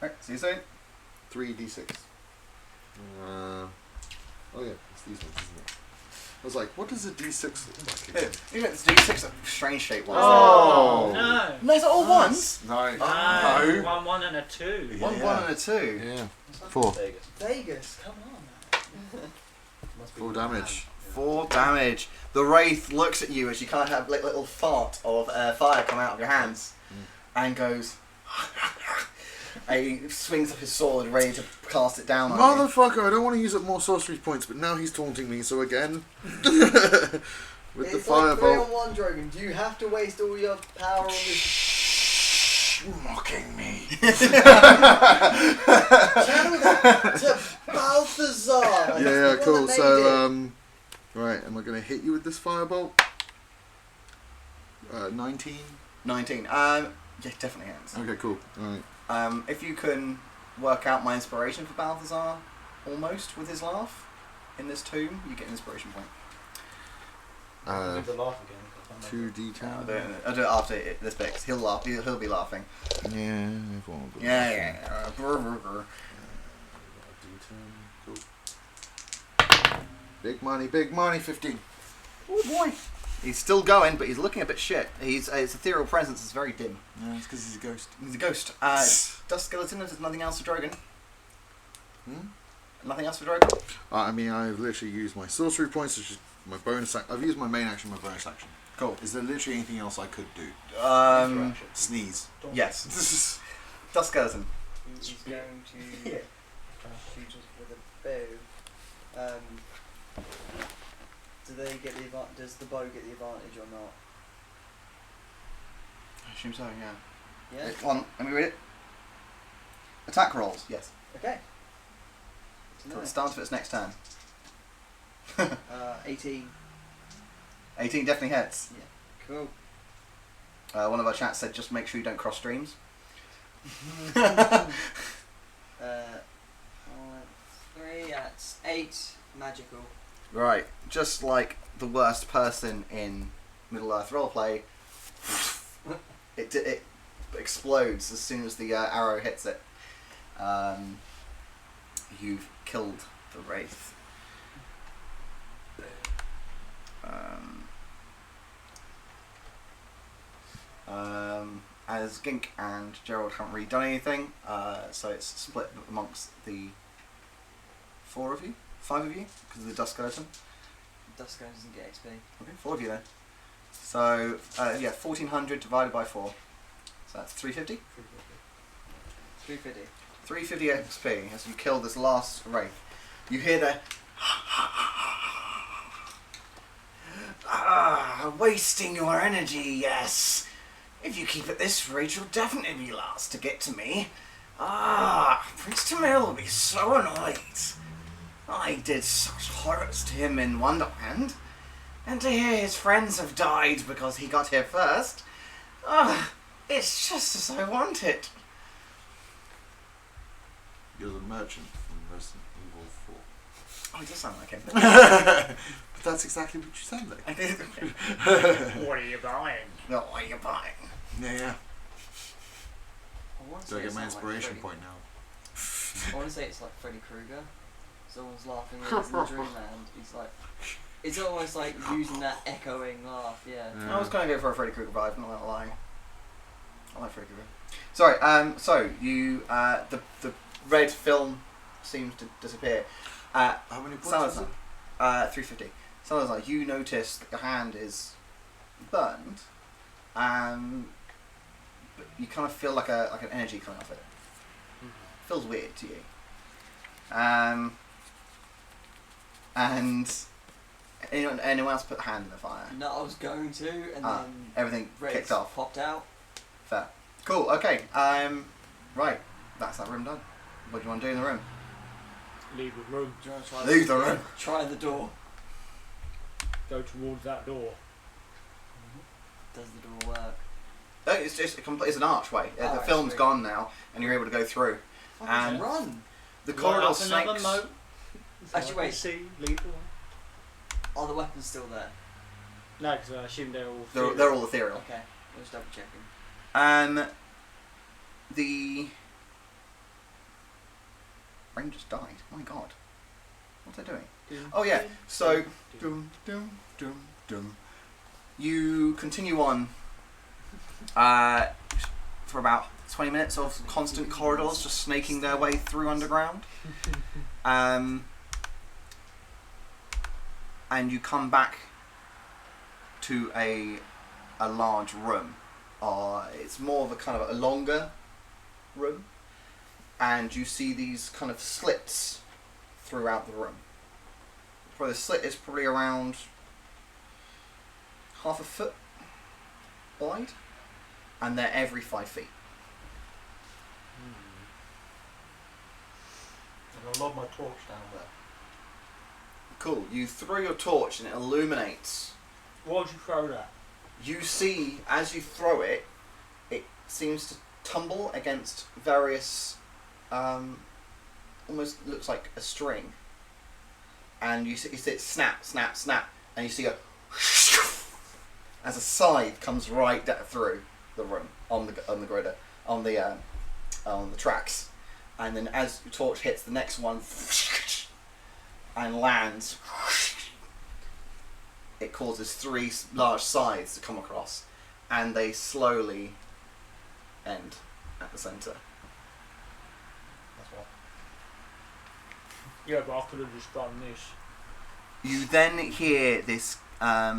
Right, see you soon. 3d6. Oh yeah, it's these ones, isn't it? I was like, what does a d6 look like Here, again? you got this D6 a strange shape one. Oh. No. No, is it all ones? No. No. No. 1, 1 and a 2. One, Yeah. 1 and a 2. Yeah. 4. Vegas. Vegas, come on. Must be 4 with damage. 4 damage. The Wraith looks at you as you kind of have like a little fart of fire come out of your hands and goes. And he swings up his sword ready to cast it down on you. Motherfucker, I don't want to use up more sorcery points, but now he's taunting me, so again. With the It's like 3 firebolt. on 1, Drogon. Do you have to waste all your power on this? Mocking me. Channel that to Balthazar. Yeah, cool. So, right, am I going to hit you with this firebolt? 19. 19. Yeah, definitely hits. Okay, cool. Alright. If you can work out my inspiration for Balthazar, almost with his laugh in this tomb, you get an inspiration point. Do the laugh again. I can't remember. 2d10. I'll do it after this bit. 'Cause he'll laugh. He'll be laughing. Yeah, everyone will be Yeah, laughing. yeah. Brr, brr, brr. D10. Cool. Big money, 15. Oh boy. He's still going, but he's looking a bit shit. His ethereal presence is very dim. No, it's because he's a ghost. He's a ghost. Dust Skeleton, there's nothing else for Drogon. Nothing else for Drogon? I mean, I've literally used my sorcery points, which is my bonus action. I've used my main action, my bonus action. Cool. Is there literally anything else I could do? Interaction. Sneeze. Yes. Dust Skeleton. He's going to shoot us with a bow. Do they get the does the bow get the advantage or not? I assume so, yeah. Yeah. Wait, hold on, let me read it. Attack rolls, yes. Okay. So it starts for its next turn. 18. 18 definitely hits. Cool. One of our chats said just make sure you don't cross streams. 3, that's 8 magical. Right, just like the worst person in Middle-earth roleplay, it explodes as soon as the arrow hits it. You've killed the Wraith. As Gink and Gerald haven't really done anything, so it's split amongst the 5 of you, because of the Dust Skeleton. Dust Skeleton doesn't get XP. Okay, 4 of you then. So, yeah, 1400 divided by 4. So that's 350? 350. 350 XP as you kill this last Wraith. You hear the wasting your energy, yes. If you keep at this rate, you'll definitely be last to get to me. Prince Tamil will be so annoyed. I did such horrors to him in Wonderland, and to hear his friends have died because he got here first. It's just as I want it. You're the merchant from Resident Evil 4. Oh, it does sound like him. But that's exactly what you sound like. I did. What are you buying? No, what are you buying? Yeah. I want to Do I say get it's my not like inspiration Freddy. point now? I want to say it's like Freddy Krueger. Someone's laughing when he's in the dreamland. He's like, it's almost like using that echoing laugh. Yeah. I was going to go for a Freddy Krueger vibe, not gonna lie. I like Freddy Krueger. Sorry, so you, the red film seems to disappear. How many points was Salazar, it? 350. Salazar, you notice that your hand is burned, but you kind of feel like an energy coming off it. Feels weird to you. And anyone else put a hand in the fire? No, I was going to, and then Everything Reds kicked off. popped out. Fair. Cool. Okay. Right. That's that room done. What do you want to do in the room? Leave the room. Do you want to try Leave the room. Try the door. Go towards that door. Does the door work? No, it's just it's an archway. The Alright, film's sweet. gone now, and you're able to go through. Fucking And run! the Light corridor up another snakes. moat. So Actually, I can wait. See, leave the one. Are the weapons still there? No, because I assume they're all. They're all ethereal. Okay, I was double checking. The Rangers died. Oh my god. What's they doing? Oh yeah. So dum dum dum dum. You continue on for about 20 minutes of constant corridors just snaking their way through underground. And you come back to a large room. It's more of a kind of a longer room, and you see these kind of slits throughout the room. Probably the slit is probably around half a foot wide, and they're every 5 feet. And I'll lob my torch down there. Cool. You throw your torch and it illuminates. Why'd you throw that? You see, as you throw it, it seems to tumble against various, almost looks like a string. And you see it snap, snap, snap, and you see a as a scythe comes right through the room on the grider, on the tracks, and then as your torch hits the next one and lands, it causes 3 large scythes to come across, and they slowly end at the centre. That's what. Yeah, but I could have just done this. You then hear this. Go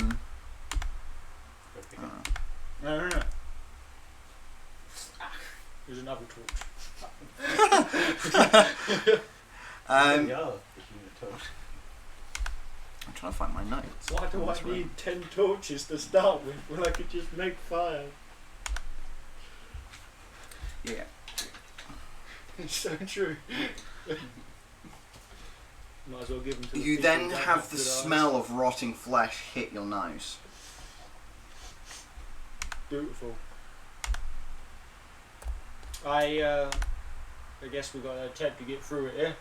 pick it. No. There's another torch. I'm Yeah, picking the torch. trying to find my notes. Why do That's I right. need 10 torches to start with when I could just make fire? Yeah. It's so true. Might as well give them to the You people then who don't have the good eyes. smell of rotting flesh hit your nose. Beautiful. I guess we've got to attempt to get through it, yeah?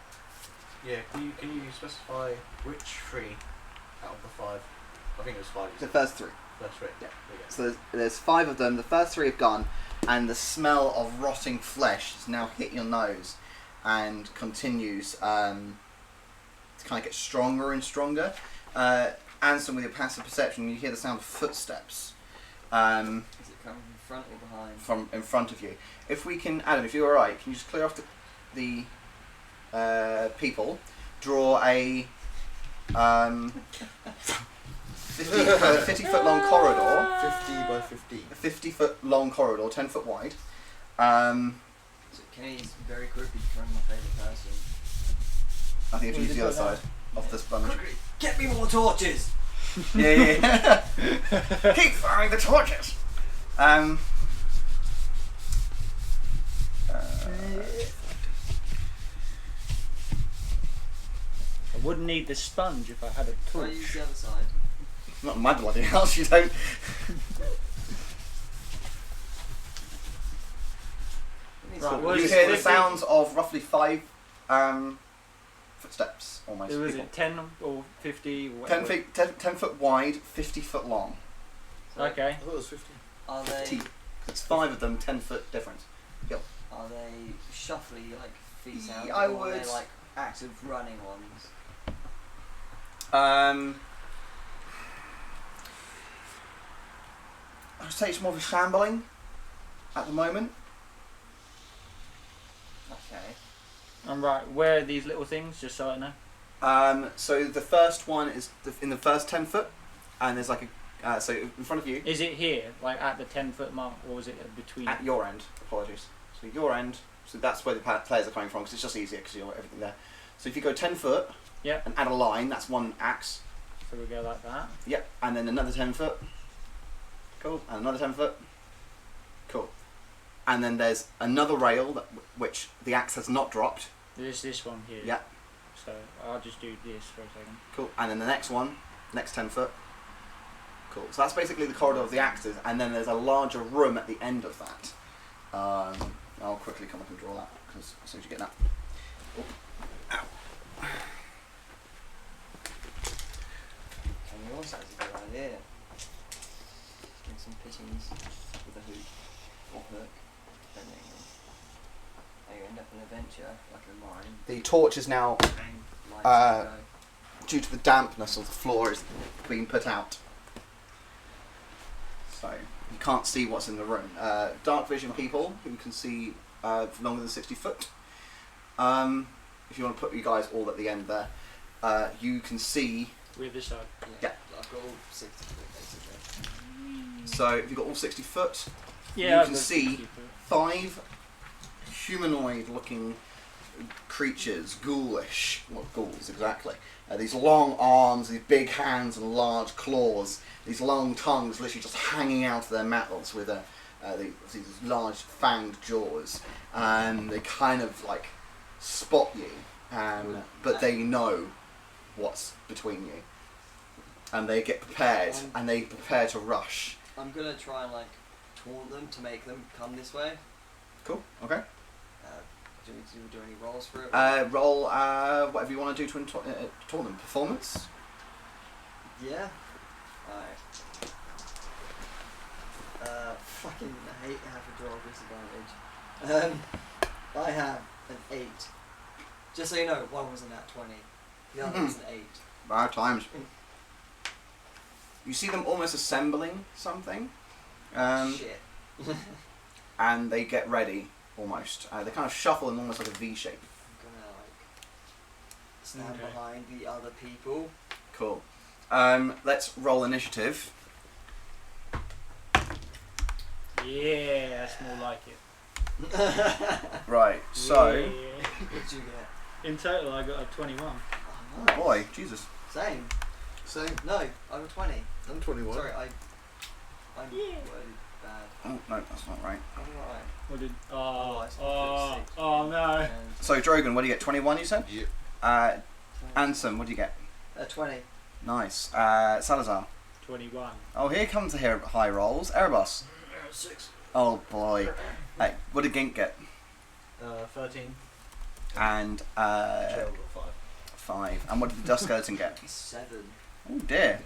Yeah, can you specify which 3 out of the 5? I think it was 5. The first 3. First 3. Yeah. There you go. So there's 5 of them. The first 3 have gone, and the smell of rotting flesh has now hit your nose, and continues to kind of get stronger and stronger. Anson, with your passive perception, you hear the sound of footsteps Is it coming from front or behind? from in front of you. If we can, Adam, if you're alright, can you just clear off the people? Draw a 50 foot long corridor. 50 by 15. A 50 foot long corridor, 10 foot wide. So Kenny's very quickly becoming my favourite person. I think if you use What is the it other right side of the sponge. Quickly, get me more torches! Yeah. Keep firing the torches. Uh, I wouldn't need the sponge if I had a Try torch. use the other side. not my bloody house, you don't. Right, So well, you it's hear the 50. sounds of roughly 5 footsteps almost. Was people. it 10 or 50 or 10 whatever? feet, 10 foot wide, 50 foot long. Okay. I thought it was 15. Are 50. they It's 5 of them, 10 foot difference. are they shuffly like feet sounds, I or are would- they like active running ones? I would say it's more of a shambling at the moment. Okay. I'm right. Where are these little things? Just so I know. So the first one is in the first 10 foot, and there's like a so in front of you Is it here, like at the 10-foot mark, or is it between? at your end. Apologies. So your end. So that's where the players are coming from because it's just easier because you've got everything there. So if you go 10 foot, Yep. and add a line, that's one axe. So we go like that. Yep, and then another 10 foot. Cool. And another 10 foot. Cool. And then there's another rail that which the axe has not dropped. There's this one here. Yeah. So I'll just do this for a second. Cool. And then the next one, next 10 foot. Cool. So that's basically the corridor of the axes, and then there's a larger room at the end of that. I'll quickly come up and draw that because as soon as you get that. Oh. Ow. And yours has a good idea. Make some pittings with a hook or hook, depending on how you end up in an adventure, like a mine. The torch is now, And lights Uh, go. due to the dampness of the floor, is being put out. So you can't see what's in the room. Dark vision people who can see longer than 60 foot. If you want to put you guys all at the end there, you can see. We're this side. Yeah. I've got all 60 foot basically. So if you've got all 60 foot, Yeah. You I've can got see 60 foot. 5 humanoid-looking creatures, ghoulish, well, ghouls exactly. These long arms, these big hands and large claws, these long tongues literally just hanging out of their mouths with these large fanged jaws, and they kind of like spot you, but they know what's between you, and they get prepared and they prepare to rush. I'm gonna try and like taunt them to make them come this way. Cool. Okay. Do we need to do any rolls for it? Roll whatever you want to do to taunt them. Performance. Yeah. Alright. Fucking hate have a draw disadvantage. I have an 8. Just so you know, one was an at 20. The other was an 8. Bad times. You see them almost assembling something, Shit. and they get ready almost. They kind of shuffle in almost like a V shape. I'm gonna like stand Okay. behind the other people. Cool. Let's roll initiative. Yeah, that's more like it. Right. So, Yeah. What'd you get? In total, I got a 21. Oh, oh nice. boy, Jesus. Same. Same. No, I got 20. I'm 21. Sorry, I'm Yeah. worded bad. Oh no, that's not right. I'm alright. What did? Oh, I still Oh, put 6. oh no. And So Drogon, what do you get? 21, you said. Yeah. Ansem, what do you get? 20. Nice. Salazar. 21. Oh, here comes the high rolls. Erebos. 6. Oh boy. Hey, what did Gink get? 13. And Gerald got 5. And what did the Dust Skeleton get? 7. Oh dear.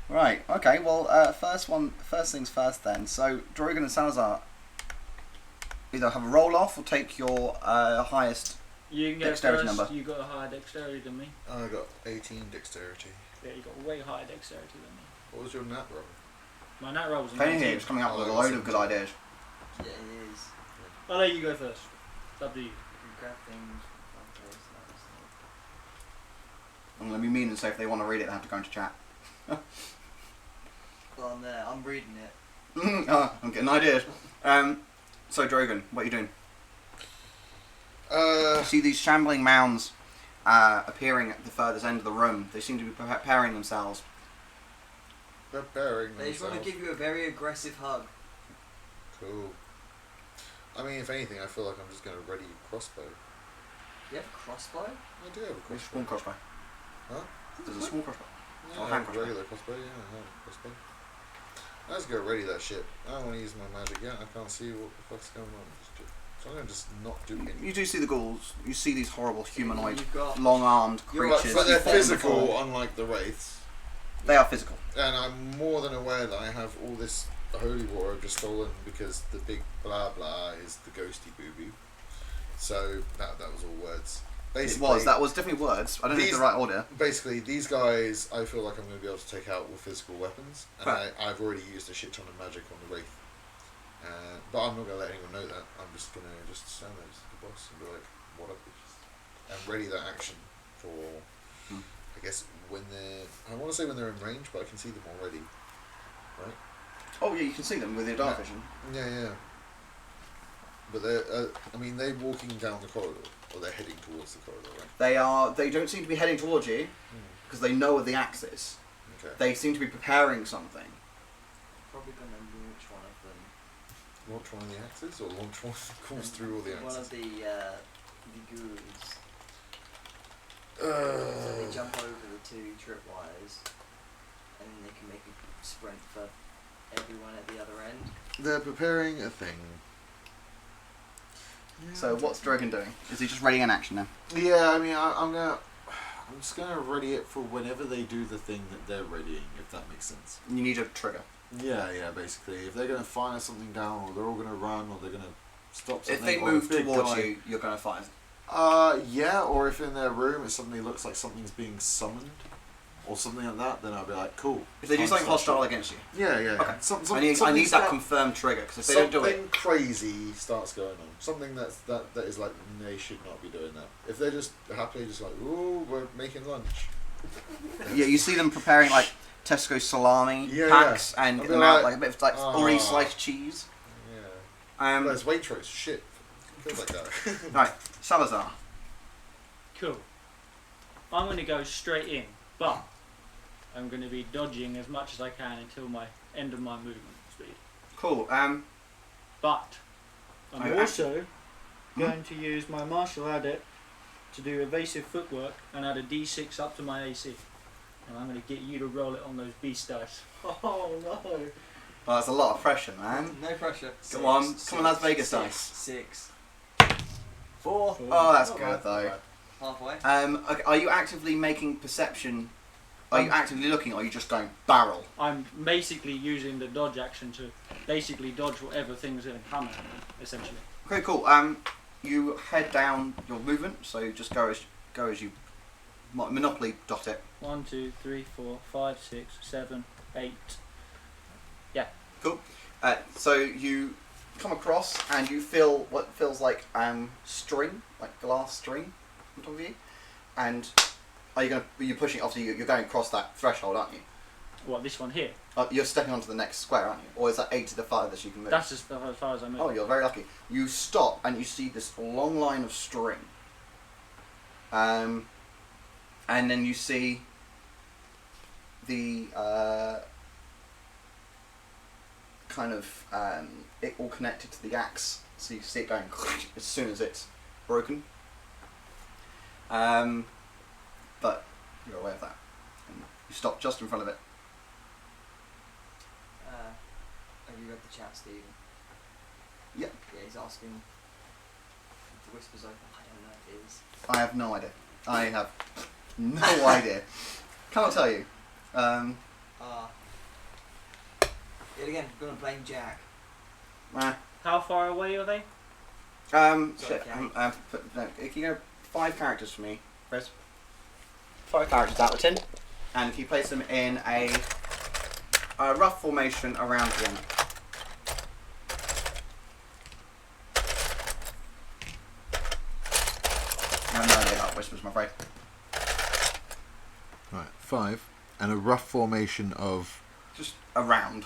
Right. Okay. Well, first things first then. So Drogon and Salazar either have a roll off or take your highest. You can go Dexterity first. number. You got a higher dexterity than me. I got 18 dexterity. Yeah, you got way higher dexterity than me. What was your nat roll? My nat roll was a Penny 19. here is coming up with a load of good ideas. Yeah, it is. I'll let you go first. It's up to you. You can grab things. Okay, so that was I'm going to be mean and say if they want to read it, they have to go into chat. Well, I'm there. I'm reading it. I'm getting ideas. So Drogon, what are you doing? You see these shambling mounds appearing at the furthest end of the room. They seem to be preparing themselves. Preparing They just want to myself. give you a very aggressive hug. Cool. I mean, if anything, I feel like I'm just going to ready a crossbow. You have a crossbow? I do have a There's a crossbow. small crossbow. Huh? There's a small crossbow. Yeah, Oh, I hand have a crossbow. regular crossbow, yeah, I have a crossbow. I just go ready that shit. I don't want to use my magic yet. I can't see what the fuck's going on. Just So I'm going to just not do anything. You do see the ghouls. You see these horrible humanoid, You've got long-armed You're creatures. But they're You've fought them physical, before. unlike the wraiths. They are physical. And I'm more than aware that I have all this holy water I've just stolen because the big blah blah is the ghosty boo boo. So that was all words. Basically, That was definitely words. I don't know if it's the right order. Basically, these guys, I feel like I'm going to be able to take out with physical weapons, and Right. I've already used a shit ton of magic on the wraith. But I'm not going to let anyone know that. I'm just going to just stand there as the boss and be like, "What up, bitches?" And ready that action for, I guess, when they're. I want to say when they're in range, but I can see them already. Right? Oh yeah, you can see them with your dark vision. Yeah. But they're. They're walking down the corridor, or they're heading towards the corridor, right? They don't seem to be heading towards you because they know where the axe is. Okay. They seem to be preparing something. probably going to launch one of them. Launch one of the axes, or launch one that calls through all the axes? One of the gurus. So they jump over the 2 tripwires, and then they can make a sprint for everyone at the other end. They're preparing a thing. So what's Dragon doing? Is he just readying an action now? Yeah, I'm just gonna ready it for whenever they do the thing that they're readying, if that makes sense. You need a trigger. Yeah, basically. If they're gonna fire something down, or they're all gonna run, or they're gonna stop something. If they or a move big towards guy- you, you're going to fire. Yeah, or if in their room it suddenly looks like something's being summoned, or something like that, then I'll be like, cool. If they do something hostile against you. Yeah. Okay. Something, I need that confirmed trigger, because if they don't do it... Something crazy starts going on. Something that is like, they should not be doing that. If they're just happily just like, ooh, we're making lunch. Yeah, you see them preparing like Tesco salami Yeah, packs and I'll get be them out like, like a bit of like already sliced cheese. Yeah. There's Waitrose. Shit. Feels like that. Right, Salazar. Cool. I'm going to go straight in, but I'm going to be dodging as much as I can until my end of my movement speed. Cool. But I'm Oh, also going to use my martial adept to do evasive footwork and add a d6 up to my AC. And I'm going to get you to roll it on those beast dice. Oh no! Well, that's a lot of pressure, man. No pressure. Come on, Las Vegas dice. 6. 4. Oh, that's Not good bad. though. Halfway. Okay, are you actively making perception? Are you actively looking, or are you just going barrel? I'm basically using the dodge action to basically dodge whatever thing's going to come at me, essentially. Okay, cool. You head down your movement, so just go as you monopoly dot it. 1, 2, 3, 4, 5, 6, 7, 8. Cool. So you come across and you feel what feels like string, like glass string, on top of you. And are you pushing? Obviously, you're going across that threshold, aren't you? What, this one here? You're stepping onto the next square, aren't you? Or is that 8 to the farthest you can move? That's as far as I move. Oh, you're very lucky. You stop and you see this long line of string. And then you see the it all connected to the axe. So you see it going as soon as it's broken. But you're aware of that. And you stop just in front of it. Have you read the chat, Stephen? Yeah. Yeah, he's asking if the whisper's open. I don't know if it is. I have no idea. I have no idea. Can't tell you. Yet again, I'm gonna blame Jack. How far away are they? Shit. No, can you go 5 characters for me, Chris? 5 characters out of 10. And if you place them in a rough formation around the end. I have no idea about whispers, I'm afraid. Right, 5. And a rough formation of... Just around.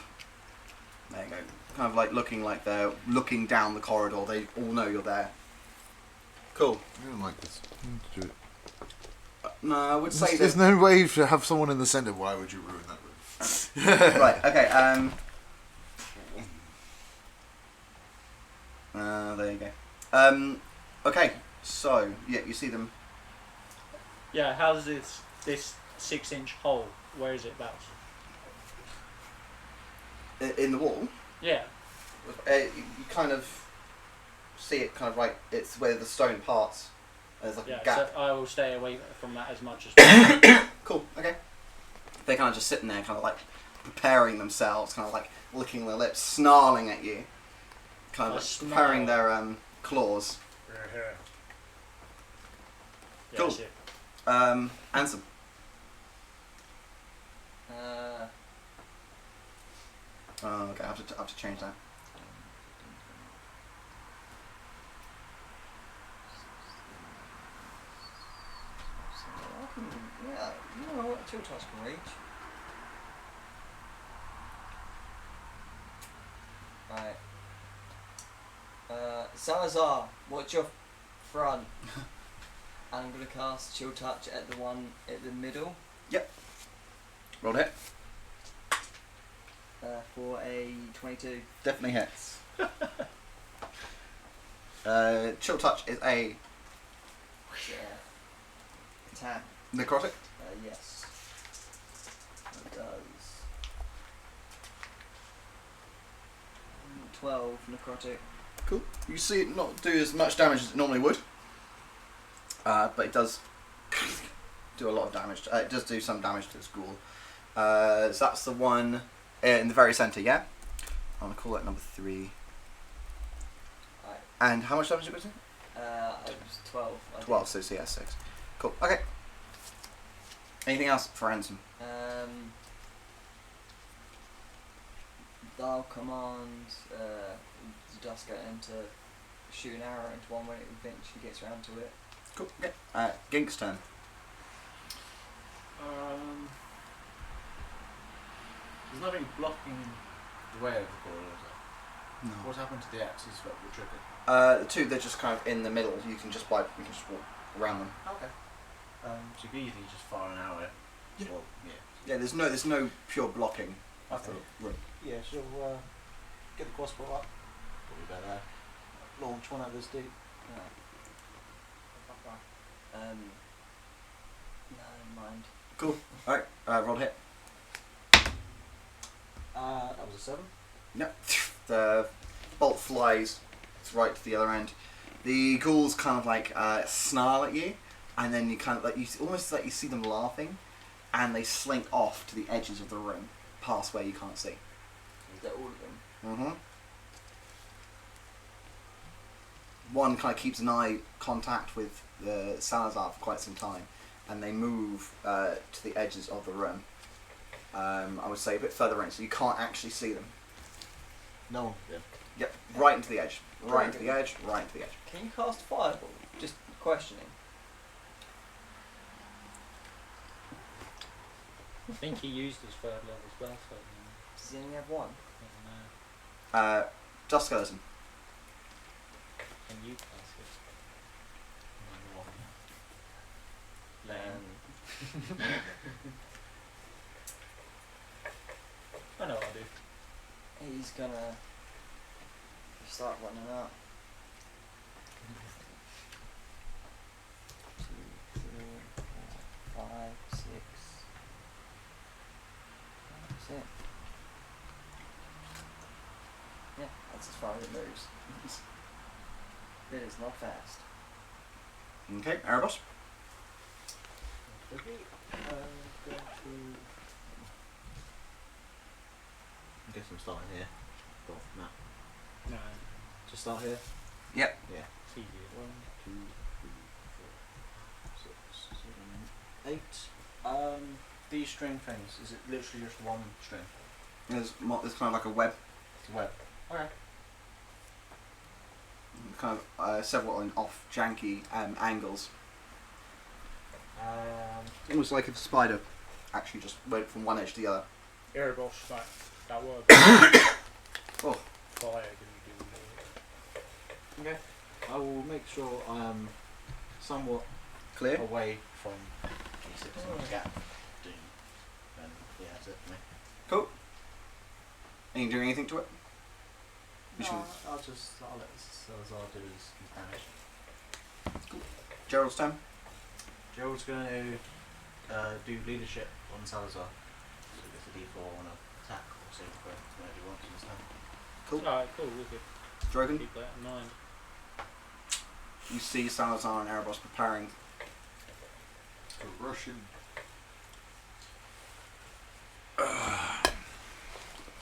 There you go. Kind of like they're looking down the corridor. They all know you're there. Cool. I don't like this. Do it. No, I would say There's no way to have someone in the centre. Why would you ruin that room? Right, okay, there you go. Okay, so, yeah, you see them. Yeah, how's this 6-inch hole? Where is it about? In the wall. Yeah. You kind of see it kind of like it's where the stone parts. There's like Yeah, a gap. so I will stay away from that as much as possible. Cool. Okay. They're kind of just sitting there, kind of like preparing themselves, kind of like licking their lips, snarling at you, kind of like preparing their claws. Yeah, Cool. shit. Ansem. Oh, okay. I have to change that. Yeah, you know what? Two touch can reach. Right. Salazar, watch your front. And I'm gonna cast Chill Touch at the one at the middle. Roll hit. For a 22. Definitely hits. Chill touch is a Attack. necrotic. Yes. It does. 12 necrotic. Cool. You see it not do as much damage as it normally would, but it does do a lot of damage. It does do some damage to its ghoul. So that's the one in the very centre, yeah? I'm going to call that number 3. Right. And how much damage did it do? It was 12. I 12, so yeah, 6. Cool, okay. Anything else for Ansem? I'll command the Dusker to shoot an arrow into one when it eventually gets around to it. Cool, okay. Gink's turn. There's nothing blocking the way of the corridor, is there? No. What happened to the axes that were triggered? The two, they're just kind of in the middle. You can just walk around them. Okay. So you could easily just fire an arrow. Yeah. Or, Yeah, there's no pure blocking of the room. Yeah, she'll get the crossbow up, Probably better. launch one at this dude. No, never mind. Cool. Alright, roll hit. That was a 7. Yep. The bolt flies. It's right to the other end. The ghouls kind of like snarl at you, and then you kind of like almost like you see them laughing, and they slink off to the edges of the room, past where you can't see. Is that all of them? Mm-hmm. One kind of keeps an eye contact with the Salazar for quite some time, and they move to the edges of the room. I would say a bit further in, so you can't actually see them. No one. Yeah. Yep, right into the edge. Right into the edge, right into the edge. Can you cast Fireball? Just questioning. I think he used his 3rd level spell, so Does he only have one? I don't know. Dust skeleton. Can you cast it? I know what I do. He's gonna start running out. 2, 3, 4, 5, 6. That's it. Yeah, that's as far as it moves. It is not fast. Okay, Erebus. Okay. Go to I guess I'm starting here. Go off the map. no, Just start here? Yep. Yeah. it's easier. 1, 2, 3, 4, 5, 6, 7, 8. These string things, is it literally just one string? There's kind of like a web. It's a web. Okay. Kind of several on off janky angles. Almost like if a spider actually just went from one edge to the other. Erebos, like that word. Oh. Fire gonna do Okay. I will make sure I am somewhat Clear? away from D6 and the gap doom. And yeah, that's it for me. Cool. Are you doing anything to it? No, I'll let Salazar do his damage. Gerald's turn. Gerald's going to do leadership on Salazar. So he gets a D4 on an attack or save for whatever he wants in his turn. Cool. Alright, cool, wicked. Drogon. Keep that in mind. you see Salazar and Erebos preparing. Russian. I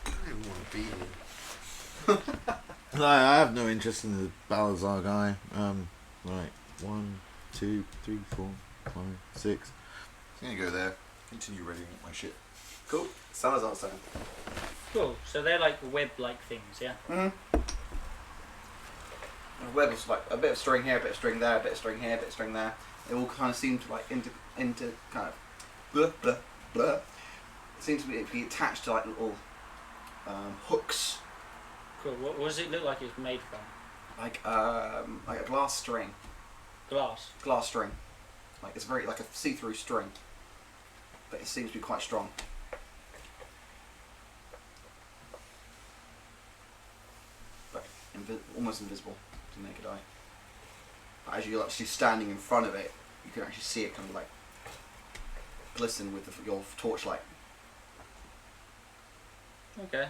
don't even want to be here. No, I have no interest in the Balthazar guy. Right. 1, 2, 3, 4, 5, 6. I'm gonna go there. Continue reading my shit. Cool. Salazar's turn. Cool. So they're like web-like things, yeah. Mm-hmm. A web of like a bit of string here, a bit of string there, a bit of string here, a bit of string there. They all kind of seem to like into kind of blah blah blah. It seems to be attached to like little hooks, Cool. What does it look like it's made from? like a glass string. Glass. Glass string. Like it's very like a see-through string, but it seems to be quite strong. But almost invisible to the naked eye. But as you're actually standing in front of it, you can actually see it kind of like glisten with your torchlight. Okay.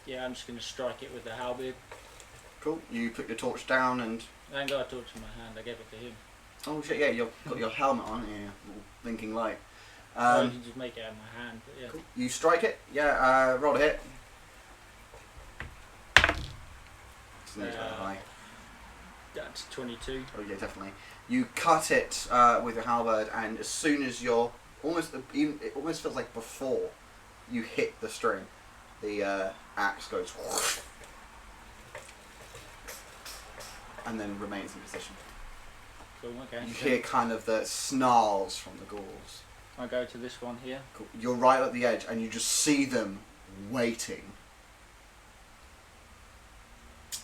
Yeah, I'm just gonna strike it with the halberd. Cool. You put your torch down and I ain't got a torch in my hand. I gave it to him. oh shit, yeah, you've got your helmet on, yeah, little blinking light. I can just make it out of my hand. But yeah. Cool. You strike it, yeah. Roll a hit. It's nearly high. That's 22. Oh yeah, definitely. You cut it with your halberd, and as soon as you're it almost feels like before you hit the string, the axe goes whoosh, and then remains in position. Cool. Okay. You hear kind of the snarls from the ghouls. I go to this one here. Cool. You're right at the edge, and you just see them waiting.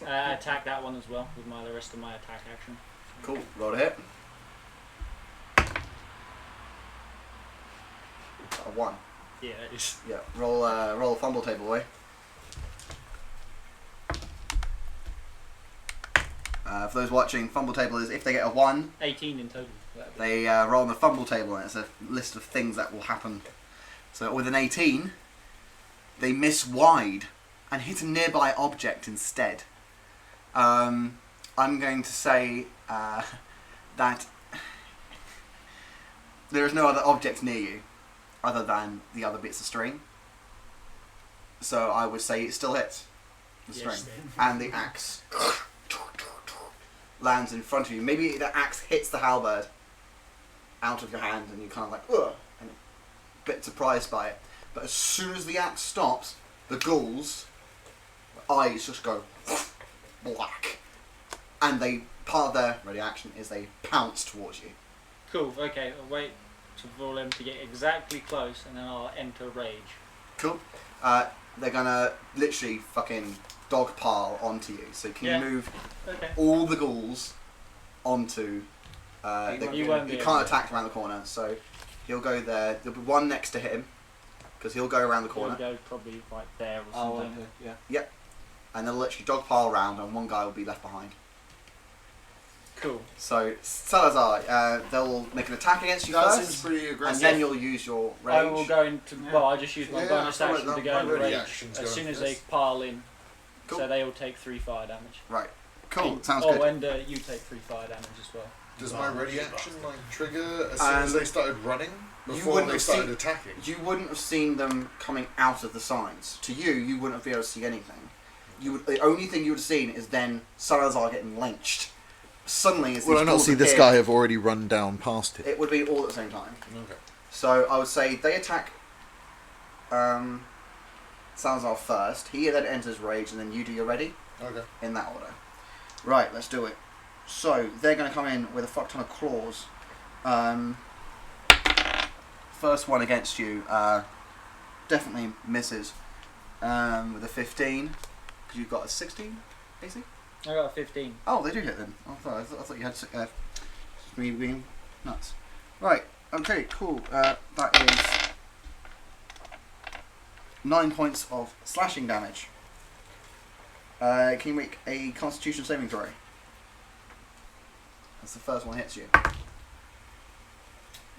Attack that one as well with the rest of my attack action. Cool. Roll a hit. A 1. Yeah, it is. Yeah. Roll a fumble table away. For those watching, fumble table is if they get a 1, 18 in total. they roll on the fumble table, and it's a list of things that will happen. So with an 18, they miss wide and hit a nearby object instead. I'm going to say that there is no other object near you other than the other bits of string. So I would say it still hits the string. Yes, And the axe lands in front of you. Maybe the axe hits the halberd out of your hand and you're kind of like, ugh, and a bit surprised by it. But as soon as the axe stops, the ghouls' eyes just go black. And part of their ready action is they pounce towards you. Cool. Okay. I'll wait for them to get exactly close, and then I'll enter rage. Cool. They're gonna literally fucking dogpile onto you. So can you move all the ghouls onto? You won't be he able can't to. attack around the corner, so he'll go there. There'll be one next to him because he'll go around the corner, He'll go probably right there or Oh, something. okay, yeah. and they'll literally dogpile around, and one guy will be left behind. Cool. So Salazar, they'll make an attack against you That first, seems pretty and aggressive. then you'll use your rage. I will go into. Well, I just use my Yeah, bonus I feel action like to that- go my into ready rage action's as going soon as first. they pile in. Cool. So they all take 3 fire damage. Right. Cool. And- Sounds oh, good. and you take 3 fire damage as well. Does my ready action like trigger as soon as they started running? you Before wouldn't they have started seen- attacking? You wouldn't have seen them coming out of the signs. To you wouldn't have been able to see anything. The only thing you would have seen is then Salazar getting lynched. Suddenly, as Will I these not ghouls see this appear, guy have already run down past it? It would be all at the same time. Okay. So I would say they attack Salazar first. He then enters rage, and then you do your ready Okay. in that order. Right, let's do it. So they're going to come in with a fuck ton of claws. First one against you definitely misses with a 15 because you've got a 16 AC. I got a 15. Oh, they do hit then. I thought you had me being nuts. Right. Okay. Cool. That is 9 points of slashing damage. Can you make a Constitution saving throw? That's the first one hits you.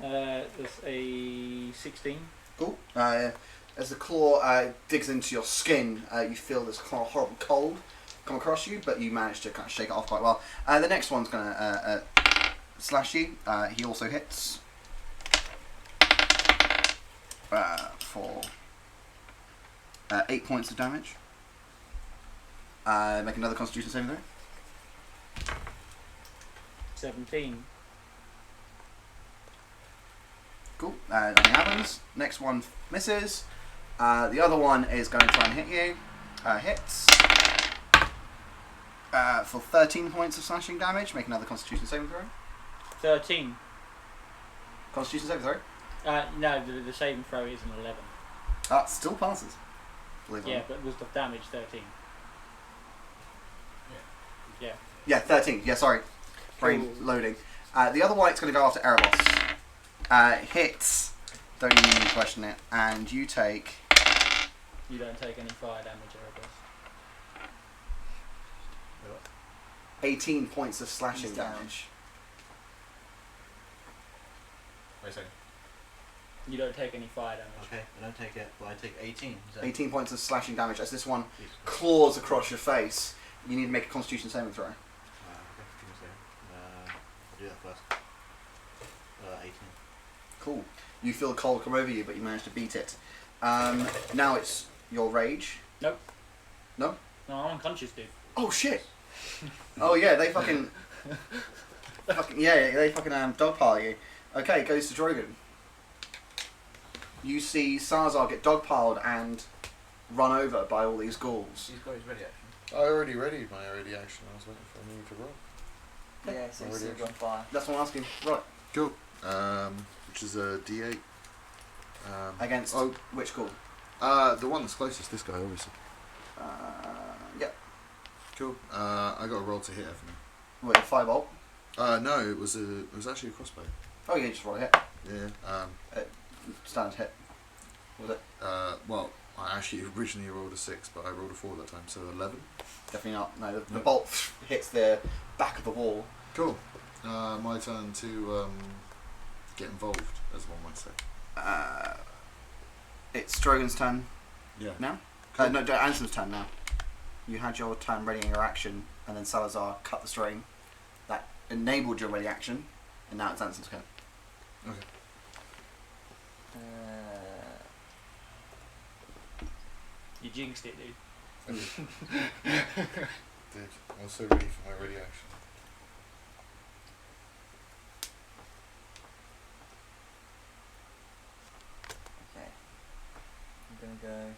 That's a 16. Cool. As the claw digs into your skin, you feel this kind of horrible cold come across you, but you manage to kind of shake it off quite well. The next one's going to slash you. He also hits for 8 points of damage. Make another Constitution saving throw. 17. Cool. Nothing happens. Next one misses. The other one is going to try and hit you. Hits for 13 points of slashing damage. Make another Constitution saving throw. 13. Constitution saving throw. No, the saving throw is an 11. That still passes. Believe it or Yeah, not. but was the damage 13? Yeah. Yeah, 13. Yeah, sorry. Brain Cool. loading. The other white's going to go after Erebos. Hits. Don't even need to question it. And you take... You don't take any fire damage, Erebus. 18 points of slashing He's down. damage. Wait a second. You don't take any fire damage. Okay, I don't take it, but I take 18. Is that 18 points of slashing damage as this one Jesus Christ. claws across your face. You need to make a Constitution saving throw. Okay, give me a second. I'll do that first. 18. Cool. You feel the cold come over you, but you manage to beat it. Now it's your rage. Nope. No? No, I'm unconscious, dude. Oh shit! Oh yeah, they fucking... they fucking dogpile you. Okay, it goes to Drogon. You see Salazar get dogpiled and run over by all these ghouls. He's got his ready action. I already readied my ready action. I was waiting for a move to roll. Yeah, so Already it's on fire. That's what I'm asking. Right. Cool. Which is a D8. Against which ghoul? The one that's closest. This guy, obviously. Yep. Cool. I got a roll to hit, haven't With a firebolt. I? No, it was actually a crossbow. Oh yeah, just roll a hit. Yeah. Standard hit. Was it? Well, I actually originally rolled a 6, but I rolled a 4 that time, so 11. Definitely not. No, the No. bolt hits the back of the wall. Cool. My turn to get involved, as one might say. It's Drogon's turn Yeah. now. Cool. No, Anson's turn now. You had your turn readying your action, and then Salazar cut the string. That enabled your ready action, and now it's Anson's turn. Okay. You jinxed it, dude. Did. I was so ready for my ready action. Okay. I'm gonna go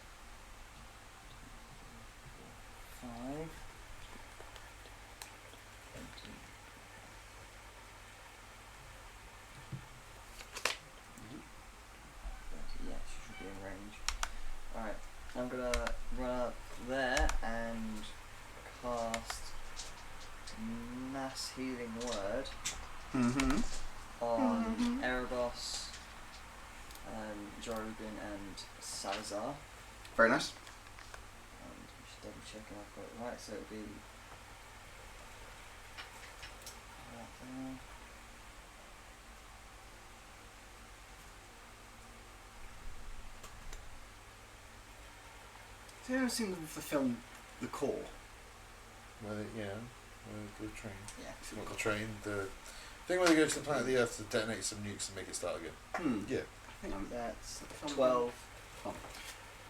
5, 20. Yeah, she should be in range. Alright, I'm gonna run up there and cast Mass Healing Word Mm-hmm. on Erebos, Drogon and Salazar. Very nice. And just double checking I've got it right, so it'll be right there. Have you ever seen the film The Core? The train. Yeah. Not the train, the thing where they go to the planet of the Earth to detonate some nukes and make it start again. Yeah. Yeah. I think That's Film 12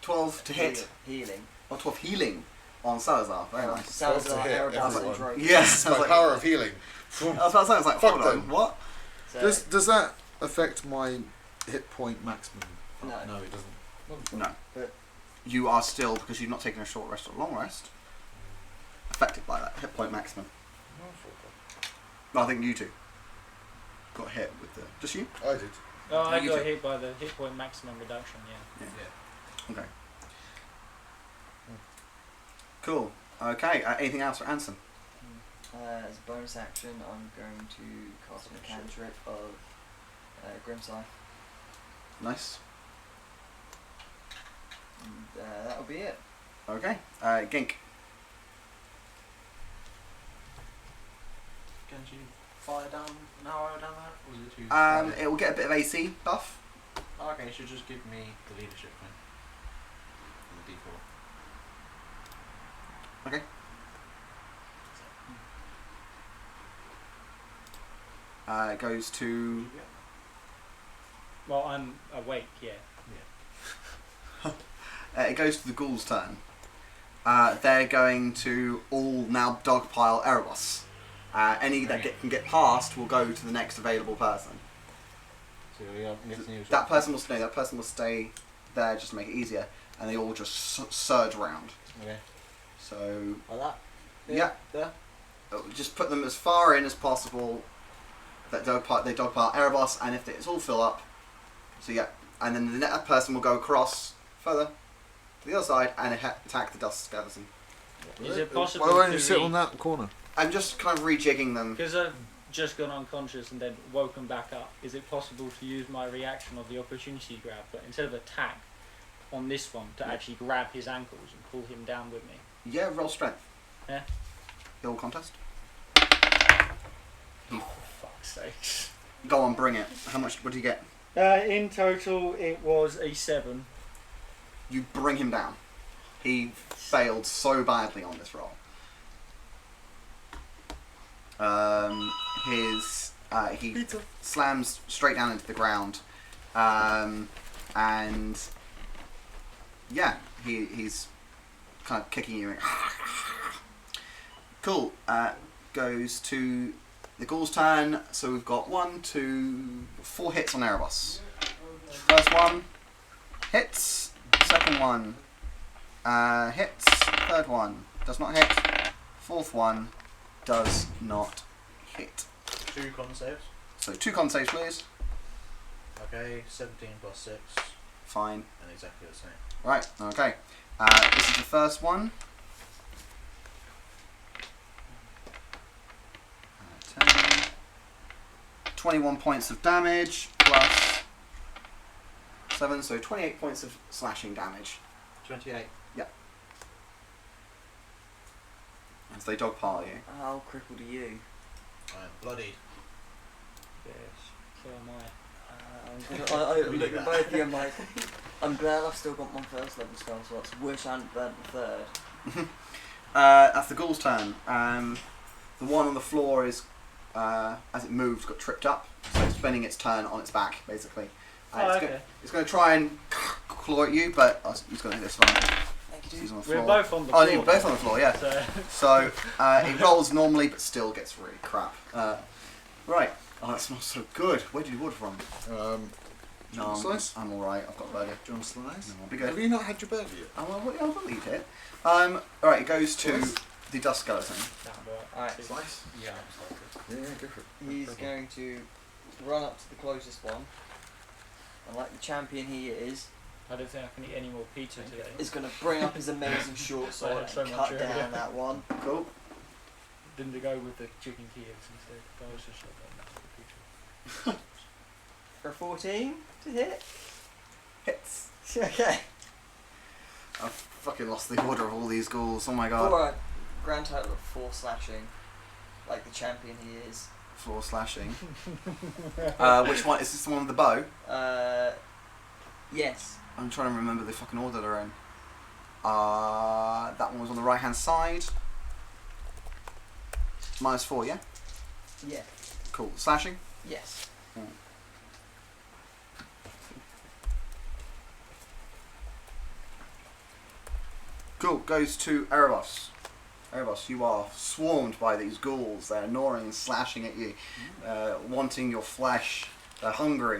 12 to hit. healing. Oh, 12 healing on Salazar. Very nice. Salazar, 12 to hit Erebos and everyone. Drogon. Yes. I was My like, power of healing. I was about to say, I was like, Fuck hold on, them. what? So, Does that affect my hit point maximum? No. No, it doesn't. No. But- You are still, because you've not taken a short rest or a long rest, affected by that hit point maximum. No, I think you two got hit with the... Just you? I did. Oh, I You got too. hit by the hit point maximum reduction, yeah. Okay. Cool. Okay, anything else for Anson? as a bonus action, I'm going to cast a cantrip of Grimseye. Nice. And that'll be it. Okay. Gink. Can you fire down an arrow down there? Or is it too... It will get a bit of AC buff. Okay, you should just give me the leadership thing. D4. Okay. It goes to. Well, I'm awake, yeah. It goes to the ghouls' turn. They're going to all now dogpile Erebos. Any that can get past will go to the next available person. So I'm guessing he was That person will stay. That person will stay there just to make it easier, and they all just surge around. Okay. So Like that? yeah, There? just put them as far in as possible. That they dogpile Erebos, and if it's all fill up, so yeah, and then the next person will go across further to the other side and attack the dust skeleton. Is it possible Why won't you to sit on that corner? I'm just kind of rejigging them. Because I've just gone unconscious and then woken back up, is it possible to use my reaction of the opportunity grab, but instead of attack on this one, to actually grab his ankles and pull him down with me? Yeah, roll strength. Yeah. Heal contest. Oh, for fuck's sakes. Go on, bring it. How much? What do you get? In total, it was a 7. You bring him down. He failed so badly on this roll. He slams straight down into the ground, and yeah, he's kind of kicking you. Cool. Goes to the ghoul's turn. So we've got 1, 2, 4 hits on Erebos. First one hits. Second one hits. Third one does not hit. Fourth one does not hit. 2 con saves. So 2 con saves, please. Okay, 17 plus 6, Fine. and exactly the same. Right. Okay. This is the first one. 10. 21 points of damage plus 7, so 28 points of slashing damage. 28. As they dogpile you. How crippled are you? I am bloodied. Yes, so am I. I We look do at that. both of you, I'm like, I'm glad I've still got my first level spell slots. Wish I hadn't burnt the third. That's the ghoul's turn. The one on the floor is, as it moves, got tripped up, so it's spending its turn on its back, basically. It's going to try and claw at you, but it's going to hit this one. Thank you, He's dude. on the We're floor. both on the Oh, floor. you're both on the floor, yeah. So, So it rolls normally, but still gets really crap. Right. Oh, that smells so good. Where did you order from? No, Slice? I'm all right. I've got a burger. John Slice? No, I'll be good. Have you not had your burger yet? I will eat it. All right. It goes to Slice? the dust skeleton. Alright, Slice? yeah, I'm sorry. Yeah, go for it. he's going to run up to the closest one. And like the champion he is, I don't think I can eat any more pizza today. is going to bring up his amazing short sword I had and so much cut earlier. down that one. Cool. Didn't go with the chicken Kievs instead. I was just like, pizza. For 14 to hit. Hits. Okay. I've fucking lost the order of all these ghouls. Oh my god. For a grand total of 4 slashing. Like the champion he is. 4 slashing. Which one? Is this the one with the bow? Yes. I'm trying to remember the fucking order they're in. That one was on the right hand side. -4, yeah? Yeah. Cool. Slashing? Yes. Cool. Goes to Erebos. Erebos, you are swarmed by these ghouls. They're gnawing and slashing at you, wanting your flesh. They're hungry.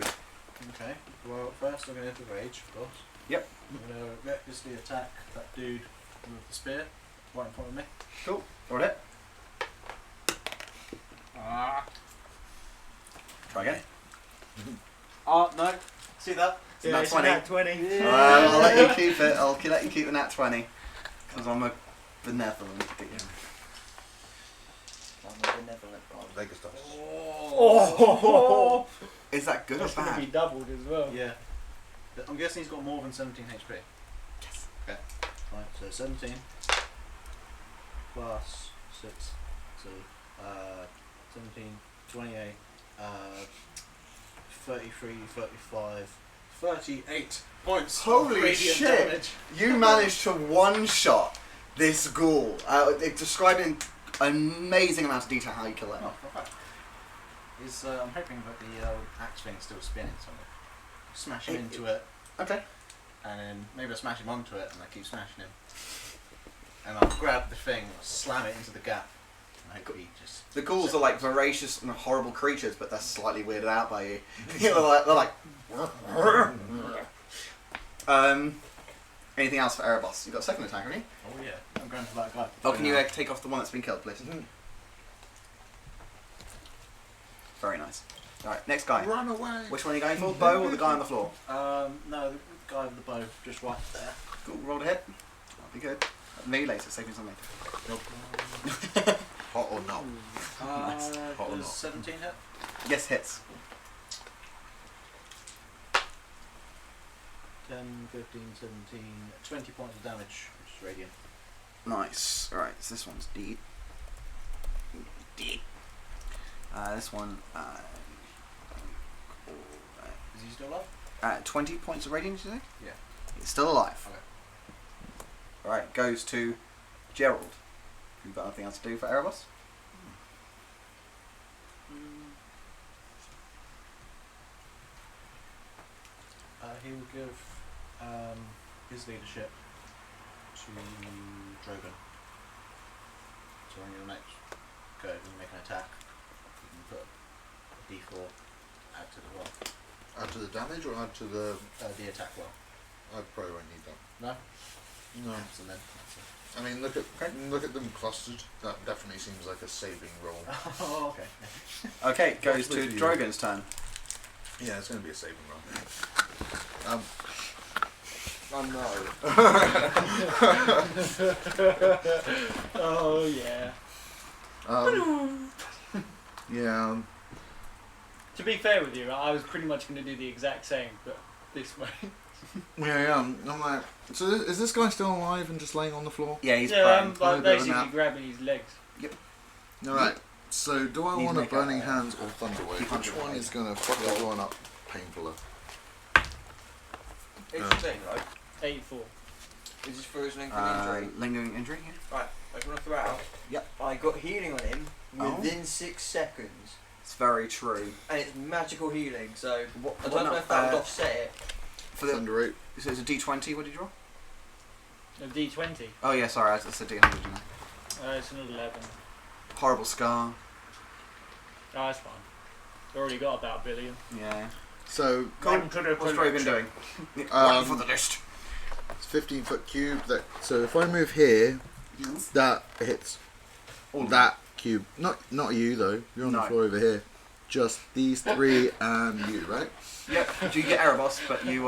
Okay, well, first I'm going to hit the rage, of course. Yep. I'm going to recklessly attack that dude with the spear right in front of me. Cool. Roll it. Try again. Oh, no. See that? It's a nat 20. Nat 20. I'll let you keep it. I'll let you keep the nat 20. Because I'm a benevolent DM. I'm a benevolent god. Vegas dice. Oh! Is that good That's or going to bad? be doubled as well. Yeah. I'm guessing he's got more than 17 HP. Yes. Okay. Right, so 17 plus 6. So, 17, 28, 33, 35, 38 points. Holy of radiant shit. Damage. You managed to one-shot this ghoul. Describing amazing amount of detail how you kill it. Oh, alright. I'm hoping that the axe thing's still spinning somewhere. Smash him into it, Okay. and then maybe I'll smash him onto it, and I keep smashing him. And I'll grab the thing, I'll slam it into the gap, and hopefully just... The ghouls are like voracious and horrible creatures, but they're slightly weirded out by you. they're like anything else for Erebos? You've got a second attack, haven't you? Oh yeah, I'm going for that guy. Oh, can you take off the one that's been killed, please? Very nice. Alright, next guy. Run away. Which one are you going for? Bow or the guy on the floor? No, the guy with the bow, just right there. Cool, roll a hit. That'll be good. Maybe later, save me some later. Hot or not? Nice. Hot or Does not? 17 hit? Yes, hits. 10, 15, 17, 20 points of damage, which is radiant. Nice. Alright, so this one's D. D. This one, Is he still alive? 20 points of radiant, did you say? Yeah. He's still alive. Okay. Alright, goes to Gerald. You got anything else to do for Erebos? He will give his leadership to Drogon. So on your next go, when you make an attack, you can put a d4, add to the roll. Add to the damage or add to the... The attack roll. I probably won't need that. No? No. So then, I mean, look at them clustered. That definitely seems like a saving roll. oh, okay. Okay, goes to Possibly for you. Drogon's turn. Yeah, it's going to be a saving roll. Oh no. Oh yeah. Yeah. To be fair with you, I was pretty much going to do the exact same, but this way. Yeah. I'm like, so is this guy still alive and just laying on the floor? Yeah, he's yeah, I'm prone. a bit of a basically nap. grabbing his legs. Alright, so do I Need to want a make a, Burning Hands or Thunder Wave? Which Thunder one Wave. is going to fuck everyone up painfuller? It's Yeah. insane, right? 84. Is this for his lingering injury? Lingering injury, yeah. Right, I just want to throw out. Yep. I got healing on him Oh. within 6 seconds, It's very true. and it's magical healing, so What, I don't know if that would offset it. For the, Thunder Wave. so it's a D20, what did you roll? A D20. Oh yeah, sorry, I said D100, didn't I? It's an 11. Horrible scar. Oh, that's fine. Already got about $1 billion. Yeah. So, What's Drogon doing? Right for the list. it's 15-foot cube. So if I move here, that hits All of that cube. Not you though. You're on the No. floor over here. Just these three and you, right? Yep, do you get Erebos, but you,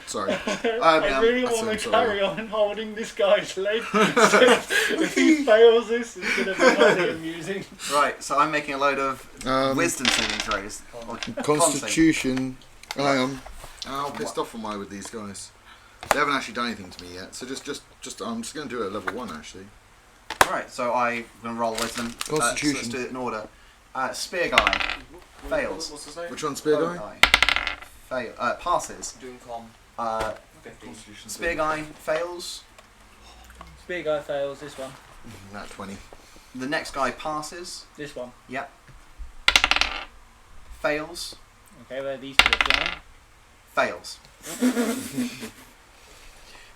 Sorry. I really that's- want I'm to sorry. carry on holding this guy's leg. If he fails this, it's going to be highly amusing. Right, so I'm making a load of wisdom saving throws. Or con saving. Constitution. I am. How pissed off am I with these guys? They haven't actually done anything to me yet. So just I'm just going to do it at level 1 actually. Alright, so I'm going to roll wisdom. So Constitution. let's do it in order. Spear guy. Fails. What's the name? Which one's spear Bow guy? Passes. Doing com. 15. Constitution. Spear guy fails. Spear guy fails. This one. Nat 20. The next guy passes. This one. Yep. Fails. Okay, where these two are flying. Fails.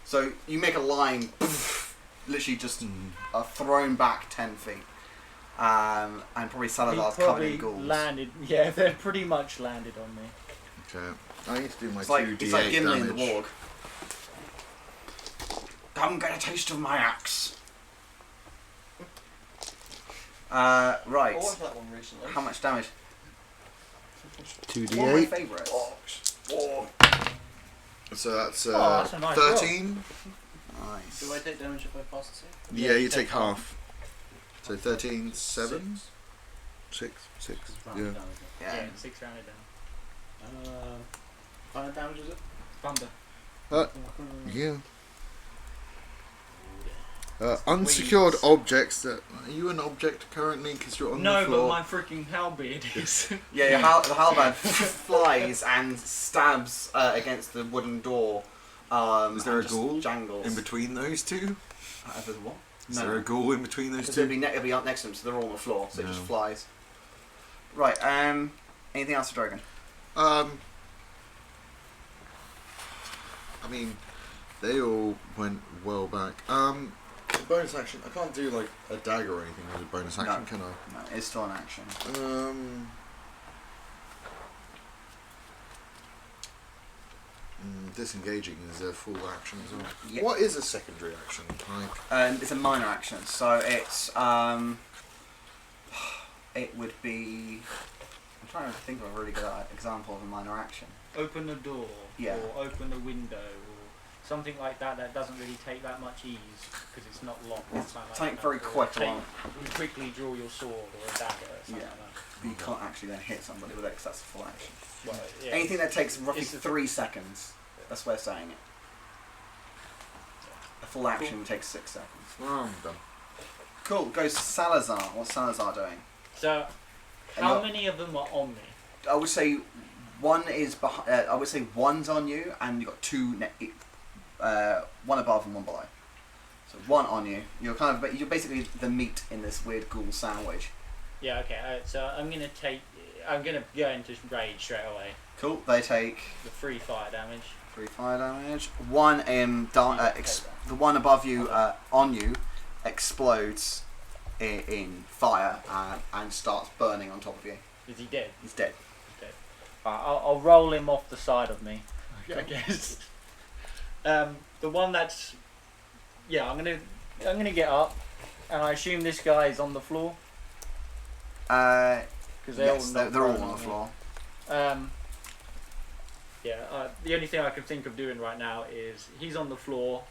So you make a line, literally just thrown back 10 feet. And probably He Salazar's covered probably in ghouls. landed. Yeah, they're pretty much landed on me. Okay. I need to do my It's like, 2d8 it's like Gimli damage. in the warg. Come get a taste of my axe. Right. I watched that one recently. How much damage? 2d8. One of my favourites. So that's, that's a nice 13. Nice. Do I take damage if I pass the save? Yeah, you take half. So 13, 7, 6. It's rounded Yeah. down, isn't it? Yeah. Yeah, 6 rounded down. Final damage is it? Thunder. Yeah. Unsecured weeds. objects. That are you an object currently? Because you're on the No, floor. but my freaking halberd is. Yeah, the halberd flies and stabs against the wooden door. Is there and a just ghoul jangles. in between those two? There's what? Is there a ghoul in between those Because two? it'll be up next to them, so they're all on the floor, so it just No. flies. Right. Anything else for Dragon? I mean, they all went well back. Bonus action. I can't do like a dagger or anything as a bonus action, No. can I? No, it's still an action. Disengaging is a full action as well. Yep. What is a secondary action? Like, It's a minor action, so it's it would be. I'm trying to think of a really good example of a minor action. Open a door, Yeah. or open a window, or something like that that doesn't really take that much ease because it's not locked. or something like Something that. very Or quick take- along. You quickly draw your sword or a dagger or something Yeah. like that. But you can't actually then hit somebody with X. That's a full action. Well, yeah, Anything that takes roughly it's a- 3 seconds. That's where saying it. A full action takes 6 seconds. I'm done. Cool. Goes to Salazar. What's Salazar doing? So, And how you're- many of them are on me? I would say one is behind. I would say one's on you, and you've got two. One above and one below. So one on you. You're basically the meat in this weird ghoul sandwich. Yeah, okay. So I'm gonna go into rage straight away. Cool. They take The 3 fire damage. 3 fire damage. One the one above you on you explodes in fire and starts burning on top of you. Is he dead? He's dead. I'll roll him off the side of me. I Okay. guess. The one that's, yeah, I'm gonna get up, and I assume this guy is on the floor because Yes, they're they're all prone on the me. floor. The only thing I can think of doing right now is he's on the floor.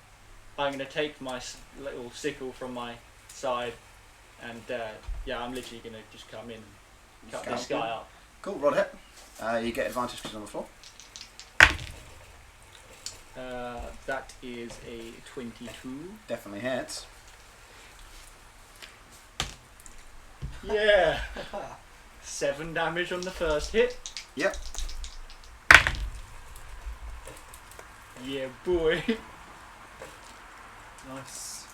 I'm gonna take my little sickle from my side, and I'm literally gonna just come in and cut this guy up. Cool. Roll hit. You get advantage because he's on the floor. That is a 22. Definitely hits. Yeah. 7 damage on the first hit. Yep. Yeah, boy. Nice.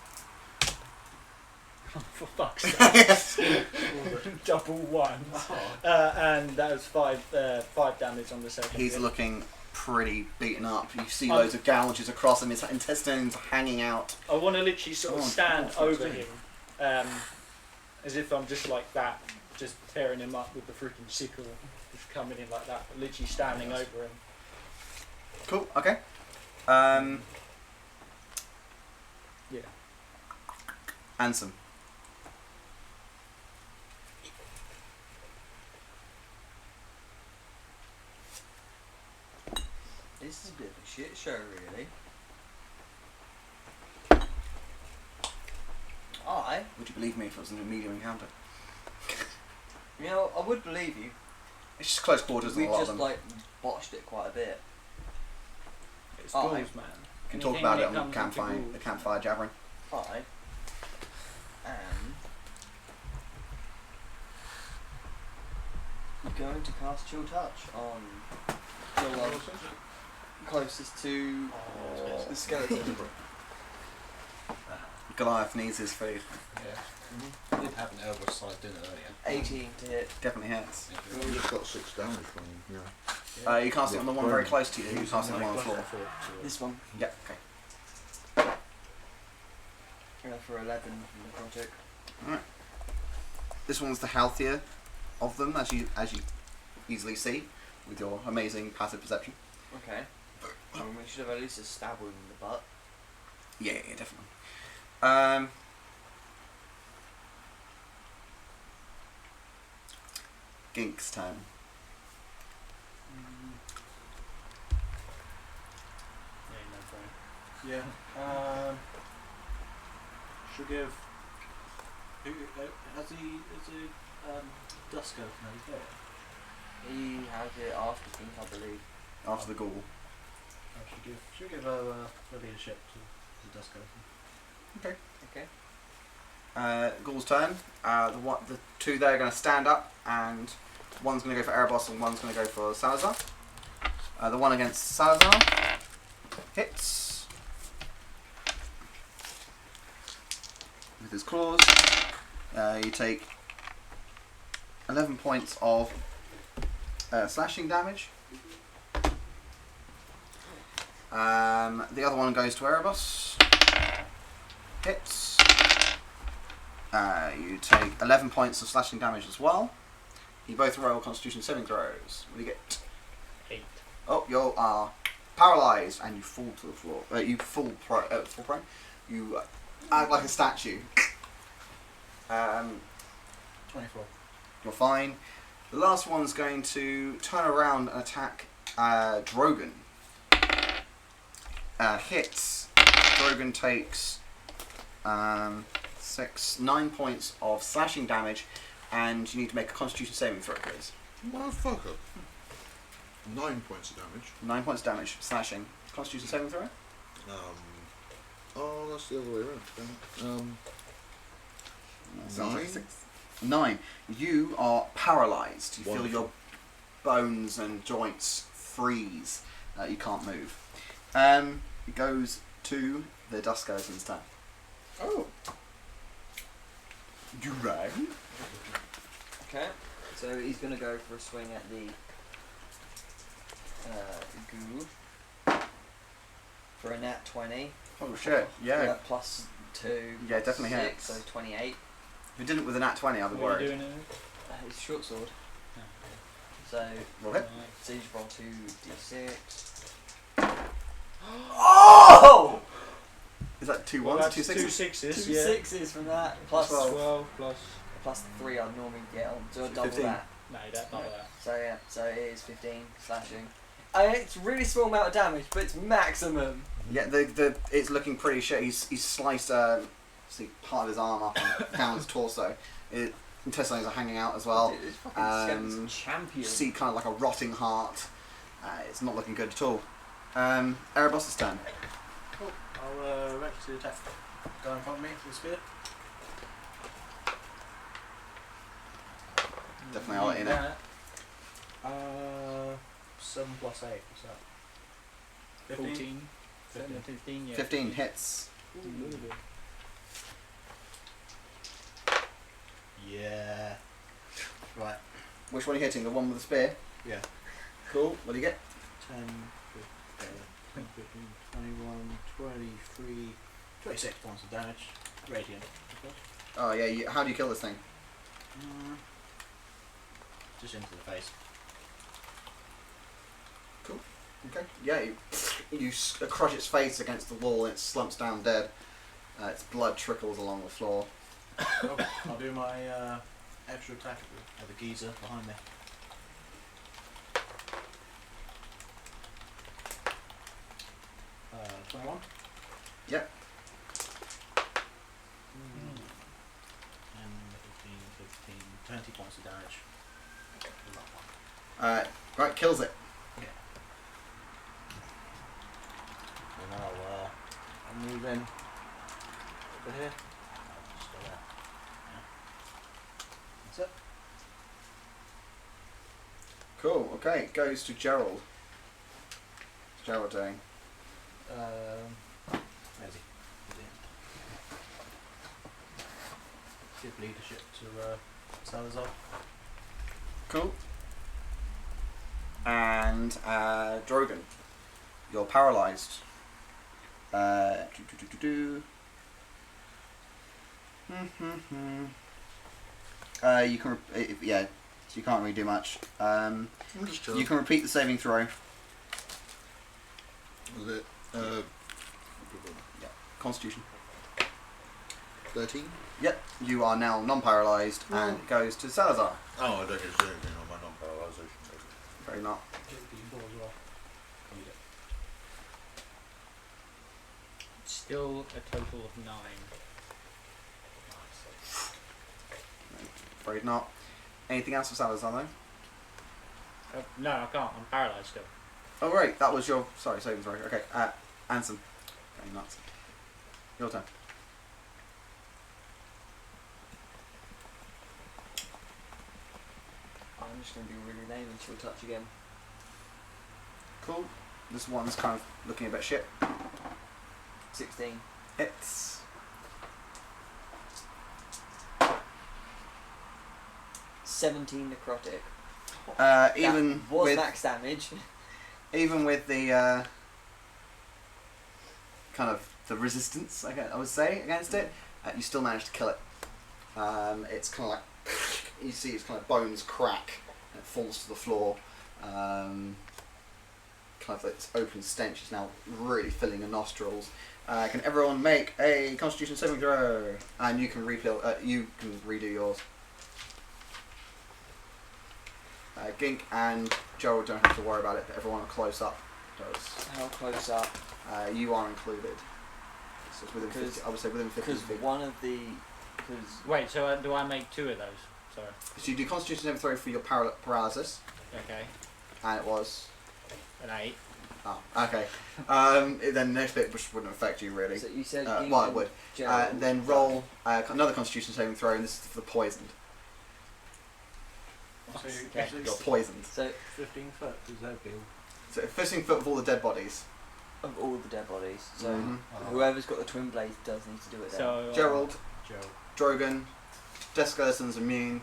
For fuck's sake. Double ones. And that was 5 damage on the second He's hit. looking pretty beaten up. You see I'm- loads of gouges across him. His intestines hanging out. I want to literally sort of Oh, stand God, over fuck's him, as if I'm just like that, just tearing him up with the freaking sickle, just coming in like that, but literally standing over him. Cool. Okay. Yeah. Ansem. This is a bit of a shit show, really. Would you believe me if it was a medium encounter? You know, I would believe you. It's just close quarters and We've a lot just of them. like botched it quite a bit. It's Oh, ghouls, I- man. You can Anything talk about when it on the comes to campfire. ghouls. The campfire jabbering. I am going to cast Chill Touch on the one closest to the skeleton. Goliath needs his food. Yeah. I did have an elbow side dinner earlier. 18 to hit. Definitely hits. I just got 6 damage from him. Yeah. You cast it on the one very close to you. You cast it on the one on the floor. This one Yeah. Okay. for 11 from the project. This one's the healthier of them, as you easily see with your amazing passive perception. Okay. We should have at least a stab wound in the butt. Yeah, definitely. Gink's turn. Yeah. Should give. Who has he? Is it Dusko? No, he's there. He has it after Pink, I believe. After the ghoul. Should give the leadership to Dusko. Okay. Okay. Ghoul's turn. The two there are going to stand up, and one's going to go for Erebos and one's going to go for Salazar. The one against Salazar hits with his claws. You take 11 points of slashing damage. The other one goes to Erebos. Hits. You take 11 points of slashing damage as well. You both roll Constitution saving throws. What do you get? 8. Oh, you are paralysed and you fall to the floor. You fall prone. You act like a statue. 24. You're fine. The last one's going to turn around and attack Drogon. Hits. Drogon takes 9 points of slashing damage, and you need to make a Constitution saving throw, please. Motherfucker. 9 points of damage. 9 points of damage, slashing. Constitution saving throw? Oh, that's the other way around. Sounds like 9? 6. 9. You are paralysed. You feel Wonderful. your bones and joints freeze. You can't move. It goes to the Dust Skeleton's turn. Oh. Dragon? Okay. So he's going to go for a swing at the goo for a nat 20. Oh shit, yeah. Plus 2. Yeah, definitely 6, hits. so 28. If you didn't with a nat 20, I'd be What are you worried. doing? It's short sword. Oh, So, Roll hit. so you just roll 2d6. Oh! Is that 2 well, ones? that's 2 sixes? 2 sixes. Two Yeah. sixes from that. Plus, 12 plus. plus the 3 I'd normally get on. So I'd double 15. that. No, you don't double that. So yeah, so it is 15 slashing. It's a really small amount of damage, but it's maximum. Yeah, it's looking pretty shit. He's sliced see part of his arm up and down his torso. Intestines are hanging out as well. Dude, it's fucking Skeleton's champion. You see kind of like a rotting heart. It's not looking good at all. Erebos' turn. Cool. I'll recklessly attack. Go in front of me with the spear. Definitely, I'll let you know. Yeah. 7 plus 8. What's that? 14. 7 and 15, yeah. 15 hits. Yeah. Right. Which one are you hitting? The one with the spear? Yeah. Cool. What do you get? 10, 15, 21, 23, 26 points of damage. Radiant. Oh yeah. How do you kill this thing? Just into the face. Okay. Yeah. You crush its face against the wall and it slumps down dead. Its blood trickles along the floor. Cool. I'll do my extra attack at the geezer behind me. Uh, 21. Yep. And 15, 20 points of damage. With that one. Right. Kills it. And I'll move in over here. Just go there. Yeah. That's it. Cool. Okay. It goes to Gerald. What's Gerald doing? Where's he? Give leadership to Salazar. Cool. And Drogon, you're paralysed. You can yeah, so you can't really do much. You can repeat the saving throw. Was it? Constitution. 13? Yep, you are now non-paralysed, and it goes to Salazar. Oh, I don't get to do anything on my non-paralysation. Very not. Get the ball as well. Need it. Still a total of 9. Afraid not. Anything else for Salazar though? No, I can't. I'm paralysed still. Oh right, that was your saving throw. Okay, Ansem. Going nuts. Your turn. I'm just going to be really lame and she'll touch again. Cool. This one's kind of looking a bit shit. 16. Hits. 17 necrotic. Even that was with max damage. even with the kind of the resistance, I would say, against it, you still managed to kill it. It's kind of like you see its kind of bones crack and it falls to the floor. Kind of like this open stench is now really filling your nostrils. Can everyone make a Constitution saving throw? And you can you can redo yours. Gink and Gerald don't have to worry about it, but everyone close up does. How close up? You are included. So it's within 50, I would say within 50 Because feet. one of the... Cause Wait, so do I make 2 of those? Sorry. So you do Constitution saving throw for your paralysis, Okay. and it was... An 8. Oh, okay. Then the next bit which wouldn't affect you really. So you said Well, it would. Gerald. Then roll another Constitution saving throw, and this is for the poisoned. So Okay. You're poisoned. So 15 foot, because that be So 15 foot of all the dead bodies. of all the dead bodies. So Mhm. whoever's got the twin blades does need to do it then. So Gerald, Gerald. Drogon, Deskerson's immune,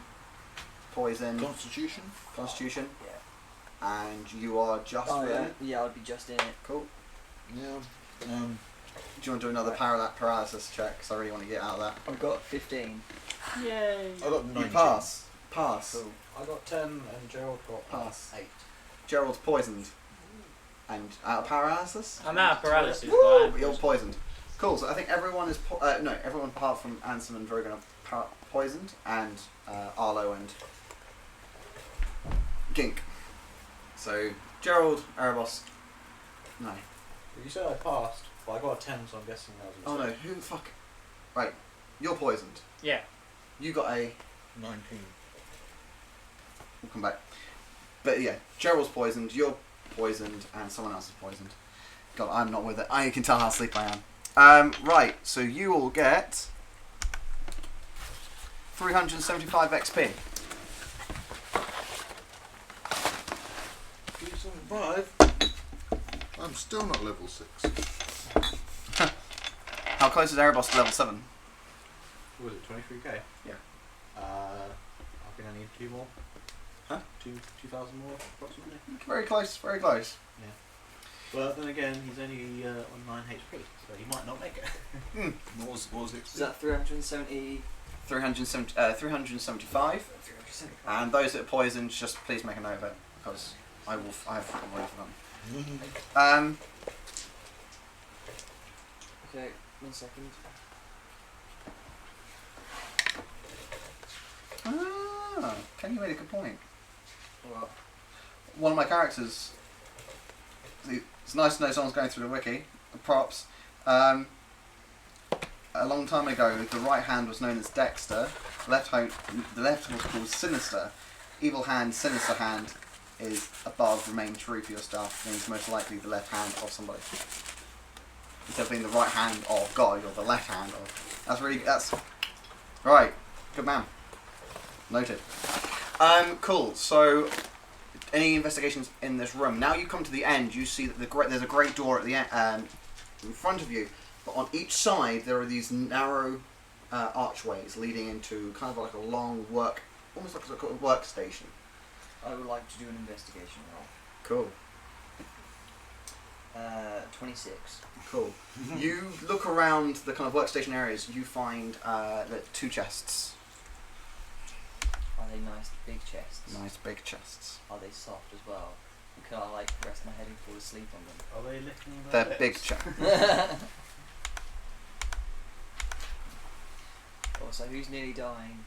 poison, Constitution? Constitution, Yeah. and you are just Oh within yeah. it. Yeah, I'd be just in it. Cool. Yeah. Do you want to do another paralysis check? Because I really want to get out of that. I've got 15. Yay. I got 19. You pass. Pass. Cool. I got 10 and Gerald got Pass. 8. Gerald's poisoned. And out of paralysis? I'm out of paralysis. Woo! but I'm You're poisoned. Cool, so I think everyone is... no, everyone apart from Ansem and Drogon are poisoned. And Arlo and Gink. So, Gerald, Erebos... No. You said I passed, but I got a 10, so I'm guessing that was a Oh no, mistake. who the fuck... Right, you're poisoned. Yeah. You got a... 19. We'll come back. But yeah, Gerald's poisoned, you're poisoned, and someone else is poisoned. God, I'm not with it. I can tell how asleep I am. Right, so you will get 375 XP. 375? I'm still not level 6. How close is Erebos to level 7? What was it, 23k? Yeah. I think I need 2 more. Huh? 2,000 more, approximately. Very close, very close. But then again, he's only on 9 HP, so he might not make it. What was it? Is that 370? 375. 370. And those that are poisoned, just please make a note of it, because I have forgotten what I've done. Okay, 1 second. Kenny made a good point. What? One of my characters, it's nice to know someone's going through the wiki, the props. A long time ago, the right hand was known as Dexter, the left was called Sinister. Evil hand, Sinister hand is above, remain true for your stuff, means most likely the left hand of somebody. Instead of being the right hand of God, you're the left hand of. That's right. Good man. Noted. Cool. So, any investigations in this room? Now you come to the end. You see that there's a great door at the end, in front of you, but on each side there are these narrow archways leading into kind of like a long almost like a workstation. I would like to do an investigation roll. Cool. 26. Cool. You look around the kind of workstation areas. You find the 2 chests. Are they nice big chests? Nice big chests. Are they soft as well? And can I like rest my head and fall asleep on them? Are they licking They're their big lips? chests. Also, who's nearly dying?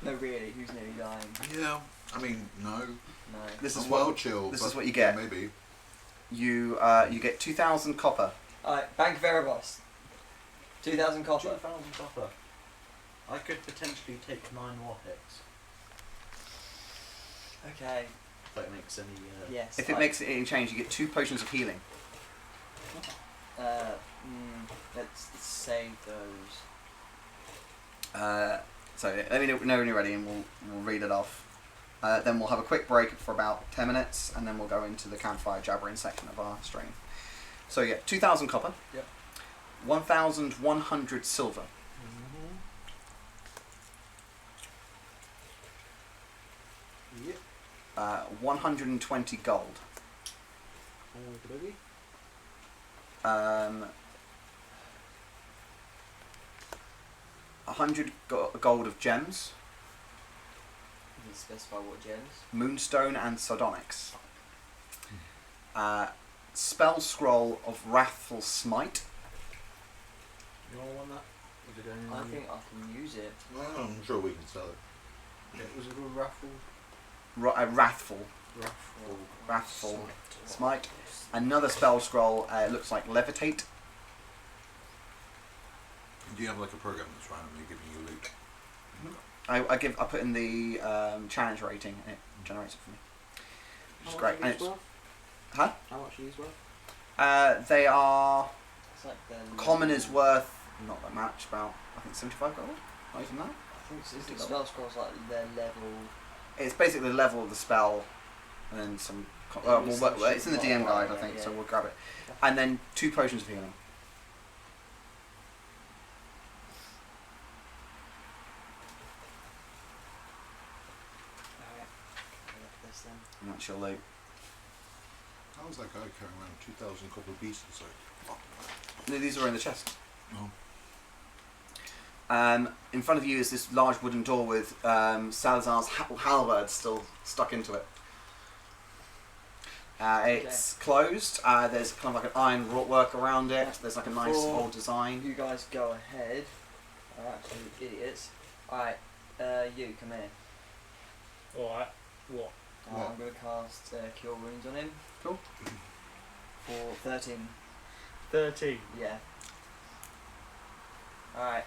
No, really, who's nearly dying? Yeah. I mean, no. No. This is I'm what well chill. this but is what you get. Maybe. You get 2,000 copper. Alright, Bank of Erebos. 2,000 copper. 2,000 copper. I could potentially take 9 war hits. Okay, If that makes any... yes. If it makes any change, you get 2 potions of healing. Let's save those. So let me know when you're ready, and we'll read it off. Then we'll have a quick break for about 10 minutes, and then we'll go into the campfire jabbering section of our stream. So yeah, 2,000 copper. Yep. 1,100 silver. 120 gold. 100 gold of gems, You can specify what gems. moonstone and sardonyx. Spell scroll of wrathful smite. You all want that? Was it only I think I can use it. Well, I'm sure we can sell it. Was it called raffle? Wrathful Raffle. Wrathful smite. Another spell scroll. Looks like levitate. Do you have like a program that's randomly giving you loot? I put in the challenge rating, and it generates it for me, which is great. And it's, huh? How much are these worth? They are It's like the common is worth not that much. About I think 75 gold. Not even that. I think it's the spell scrolls like their level. It's basically the level of the spell, and then some. It's in the DM guide, I think, so we'll grab it. And then 2 potions of healing. Alright. This then. And that's your loot. How was that guy carrying around 2,000 copper pieces? So, No, these are in the chest. oh. In front of you is this large wooden door with Salazar's halberd still stuck into it. It's closed. There's kind of like an iron wrought work around it. There's like a nice old design. You guys go ahead. Are actually idiots. Alright, you come here. Alright. What? What? I'm going to cast Cure Wounds on him. Cool. For 13. 13. Yeah. Alright.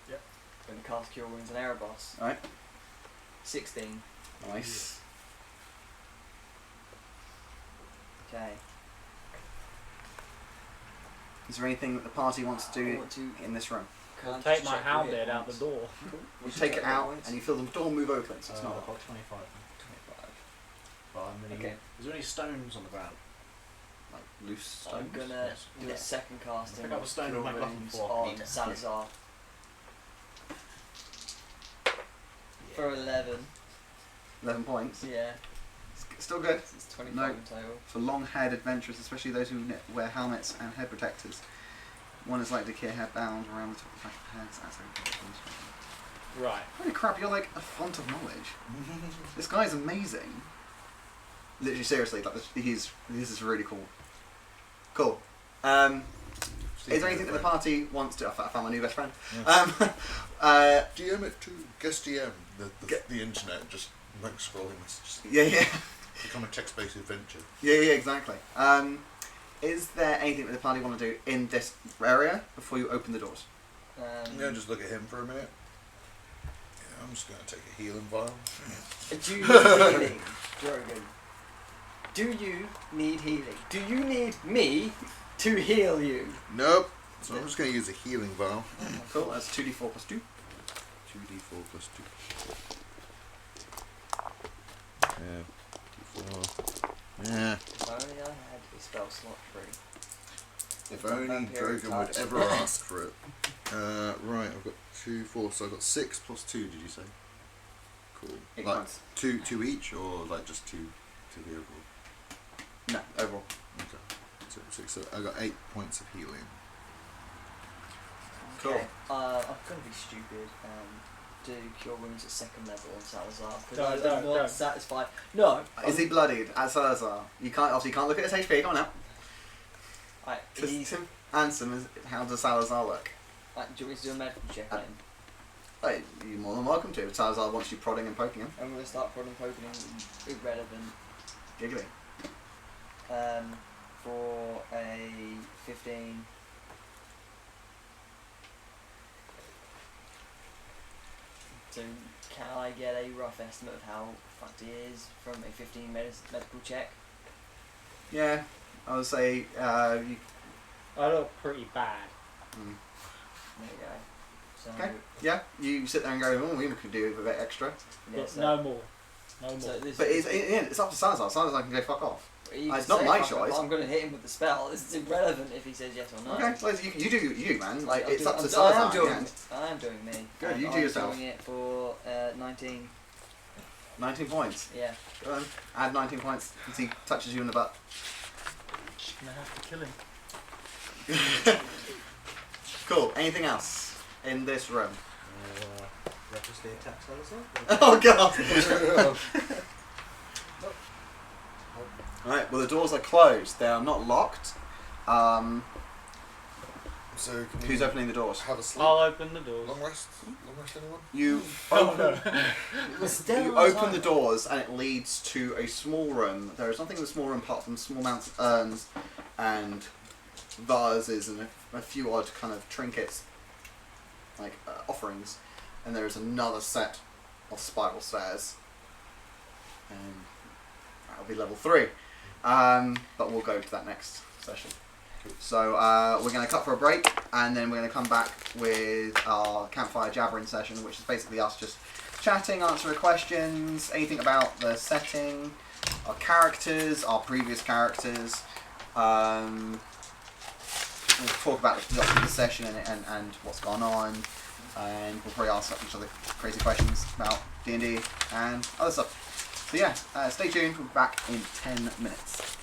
Yep. Going to cast Cure Wounds on Erebos. Alright. 16. Nice. Okay. Is there anything that the party wants to I do want to in this room? I'll just take my check your halberd hit out the points. door. You take it out and you feel the door move open, so it's not. I've got 25. 25. But I'm really Okay. Is there any stones on the ground? Like loose I'm stones. gonna Yes. do Yeah. a second casting Pick up a stone Cure and make nothing Wounds for. on Yeah. Salazar. For 11. 11 points. Yeah. It's still good. It's 25 No. in total. For long-haired adventurers, especially those who wear helmets and head protectors. One is like the key hair bound around the top of the back of the head. That's how Right. holy crap, you're like a font of knowledge. This guy's amazing. Literally, seriously, like this is really cool. Cool. Is there anything that the party wants to? I found my new best friend. Yeah. DM it to guest DM the internet, just like scrolling messages. Yeah. Become a text-based adventure. Yeah, exactly. Is there anything that the party want to do in this area before you open the doors? Yeah, just look at him for a minute. Yeah, I'm just gonna take a healing vial. Do you need healing, Drogon? Do you need healing? Do you need me to heal you? Nope. So I'm just gonna use a healing vial. Cool, that's 2d4 plus 2. 2d4 plus 2. Yeah. 4. Yeah. If only I had a spell slot free. If only Vampiric Drogon would touch. ever ask for it. Right, I've got 2, 4, so I've got 6 plus 2, did you say? Cool. 8 Like points. two each, or like just 2 to the overall? No, overall. Okay. So 6, so I got 8 points of healing. Cool. Okay. I'm gonna be stupid and do Cure Wounds at 2nd level on Salazar because I'm not satisfied. No. Is he bloodied at Salazar? You can't look at his HP. Come on now. Right, Just he's, answer me. How does Salazar look? right, do you want me to do a medical check on him? Hey, you're more than welcome to. Salazar wants you prodding and poking him. I'm gonna start prodding poking him irrelevant. Giggly. For a 15. So can I get a rough estimate of how fucked he is from a 15 medical check? Yeah, I would say you, I look pretty bad. Mm. There you go. So, Okay. Yeah, you sit there and go, oh, we could do a bit extra. yeah, But so, no more. No more. So this But is, it's up to Salazar. Salazar can go fuck off. you it's can not say my fuck off, choice. I'm going to hit him with the spell. This is irrelevant if he says yes or no. Okay, well, you do, man. Like, it's up to I Salazar. am in the doing. end. I am doing me. Good, And you do I'm yourself. doing it for 19. 19 points. Yeah. Go on, add 19 points as he touches you in the butt. I'm gonna have to kill him. Cool. Anything else in this room? Recklessly attack Salazar. Oh god! Alright, well the doors are closed. They are not locked. So can we Who's opening the doors? have a sleep? I'll open the doors. Long rest? Long rest anyone? You Oh, open, We're still you on open time. the doors and it leads to a small room. There is nothing in the small room apart from small amounts of urns and vases and a few odd kind of trinkets, like offerings. And there is another set of spiral stairs. And that'll be level 3. But we'll go to that next session. So we're going to cut for a break, and then we're going to come back with our campfire jabbering session, which is basically us just chatting, answering questions, anything about the setting, our characters, our previous characters. We'll talk about the session and what's gone on, and we'll probably ask each other crazy questions about D&D and other stuff. So yeah, stay tuned. We'll be back in 10 minutes.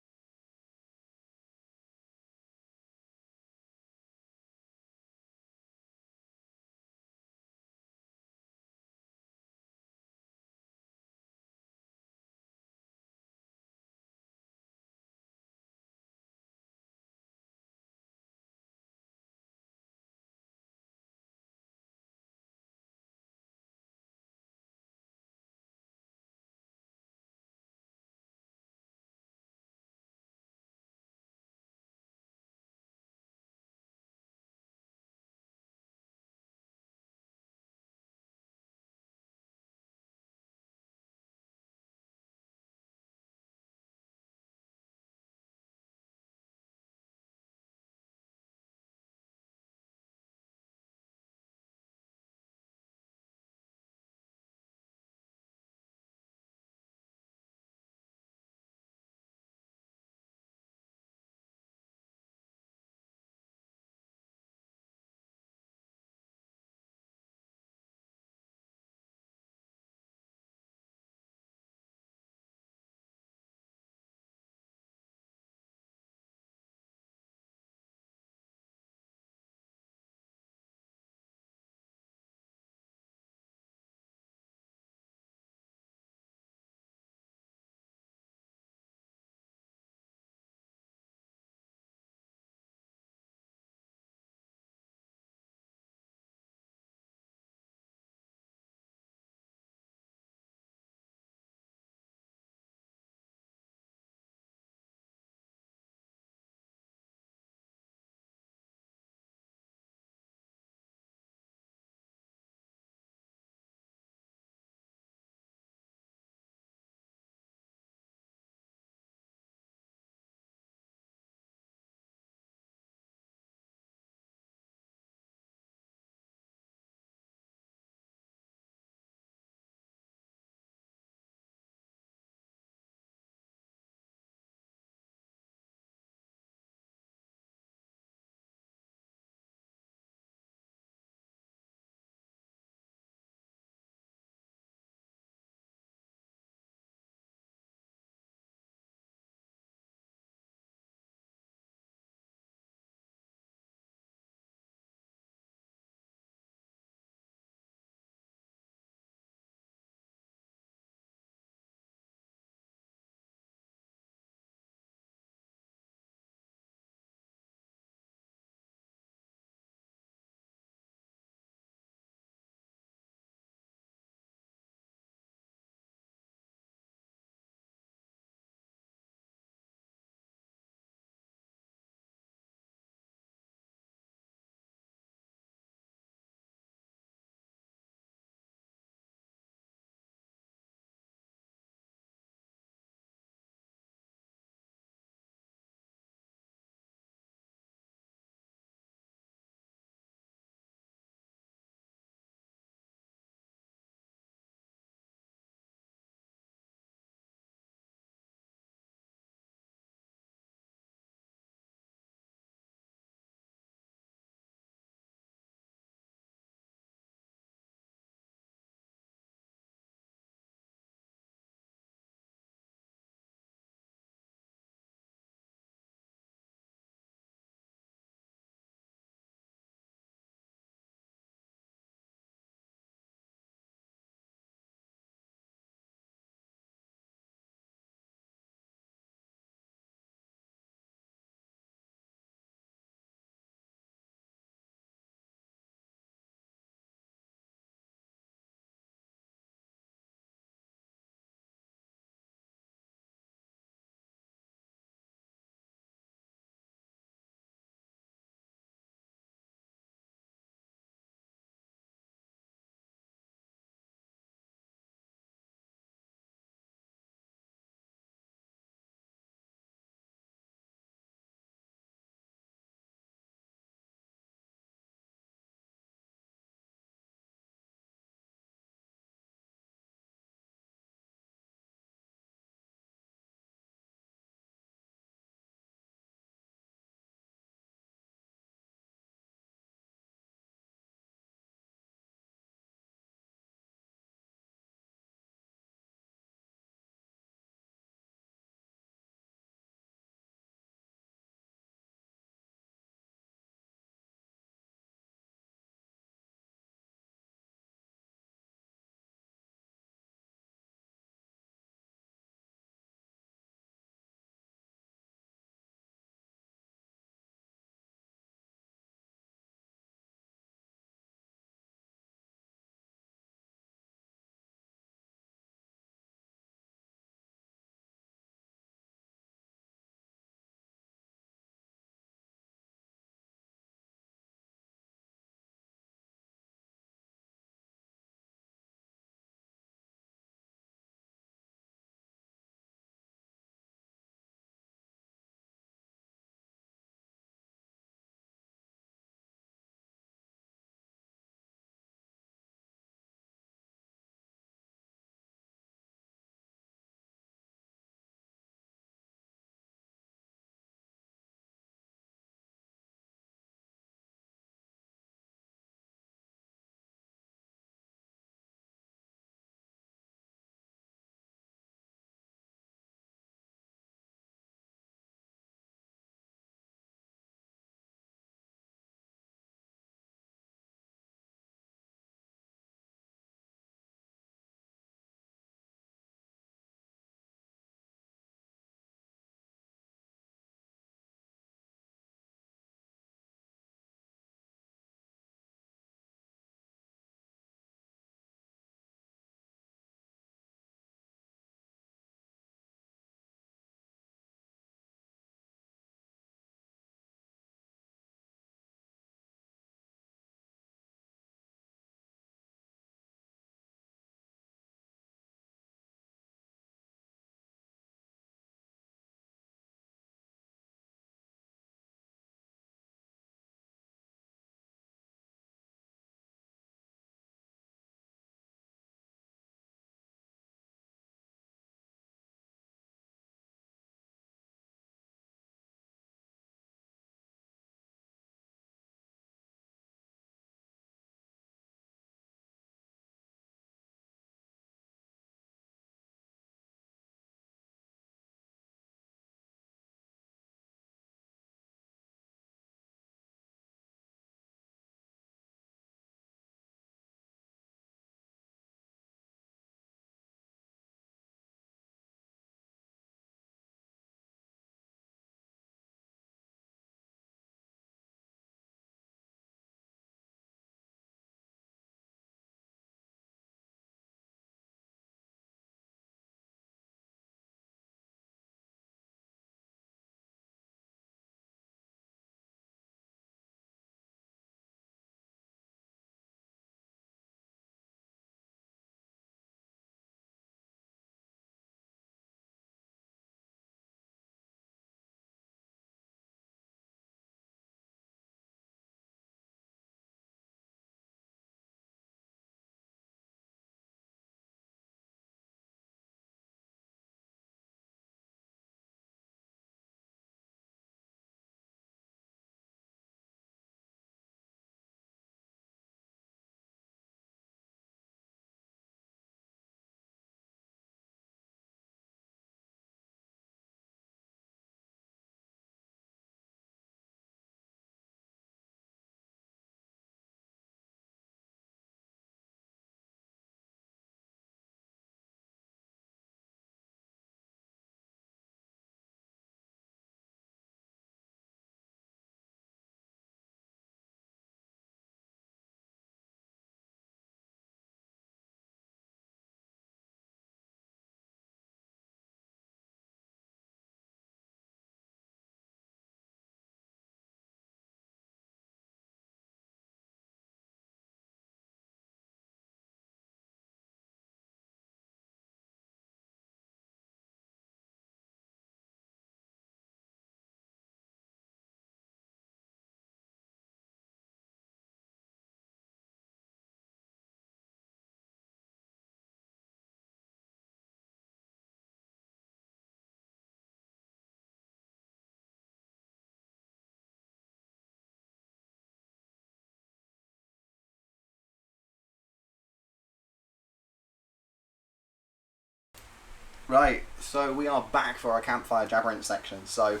Right, so we are back for our campfire jabbering section. So,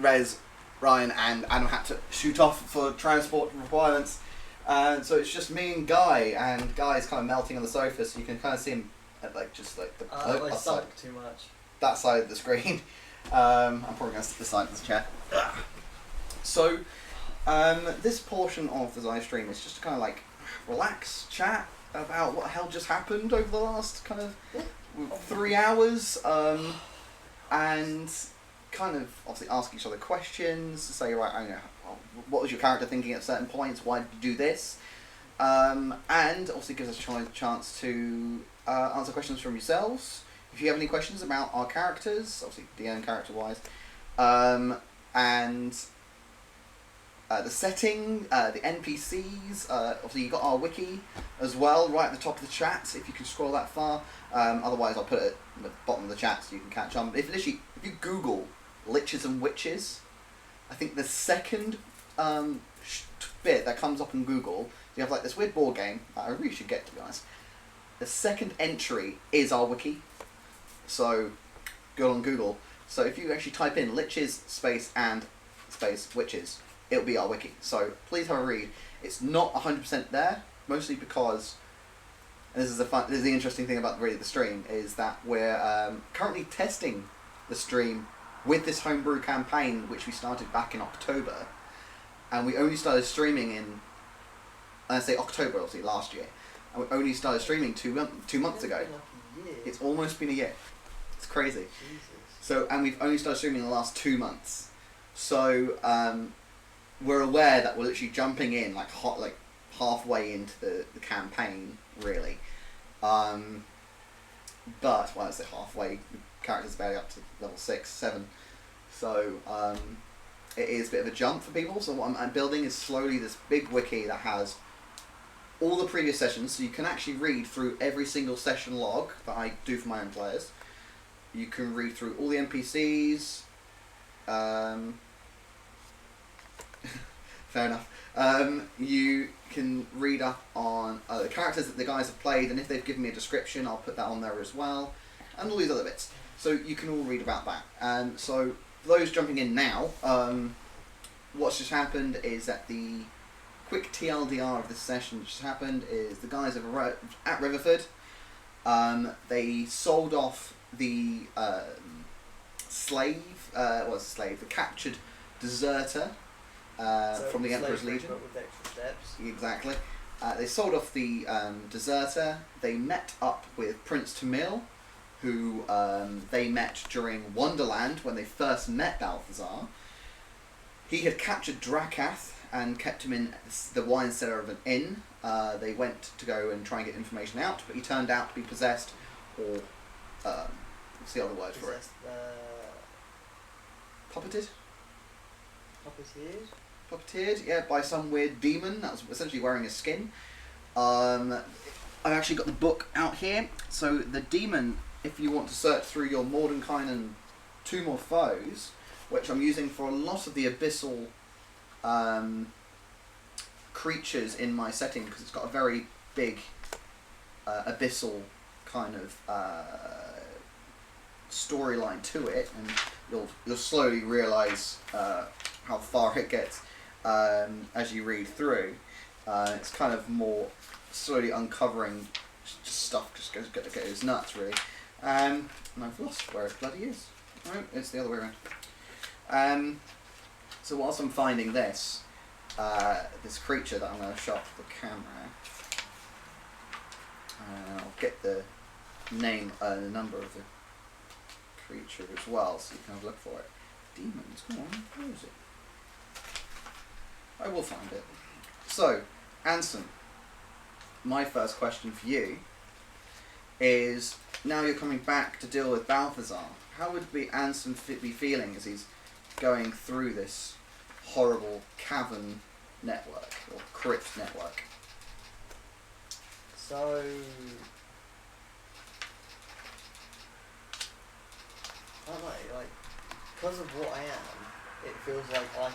Rez, Ryan, and Adam had to shoot off for transport requirements, and so it's just me and Guy. And Guy's kind of melting on the sofa, so you can kind of see him at like just like the I other side, sunk too much. that side of the screen. I'm probably going to sit this side of this chair. So, this portion of the live stream is just kind of like relax, chat about what the hell just happened over the last kind of 3 hours, and kind of obviously ask each other questions, say, right, I know, what was your character thinking at certain points, why did you do this, and obviously gives us a chance to answer questions from yourselves. If you have any questions about our characters, obviously DM character-wise, and the setting, the NPCs, obviously you've got our wiki as well, right at the top of the chat, if you can scroll that far. Otherwise I'll put it at the bottom of the chat so you can catch on. If you Google Liches and Witches, I think the second bit that comes up in Google, you have like this weird board game that I really should get, to be honest. The second entry is our wiki, so go on Google. So if you actually type in Liches space and space Witches, it'll be our wiki. So please have a read. It's not 100% there, mostly because, and this is the interesting thing about really the stream, is that we're currently testing the stream with this homebrew campaign, which we started back in October, and we only started streaming in, I say October, obviously last year, and we only started streaming 2 months ago. It's been like a year. It's almost been a year. It's crazy. Jesus. So, and we've only started streaming in the last 2 months. So, we're aware that we're literally jumping in like halfway into the campaign, really. But, well, I say halfway, the character's barely up to level 6, 7. So, it is a bit of a jump for people. So what I'm building is slowly this big wiki that has all the previous sessions, so you can actually read through every single session log that I do for my own players. You can read through all the NPCs. Fair enough. You can read up on the characters that the guys have played, and if they've given me a description, I'll put that on there as well, and all these other bits. So you can all read about that. And so for those jumping in now, what's just happened is that the quick TLDR of this session that just happened is the guys have arrived at Riverford. They sold off the the captured deserter So from the it's Emperor's slavery, Legion. but with extra steps. Exactly. They sold off the deserter. They met up with Prince Tamil, who they met during Wonderland when they first met Balthazar. He had captured Drakath and kept him in the wine cellar of an inn. They went to go and try and get information out, but he turned out to be possessed, or what's the other word for it? Possessed, Puppeted? puppeteered? Puppeteered, yeah, by some weird demon that was essentially wearing a skin. I've actually got the book out here. So the demon, if you want to search through your Mordenkainen Two More Foes, which I'm using for a lot of the abyssal creatures in my setting, because it's got a very big abyssal kind of storyline to it, and you'll slowly realise how far it gets as you read through. It's kind of more slowly uncovering stuff, just goes nuts really. And I've lost where it bloody is. No, it's the other way around. So whilst I'm finding this creature that I'm going to show off the camera, I'll get the name and the number of the creature as well, so you can have a look for it. Demons, come on, where is it? I will find it. So, Anson, my first question for you is, now you're coming back to deal with Balthazar, how would Anson be feeling as he's going through this horrible cavern network, or crypt network? So I don't know, like, because of what I am, it feels like I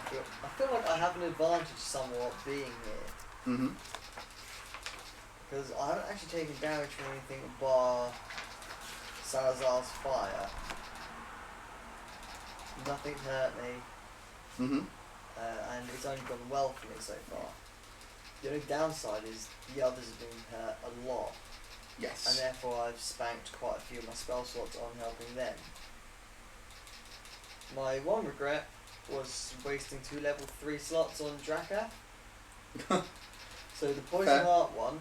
feel like I have an advantage somewhat being here. Mm-hmm. Because I haven't actually taken damage from anything bar Salazar's fire. Nothing hurt me, Mm-hmm. and it's only gone well for me so far. The only downside is the others have been hurt a lot, and Yes. therefore I've spanked quite a few of my spell slots on helping them. My one regret was wasting 2 level 3 slots on Drakath. So the Poison Fair. Heart one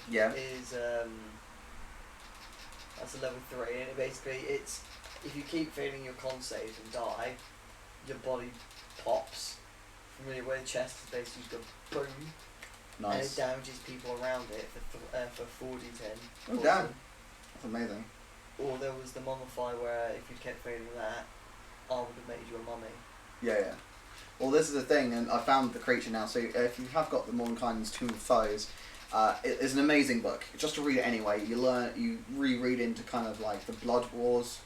Yeah. is that's a level 3, and it's if you keep failing your con saves and die, your body pops from where the chest is basically just go boom, and it Nice. damages people around it for 4d10. Oh damn. That's amazing. Or there was the Mummify where if you kept failing that, I would have made you a mummy. Yeah, yeah. Well, this is the thing, and I found the creature now. So if you have got the Mornkind's Tomb of Foes, it's an amazing book. Just to read it anyway, you reread into kind of like the blood wars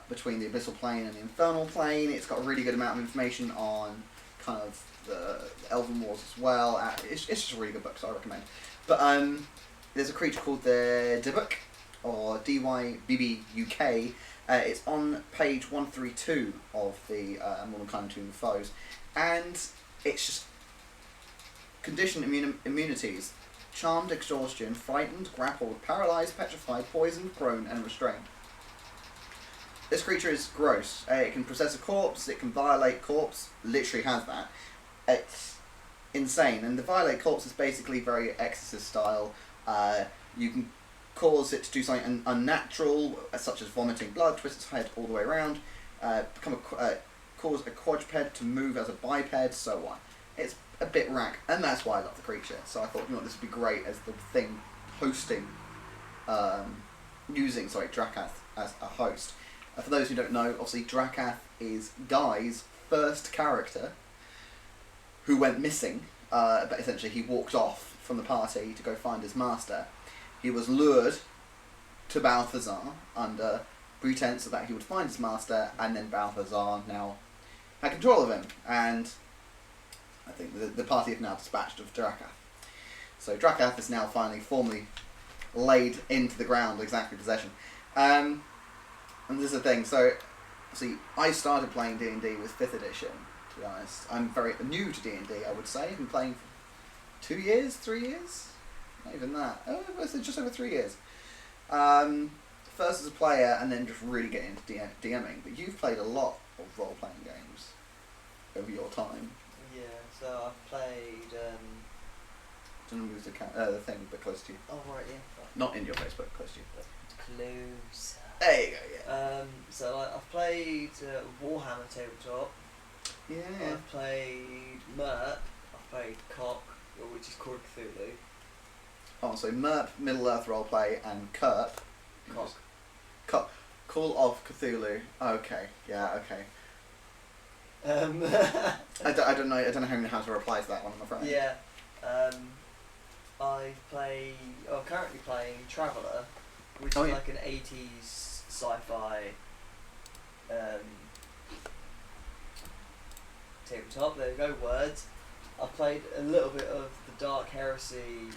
between the Abyssal Plane and the Infernal Plane. It's got a really good amount of information on kind of the Elven Wars as well. It's just a really good book, so I recommend. But there's a creature called the Dybbuk, or DYBBUK. It's on page 132 of the Mordenkainen Tomb of Foes, and it's just conditioned immunities: charmed, exhaustion, frightened, grappled, paralysed, petrified, poisoned, prone, and restrained. This creature is gross. It can possess a corpse, it can violate corpse, literally has that. It's insane, and the violate corpse is basically very Exorcist style. You can cause it to do something unnatural, such as vomiting blood, twist its head all the way around, cause a quadruped to move as a biped, so on. It's a bit rack, and that's why I love the creature. So I thought, this would be great as the thing hosting, using Drakath as a host. For those who don't know, obviously Drakath is Guy's first character who went missing, but essentially he walked off from the party to go find his master. He was lured to Balthazar under pretense that he would find his master, and then Balthazar now had control of him, and I think the party have now dispatched of Drakath. So Drakath is now finally formally laid into the ground, exactly possession. And this is the thing, so see, I started playing D&D with 5th edition, to be honest. I'm very new to D&D, I would say. I've been playing for 2 years, 3 years? Not even that. Oh, it's just over 3 years. First as a player, and then just really getting into DMing. But you've played a lot of role-playing games over your time. Yeah, so I've played. Do you want to move the thing a bit close to you? Oh right, yeah. Not in your face, but close to you. Close. There you go. Yeah. So I've played Warhammer tabletop. Yeah. I've played Merp. I've played Cock, which is called Cthulhu. Oh, so Merp, Middle Earth roleplay, and Kerp. Cock. Call of Cthulhu. Okay. Yeah. Okay. I don't know. I don't know how to reply to that one. I'm afraid. Yeah. I'm currently playing Traveller, which is like an 80s sci-fi tabletop. There you go, words. I've played a little bit of the Dark Heresy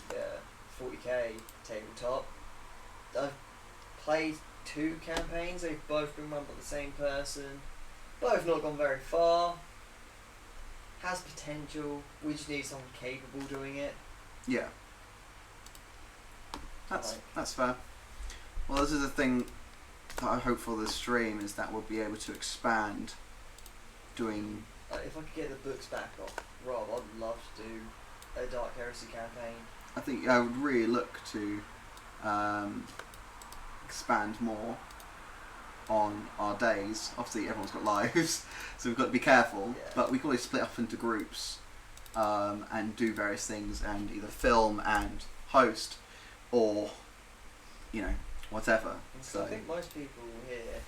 40k tabletop. I've played 2 campaigns. They've both been run by the same person. Both not gone very far. Has potential. We just need someone capable doing it. Yeah. That's fair. Well, this is the thing that I hope for this stream, is that we'll be able to expand doing... If I could get the books back off Rob, I'd love to do a Dark Heresy campaign. I think I would really look to expand more on our days. Obviously everyone's got lives, so we've got to be careful, Yeah. but we can always split up into groups and do various things, and either film and host, or whatever. So So I think most people here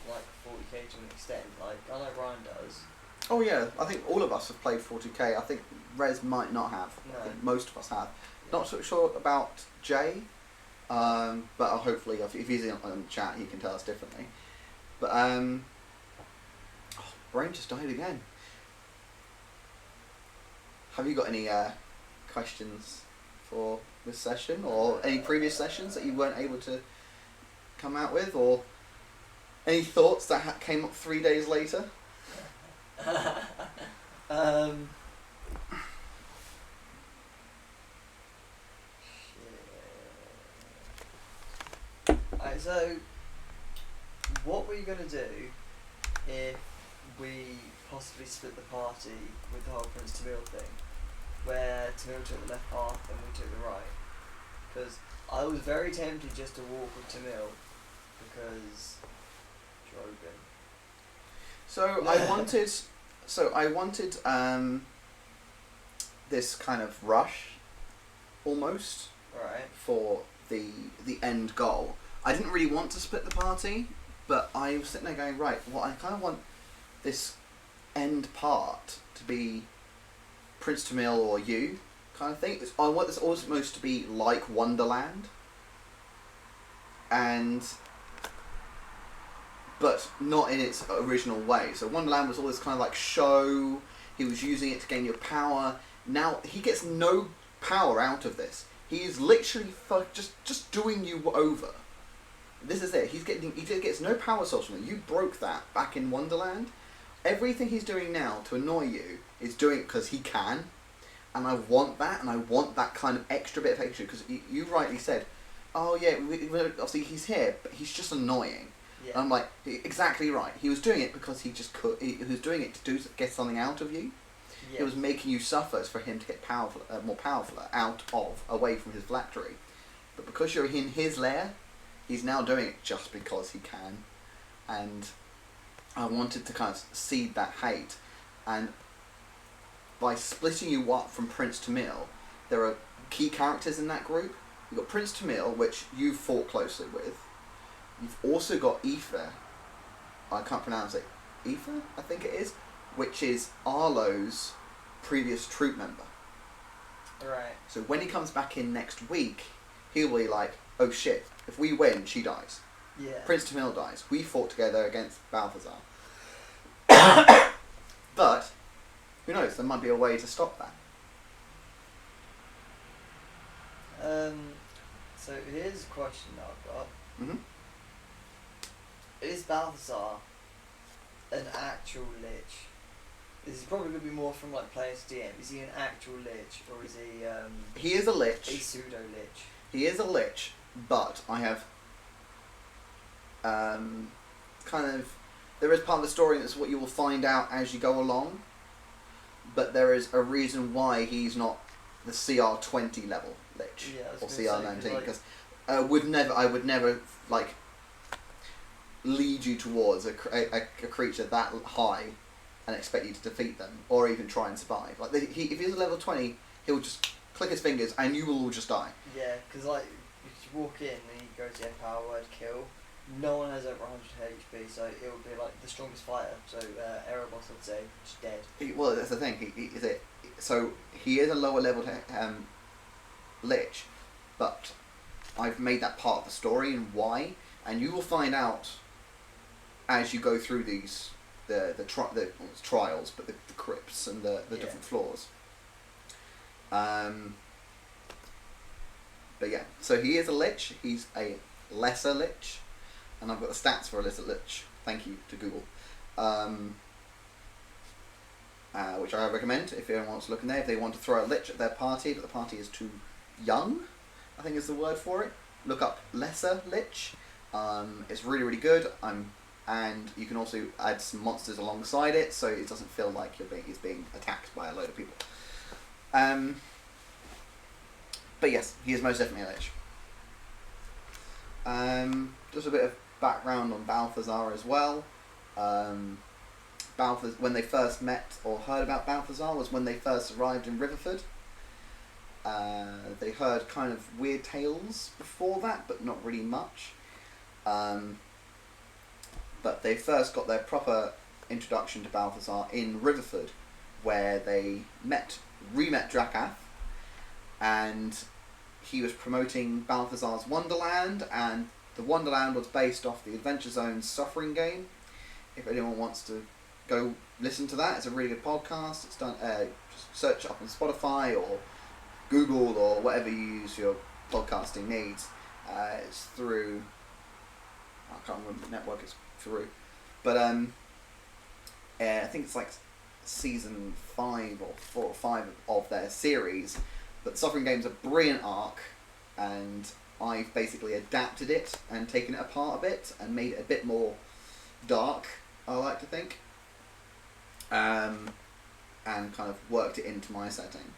like 40k to an extent. Like I know Ryan does. oh yeah, I think all of us have played 40k. I think Rez might not have. I No. think most of us have. Not so sure about Jay, but hopefully if he's in on the chat he can tell us differently. But brain just died again. Have you got any questions for this session, or any previous sessions that you weren't able to come out with, or any thoughts that came up 3 days later? Alright, so what were you gonna do if we possibly split the party with the whole Prince Tamil thing, where Tamil took the left path and we took the right? Because I was very tempted just to walk with Tamil because Drogon. So I wanted this kind of rush, almost, Right. for the end goal. I didn't really want to split the party, but I was sitting there going, right, well, I kind of want this end part to be Prince Tamil or you kind of thing. I want this almost to be like Wonderland, but not in its original way. So Wonderland was all this kind of like show. He was using it to gain your power. Now he gets no power out of this. He is literally just doing you over. This is it. He gets no power source from it. You broke that back in Wonderland. Everything he's doing now to annoy you is doing it because he can, and I want that, and I want that kind of extra bit of extra, because you rightly said, oh yeah, obviously he's here, but he's just annoying. Yeah. And I'm like, exactly right. He was doing it because he just could. He was doing it to get something out of you. Yeah. It was making you suffer for him to get more powerful away from his phylactery. But because you're in his lair, he's now doing it just because he can. And I wanted to kind of seed that hate. And by splitting you up from Prince Tamil, there are key characters in that group. You've got Prince Tamil, which you've fought closely with. You've also got Aoife. I can't pronounce it. Aoife, I think it is. Which is Arlo's previous troop member. Right. So when he comes back in next week, he'll be like, oh shit, if we win, she dies. Yeah. Prince Tamil dies. We fought together against Balthazar. But, who knows, there might be a way to stop that. So here's a question that I've got. Mm-hmm. Is Balthazar an actual lich? This is probably going to be more from like player to DM. Is he an actual lich, or is he He is a a lich. pseudo lich? He is a lich, but I have kind of... There is part of the story that's what you will find out as you go along, but there is a reason why he's not the CR20 level lich, Yeah, I or was gonna say, CR19, 'cause, because I would never like lead you towards a creature that high and expect you to defeat them or even try and survive. Like if he's a level 20, he'll just click his fingers and you will all just die. yeah, because like if you walk in and he goes power word kill, no one has over 100 HP, so it would be like the strongest fighter. So Erebos would say just dead. Well, that's the thing. So he is a lower level lich, but I've made that part of the story and why, and you will find out as you go through these the trials, but the crypts and the Yeah. different floors. But yeah, so he is a lich. He's a lesser lich, and I've got the stats for a lesser lich. Thank you to Google. Which I recommend if anyone wants to look in there. If they want to throw a lich at their party, but the party is too young, I think is the word for it. Look up lesser lich. It's really, really good. And you can also add some monsters alongside it, so it doesn't feel like he's being attacked by a load of people. But yes, he is most definitely a lich. Just a bit of background on Balthazar as well. Balthazar, when they first met or heard about Balthazar, was when they first arrived in Riverford. They heard kind of weird tales before that, but not really much. But they first got their proper introduction to Balthazar in Riverford, where they re-met Drakath, and he was promoting Balthazar's Wonderland, and the Wonderland was based off the Adventure Zone's Suffering game. If anyone wants to go listen to that, it's a really good podcast. It's done. Just search it up on Spotify or Google or whatever you use your podcasting needs. It's through I can't remember what network it's through, but I think it's like season 5 or 4 or 5 of their series. But Suffering Game's a brilliant arc, and I've basically adapted it and taken it apart a bit and made it a bit more dark, I like to think, and kind of worked it into my setting.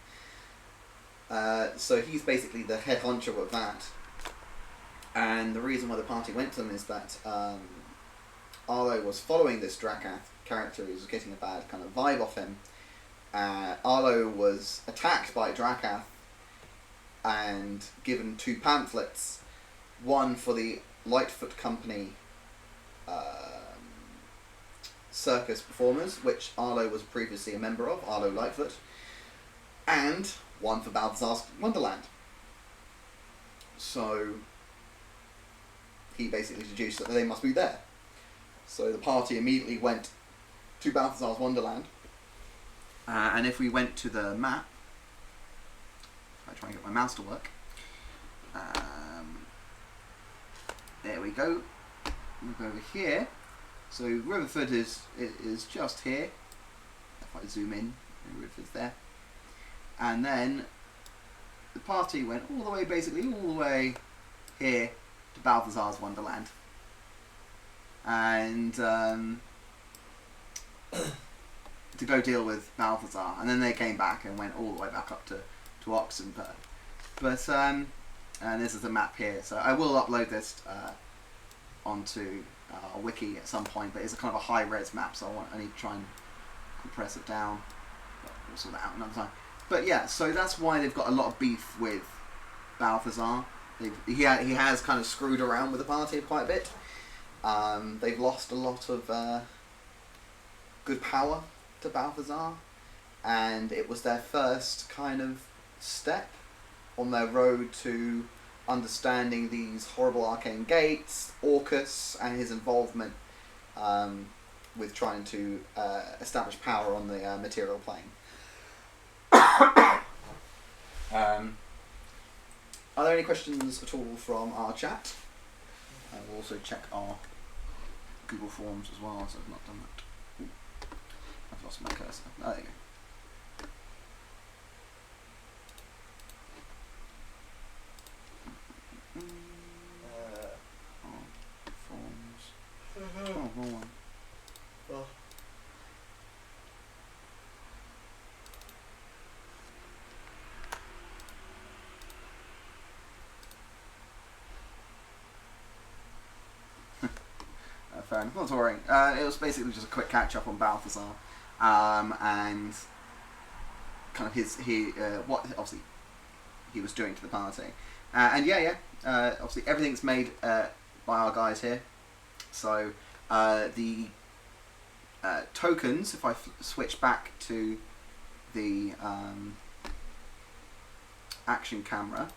So he's basically the head honcho of that, and the reason why the party went to them is that Arlo was following this Drakath character who was getting a bad kind of vibe off him. Arlo was attacked by Drakath and given 2 pamphlets, one for the Lightfoot Company circus performers, which Arlo was previously a member of, Arlo Lightfoot, and one for Balthazar's Wonderland. So he basically deduced that they must be there. So the party immediately went to Balthazar's Wonderland, and if we went to the map, if I try and get my mouse to work, there we go. We'll go over here. So Riverford is just here. If I zoom in, Riverford's there. And then the party went all the way, basically all the way here to Balthazar's Wonderland. And to go deal with Balthazar. And then they came back and went all the way back up to Oxenford. But, and this is the map here. So I will upload this onto a wiki at some point, but it's a kind of a high-res map, so I need to try and compress it down. But we'll sort that out another time. But yeah, so that's why they've got a lot of beef with Balthazar. He has kind of screwed around with the party quite a bit. They've lost a lot of good power to Balthazar, and it was their first kind of step on their road to understanding these horrible arcane gates, Orcus, and his involvement with trying to establish power on the material plane. Are there any questions at all from our chat? And we'll also check our Google Forms as well, so I've not done that. Ooh, I've lost my cursor. Oh, there you go. Forms. Oh, wrong one. Oh. Fair enough, not to worry. It was basically just a quick catch up on Balthazar, and kind of what obviously he was doing to the party, and obviously everything's made by our guys here. So the tokens, if I switch back to the action camera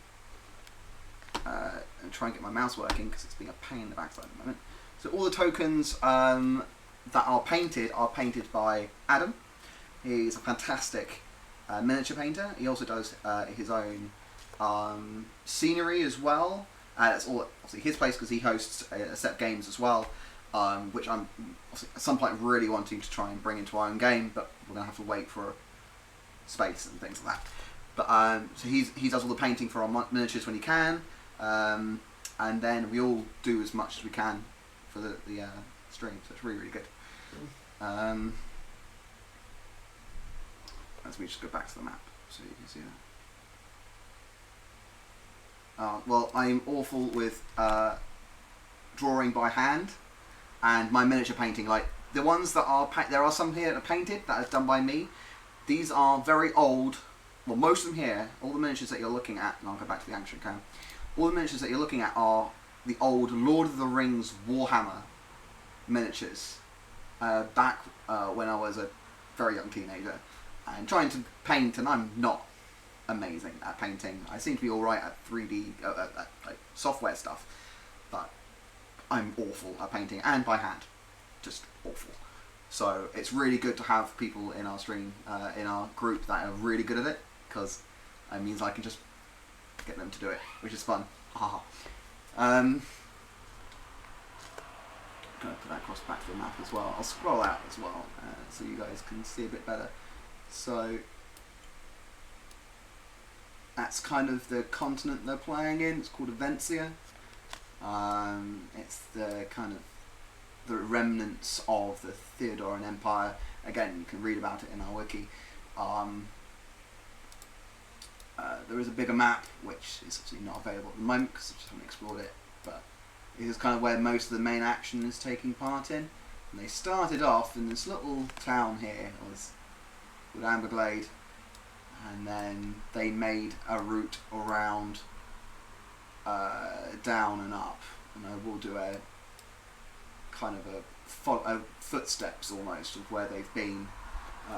and try and get my mouse working because it's being a pain in the backside at the moment. So all the tokens that are painted by Adam. He's a fantastic miniature painter. He also does his own scenery as well. That's all obviously his place because he hosts a set of games as well, which I'm at some point really wanting to try and bring into our own game, but we're gonna have to wait for space and things like that. But so he does all the painting for our miniatures when he can, and then we all do as much as we can for the stream, so it's really, really good. Let me just go back to the map so you can see that. Well, I'm awful with drawing by hand, and my miniature painting, like the ones that are there are some here that are painted that are done by me. These are very old. Well, most of them here, all the miniatures that you're looking at, and I'll go back to the action cam. All the miniatures that you're looking at are the old Lord of the Rings Warhammer miniatures, back when I was a very young teenager, and trying to paint, and I'm not amazing at painting. I seem to be alright at 3D like software stuff, but I'm awful at painting, and by hand, just awful. So it's really good to have people in our stream, in our group that are really good at it, because it means I can just get them to do it, which is fun. Haha. kind of put that across back to the map as well. I'll scroll out as well so you guys can see a bit better. So that's kind of the continent they're playing in. It's called Avencia. It's the kind of the remnants of the Theodoran Empire. Again, you can read about it in our wiki. There is a bigger map, which is obviously not available at the moment because I just haven't explored it, but it is kind of where most of the main action is taking part in. And they started off in this little town here, with Amberglade, and then they made a route around down and up, and I will do a kind of a footsteps almost of where they've been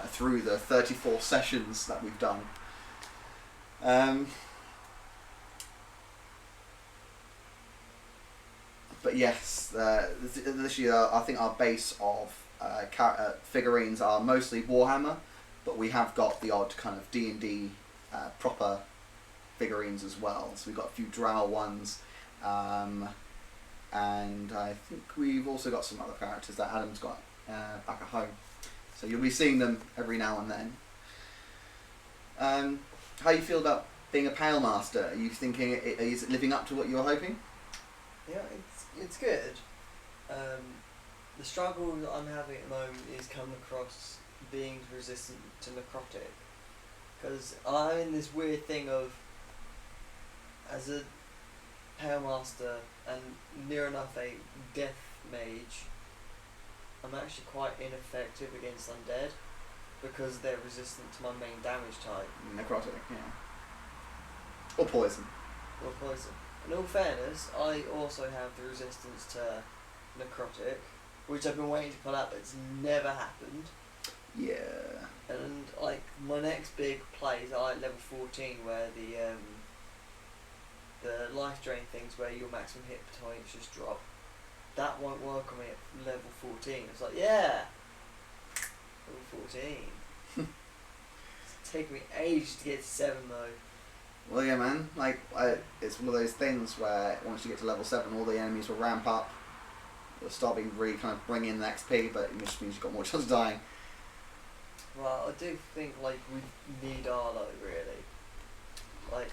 through the 34 sessions that we've done. But yes, this year I think our base of figurines are mostly Warhammer, but we have got the odd kind of D&D proper figurines as well. So we've got a few Drow ones, and I think we've also got some other characters that Adam's got back at home. So you'll be seeing them every now and then. How do you feel about being a Pale Master? Are you thinking, is it living up to what you were hoping? Yeah, it's good. The struggle that I'm having at the moment is coming across beings resistant to necrotic, because I'm in this weird thing of, as a Pale Master and near enough a death mage, I'm actually quite ineffective against undead because they're resistant to my main damage type. Necrotic, yeah. Or poison. Or poison. In all fairness, I also have the resistance to necrotic, which I've been waiting to pull out, but it's never happened. Yeah. And like my next big plays are like level 14, where the life drain things where your maximum hit points just drop. That won't work on me at level 14. It's like, yeah, level 14. It's taken me ages to get to 7 though. Well, yeah, man. Like, it's one of those things where once you get to level 7, all the enemies will ramp up. They'll start being really kind of bring in the XP, but it just means you've got more chance of dying. Well, I do think like we need Arlo really. Like,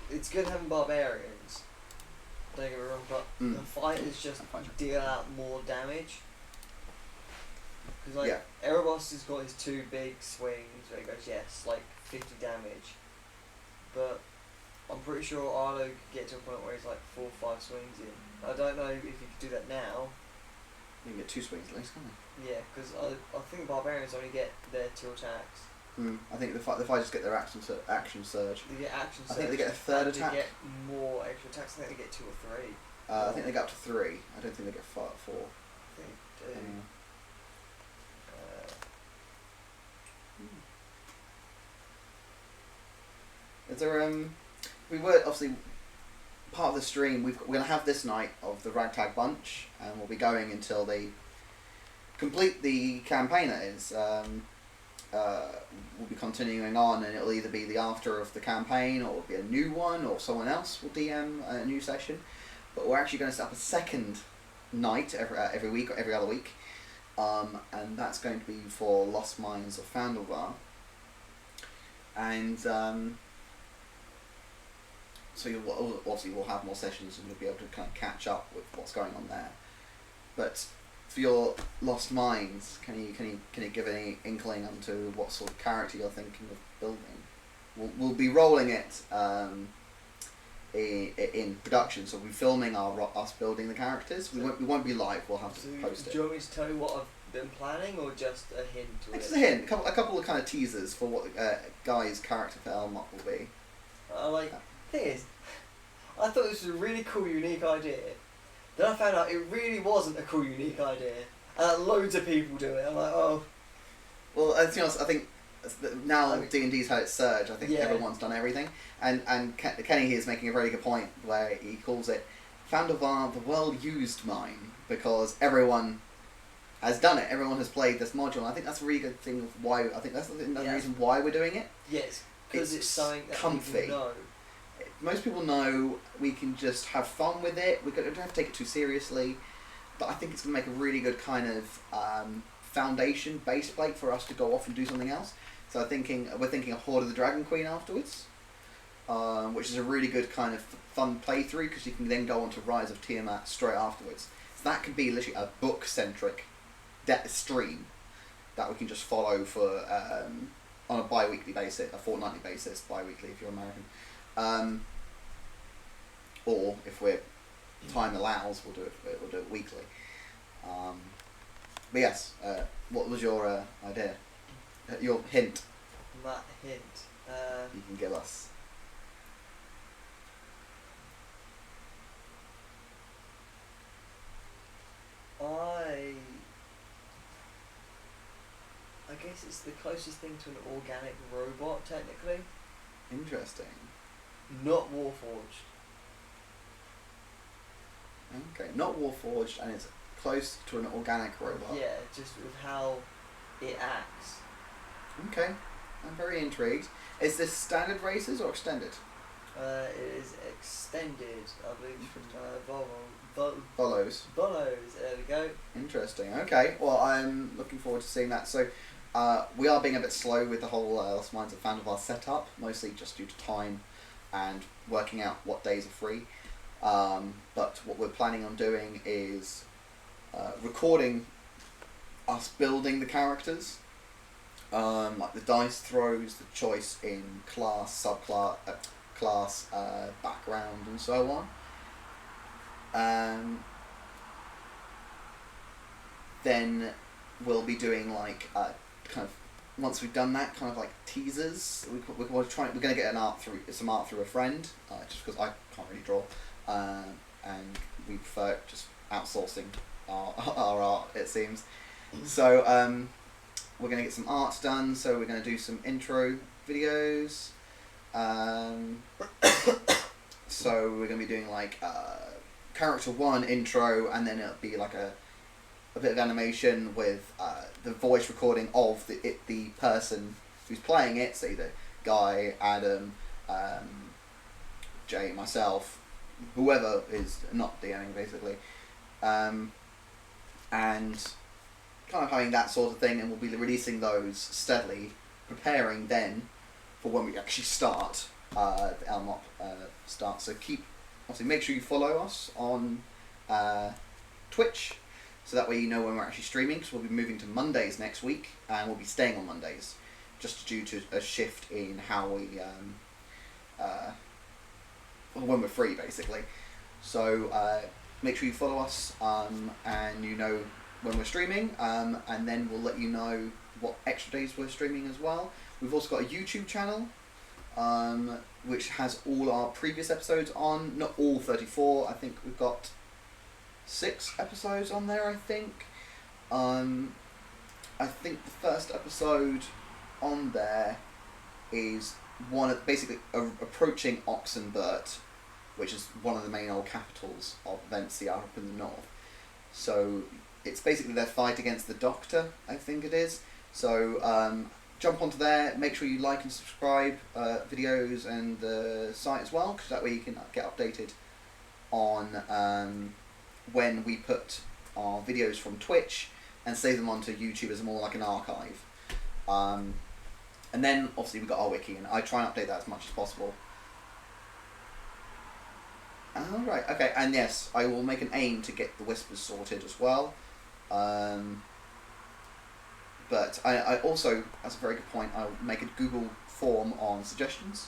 it's good having barbarians. Don't get me wrong, but the fighters just deal out more damage. Because like Erebos has got his 2 big swings where he goes yes, like 50 damage. But I'm pretty sure Arlo could get to a point where he's like 4 or 5 swings in. I don't know if he could do that now. You can get 2 swings at least, can't you? Yeah, because I think barbarians only get their 2 attacks. I think the fighters get their action surge. They get action surge. I think they get a third attack. They get more extra attacks. I think they get 2 or 3. I think they get up to 3. I don't think they get 4. I think they do. Is there we were obviously part of the stream. We're going to have this night of the Ragtag bunch, and we'll be going until they complete the campaign. That is, we'll be continuing on, and it'll either be the after of the campaign, or it'll be a new one, or someone else will DM a new session. But we're actually going to set up a second night every week or every other week, and that's going to be for Lost Mines of Fandalvar, and. So we'll have more sessions and you'll be able to kind of catch up with what's going on there. But for your Lost Mines, can you give any inkling onto what sort of character you're thinking of building? We'll be rolling it in production, so we'll be filming us building the characters. We won't be live. We'll have to post it. Do you want me to tell you what I've been planning, or just a hint to it? Just a hint, a couple of kind of teasers for what Guy's character for Elmot will be. Thing is, I thought this was a really cool, unique idea. Then I found out it really wasn't a cool, unique idea, and loads of people do it. I'm like, oh. Well, to be honest, I think now D&D's had its surge. I think everyone's done everything, and Kenny here is making a very good point where he calls it Fandalvar the well-used mine, because everyone has done it. Everyone has played this module. I think that's a really good thing of why. I think that's another reason why we're doing it. Yes, because it's something that comfy. people know. Most people know we can just have fun with it. We don't have to take it too seriously. but I think it's going to make a really good kind of foundation base plate for us to go off and do something else. So we're thinking a Horde of the Dragon Queen afterwards, which is a really good kind of fun playthrough because you can then go on to Rise of Tiamat straight afterwards. So that could be literally a book-centric stream that we can just follow for on a bi-weekly basis, a fortnightly basis, bi-weekly if you're American, or if time allows, we'll do it weekly. But yes, what was your idea? Your hint That hint. you can give us. I guess it's the closest thing to an organic robot, technically. Interesting. Not Warforged. Okay, not Warforged, and it's close to an organic robot. Yeah, just with how it acts. Okay, I'm very intrigued. Is this standard races or extended? It is extended, I believe, from Follows. Bolos. There we go. Interesting. Okay, well, I'm looking forward to seeing that. So, we are being a bit slow with the whole Lost Minds of Fandavar setup, mostly just due to time and working out what days are free. But what we're planning on doing is recording us building the characters, like the dice throws, the choice in class, subclass, class, background, and so on. Then we'll be doing like kind of, once we've done that, kind of like teasers. We're going to get some art through a friend, just because I can't really draw, and we prefer just outsourcing our art, it seems. So we're going to get some art done. So we're going to do some intro videos. So we're going to be doing like character 1 intro, and then it'll be like a bit of animation with the voice recording of the person who's playing it, so either Guy, Adam, Jay, myself, whoever is not DMing basically, and kind of having that sort of thing, and we'll be releasing those steadily, preparing then for when we actually start the LMOP start. So obviously make sure you follow us on Twitch, so that way you know when we're actually streaming, because we'll be moving to Mondays next week, and we'll be staying on Mondays, just due to a shift in how we, when we're free, basically. So make sure you follow us, and you know when we're streaming, and then we'll let you know what extra days we're streaming as well. We've also got a YouTube channel, which has all our previous episodes on, not all 34, I think we've got 6 episodes on there, I think. I think the first episode on there is one of basically approaching Oxenburt, which is one of the main old capitals of Vencia up in the north. So it's basically their fight against the Doctor, I think it is. So jump onto there, make sure you like and subscribe videos and the site as well, because that way you can get updated on when we put our videos from Twitch and save them onto YouTube as more like an archive. And then obviously we've got our wiki, and I try and update that as much as possible. Alright, okay, and yes, I will make an aim to get the Whispers sorted as well. But I also, that's a very good point, I'll make a Google form on suggestions.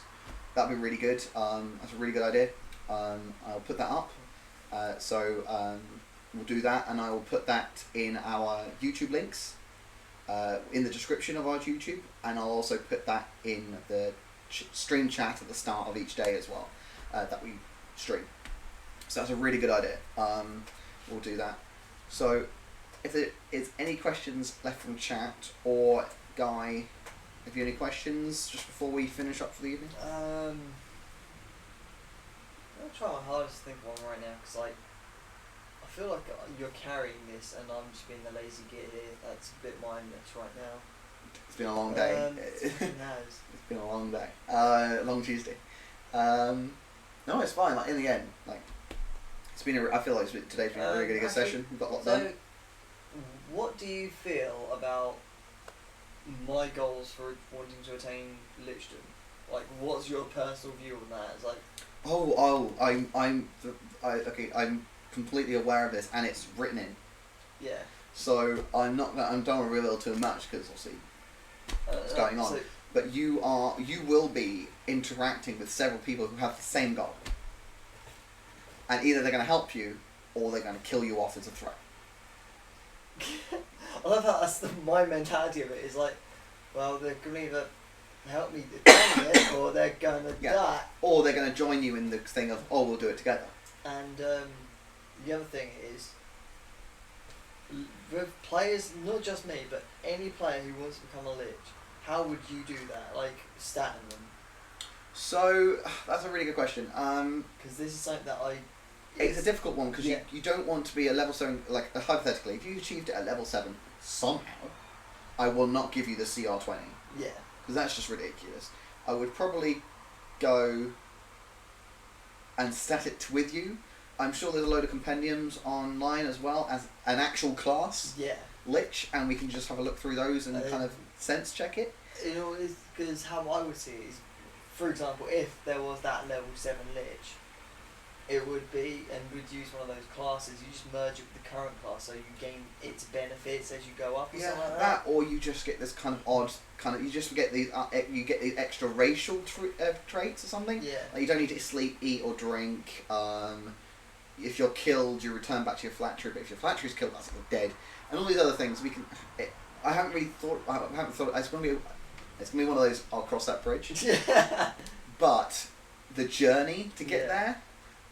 That'd be really good. That's a really good idea. I'll put that up. So we'll do that, and I will put that in our YouTube links, in the description of our YouTube, and I'll also put that in the stream chat at the start of each day as well, that we stream. So that's a really good idea. We'll do that. So if there is any questions left from chat, or Guy, have you any questions just before we finish up for the evening? I'm try my hardest to think of one right now, because like, I feel like you're carrying this and I'm just being the lazy git here. That's a bit mindless right now. It's been a long day. It has. It's been a long day. Long Tuesday. No, it's fine. Like in the end, like It's been. I feel like today's been a really good actually, session. We've got a lot So, done. what do you feel about my goals for wanting to attain Lichdom? Like, what's your personal view on that? It's like, I'm completely aware of this, and it's written in. yeah. So I don't want to reveal too much because obviously what's going on. So, But you will be interacting with several people who have the same goal, and either they're going to help you or they're going to kill you off as a threat. I love how my mentality of it is like, well, they're going to either help me defend it or they're going to Yeah. die. Or they're going to join you in the thing of, oh, we'll do it together. And the other thing is, with players, not just me, but any player who wants to become a Lich, how would you do that? Like, statin them? So that's a really good question. Because this is something that It's a difficult one because Yeah. you don't want to be a level 7, like hypothetically, if you achieved it at level 7 somehow, I will not give you the CR20 Yeah. because that's just ridiculous. I would probably go and stat it with you. I'm sure there's a load of compendiums online as well as an actual class Yeah. Lich, and we can just have a look through those and kind of sense check it. You know, because how I would see it is, for example, if there was that level 7 Lich, it would be, and we'd use one of those classes, you just merge it with the current class so you gain its benefits as you go up or Yeah, something like that, or you just get this kind of odd you just get these you get these extra racial traits or something. Yeah. Like you don't need to sleep, eat, or drink. If you're killed, you return back to your flat tree. But if your flat tree is killed, that's like you're dead. And all these other things we can. I haven't really thought. I haven't thought. It's gonna be one of those. I'll cross that bridge. Yeah. But the journey to get Yeah. there,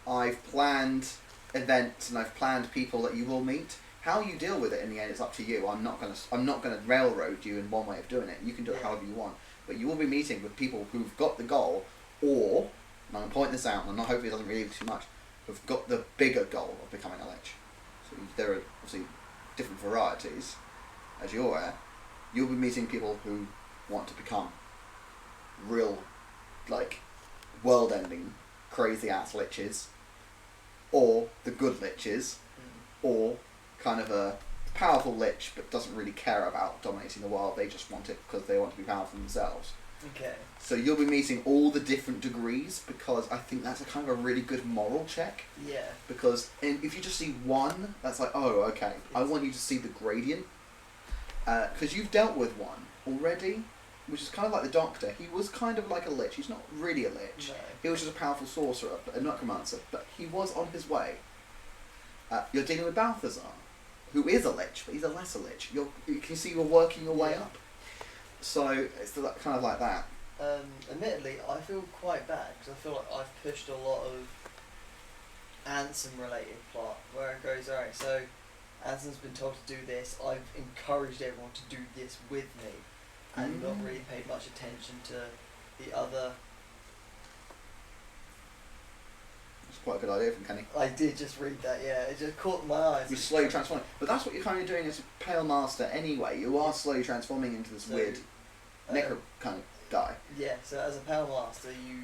I've planned events and I've planned people that you will meet. How you deal with it in the end is up to you. I'm not gonna railroad you in one way of doing it. You can do it Yeah. however you want. But you will be meeting with people who've got the goal, or, and I'm gonna point this out, and I'm not hoping it doesn't reveal too much, who've got the bigger goal of becoming a Lich. So there are obviously different varieties, as you're aware. You'll be meeting people who want to become real, like, world-ending, crazy-ass Liches, or the good Liches, or kind of a powerful Lich but doesn't really care about dominating the world. They just want it because they want to be powerful themselves. Okay. So you'll be meeting all the different degrees because I think that's a kind of a really good moral check. Yeah. Because if you just see one, that's like, oh, okay. I want you to see the gradient. Because you've dealt with one already, which is kind of like the Doctor. He was kind of like a Lich. He's not really a Lich. No. He was just a powerful sorcerer, a necromancer. But he was on his way. You're dealing with Balthazar, who is a Lich, but he's a lesser Lich. You can see you're working your way Yeah. up. So it's kind of like that. Admittedly, I feel quite bad because I feel like I've pushed a lot of Ansem-related plot where it goes, alright, so Ansem's been told to do this, I've encouraged everyone to do this with me, and not really paid much attention to the other. It's quite a good idea from Kenny. I did just read that, yeah, it just caught my eyes. You slowly transform. But that's what you're kind of doing as a Pale Master anyway. You are slowly transforming into this So, weird necro kind of guy. Yeah, so as a Pale Master, you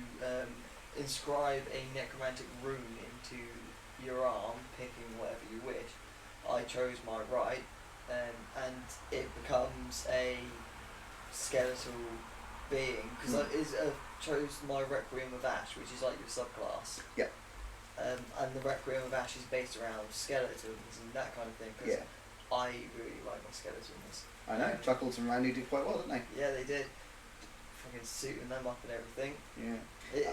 inscribe a necromantic rune into your arm, picking whatever you wish. I chose my right, and it becomes a skeletal being, because I chose my Requiem of Ash, which is like your subclass. Yeah. And the Requiem of Ash is based around skeletons and that kind of thing, because Yeah. I really like my skeletons. I know. Chuckles and Randy did quite well, didn't they? Yeah, they did. Fucking suiting them up and everything. Yeah. It,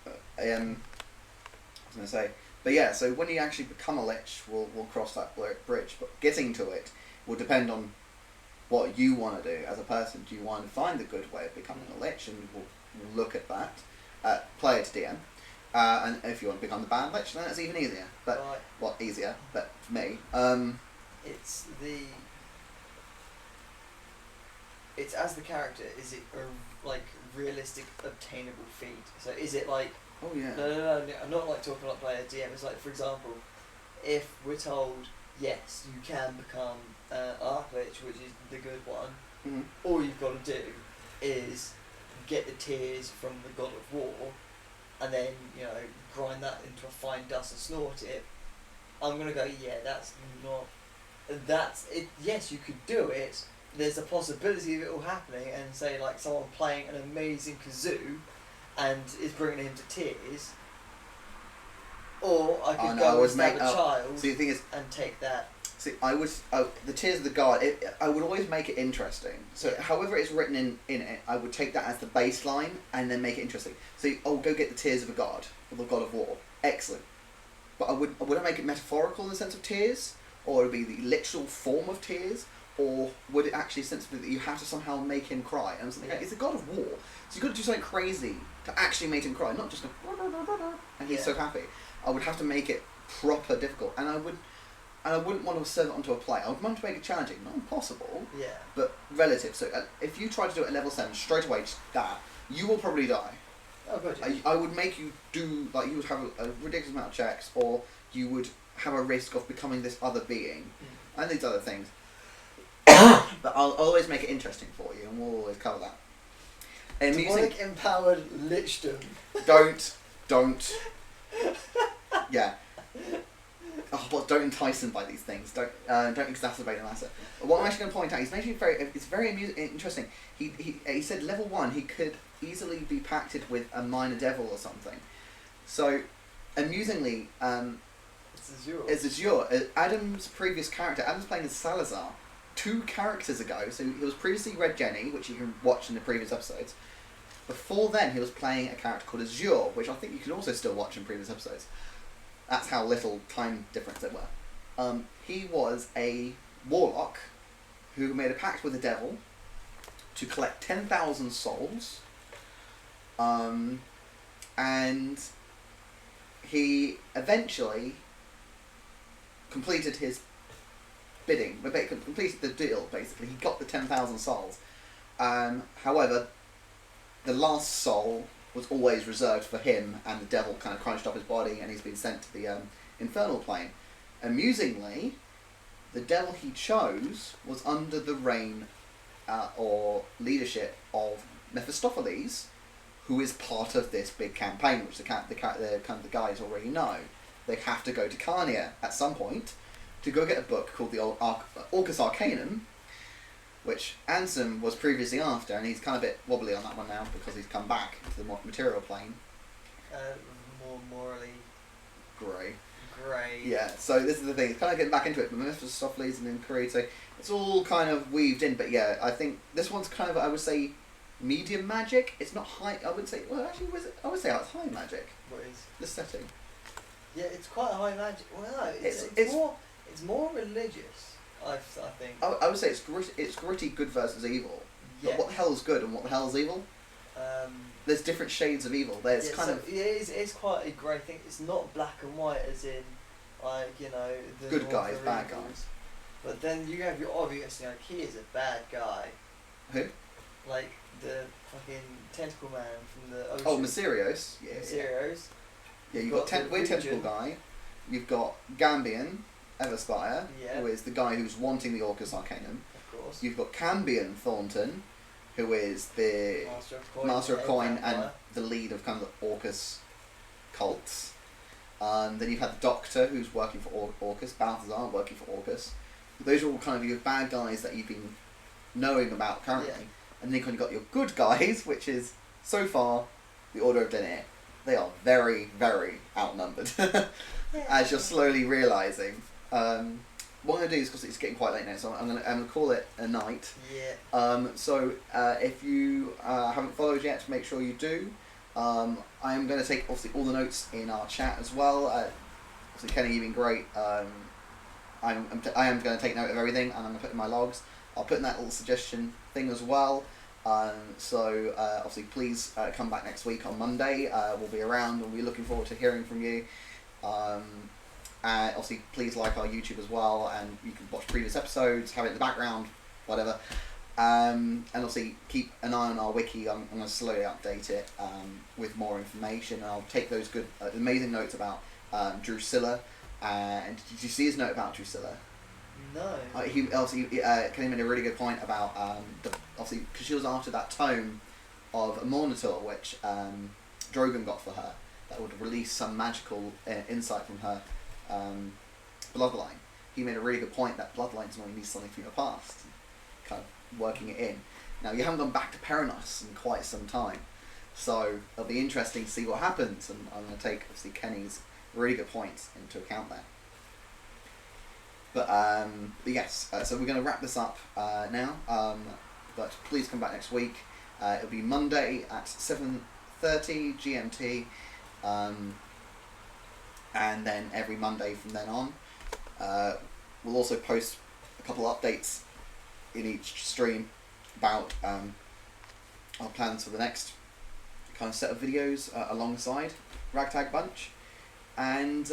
I was going to say, but yeah. So when you actually become a Lich, we'll cross that bridge. But getting to it will depend on what you want to do as a person. Do you want to find the good way of becoming a Lich, and we'll look at that. Player to DM. And if you want to become the bad Lich, then it's even easier. But right. well, easier. But for me, it's as the character. Is it a like realistic, obtainable feat? So is it like? oh yeah. No. I'm not like talking like player DM. It's like, for example, if we're told yes, you can become Archlich, which is the good one. Mhm. All you've got to do is get the tears from the God of War, and then grind that into a fine dust and snort it. I'm gonna go. Yeah, that's not. That's it. Yes, you could do it. There's a possibility of it all happening, and say like someone playing an amazing kazoo, and is bringing him to tears. Or I could no, go I and would stab make- a child See, the thing is, and take that. see, I would the Tears of the God. I would always make it interesting. So, however it's written in it, I would take that as the baseline and then make it interesting. So, go get the Tears of a God or the God of War. Excellent. But would I make it metaphorical in the sense of tears, or would it be the literal form of tears, or would it actually sensibly that you have to somehow make him cry? And something like, it's a God of War, so you've got to do something crazy to actually make him cry, not just go and he's so happy. I would have to make it proper difficult, and I wouldn't want to serve it onto a play. I would want to make it challenging, not impossible, Yeah. but relative. So if you try to do it at level 7 straight away, just that, you will probably die. Oh, good. I would make you do, like, you would have a ridiculous amount of checks, or you would have a risk of becoming this other being, and these other things. But I'll always make it interesting for you, and we'll always cover that. Demonic empowered lichdom. Don't. Yeah. Oh, well, don't entice them by these things. Don't exacerbate the matter. What I'm actually going to point out, it's actually very interesting. He said level 1 he could easily be pacted with a minor devil or something. So, amusingly, It's Azure. Adam's previous character, Adam's playing as Salazar, 2 characters ago. So he was previously Red Jenny, which you can watch in the previous episodes. Before then, he was playing a character called Azure, which I think you can also still watch in previous episodes. That's how little time difference there were. He was a warlock who made a pact with the devil to collect 10,000 souls. And he eventually completed his bidding, completed the deal, basically. He got the 10,000 souls. However, the last soul was always reserved for him, and the devil kind of crunched up his body, and he's been sent to the infernal plane. Amusingly, the devil he chose was under the reign or leadership of Mephistopheles, who is part of this big campaign, which the guys already know. They have to go to Carnia at some point to go get a book called the Orcus Arcanum, which Ansem was previously after, and he's kind of a bit wobbly on that one now because he's come back to the material plane. more morally Grey. Yeah. So this is the thing. It's kind of getting back into it, but Mephistopheles and then Creed, so it's all kind of weaved in. But yeah, I think this one's kind of, I would say, medium magic. It's not high. I would say. Well, actually, I would say it's high magic. What is? The setting. Yeah, it's quite high magic. Well, no, it's more religious. I think. I would say it's gritty good versus evil. Yeah. But what the hell is good and what the hell is evil? There's different shades of evil. There's it's quite a grey thing. It's not black and white as in, like, you know, the good guys, evil. bad guys. But then you have your obvious, like, he is a bad guy. Who? Like the fucking tentacle man from the ocean. Oh, Mysterios. Yeah. Mysterios. Yeah, you've got the weird tentacle region. guy. You've got Gambian, Everspire, Yeah. who is the guy who's wanting the Orcus Arcanum. Of course. You've got Cambion Thornton, who is the Master of Coin and the lead of kind of the Orcus cults. Then you've had the Doctor, who's working for Orcus, Balthazar, working for Orcus. Those are all kind of your bad guys that you've been knowing about currently. Yeah. And then you've kind of got your good guys, which is, so far, the Order of Denier. They are very, very outnumbered, as you're slowly realising. What I'm going to do is, because it's getting quite late now, so I'm going to call it a night. Yeah. So if you haven't followed yet, make sure you do. I am going to take, obviously, all the notes in our chat as well. Obviously, Kenny, you've been great. I am going to take note of everything, and I'm going to put it in my logs. I'll put in that little suggestion thing as well. So obviously, please come back next week on Monday. We'll be around. We'll be looking forward to hearing from you. And obviously, please like our YouTube as well, and you can watch previous episodes, have it in the background, whatever. And obviously, keep an eye on our wiki. I'm going to slowly update it with more information. And I'll take those good, amazing notes about Drusilla. And did you see his note about Drusilla? No. He obviously Kenny made a really good point about obviously because she was after that tome of Monitor, which Drogon got for her, that would release some magical insight from her bloodline. He made a really good point that bloodlines normally need something from your past, kind of working it in. Now, you haven't gone back to Perinos in quite some time, so it'll be interesting to see what happens, and I'm going to take, obviously, Kenny's really good points into account there. But yes, so we're going to wrap this up now, but please come back next week. It'll be Monday at 7:30 GMT, and then every Monday from then on. We'll also post a couple updates in each stream about our plans for the next kind of set of videos alongside Ragtag Bunch. And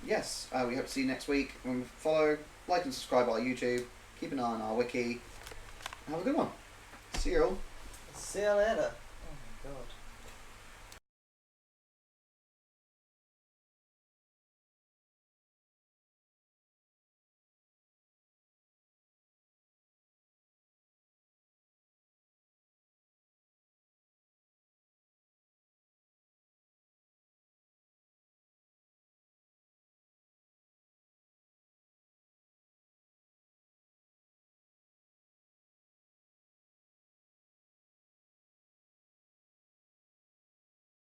yes, we hope to see you next week. Follow, like and subscribe our YouTube. Keep an eye on our wiki. Have a good one. See you all. See you later.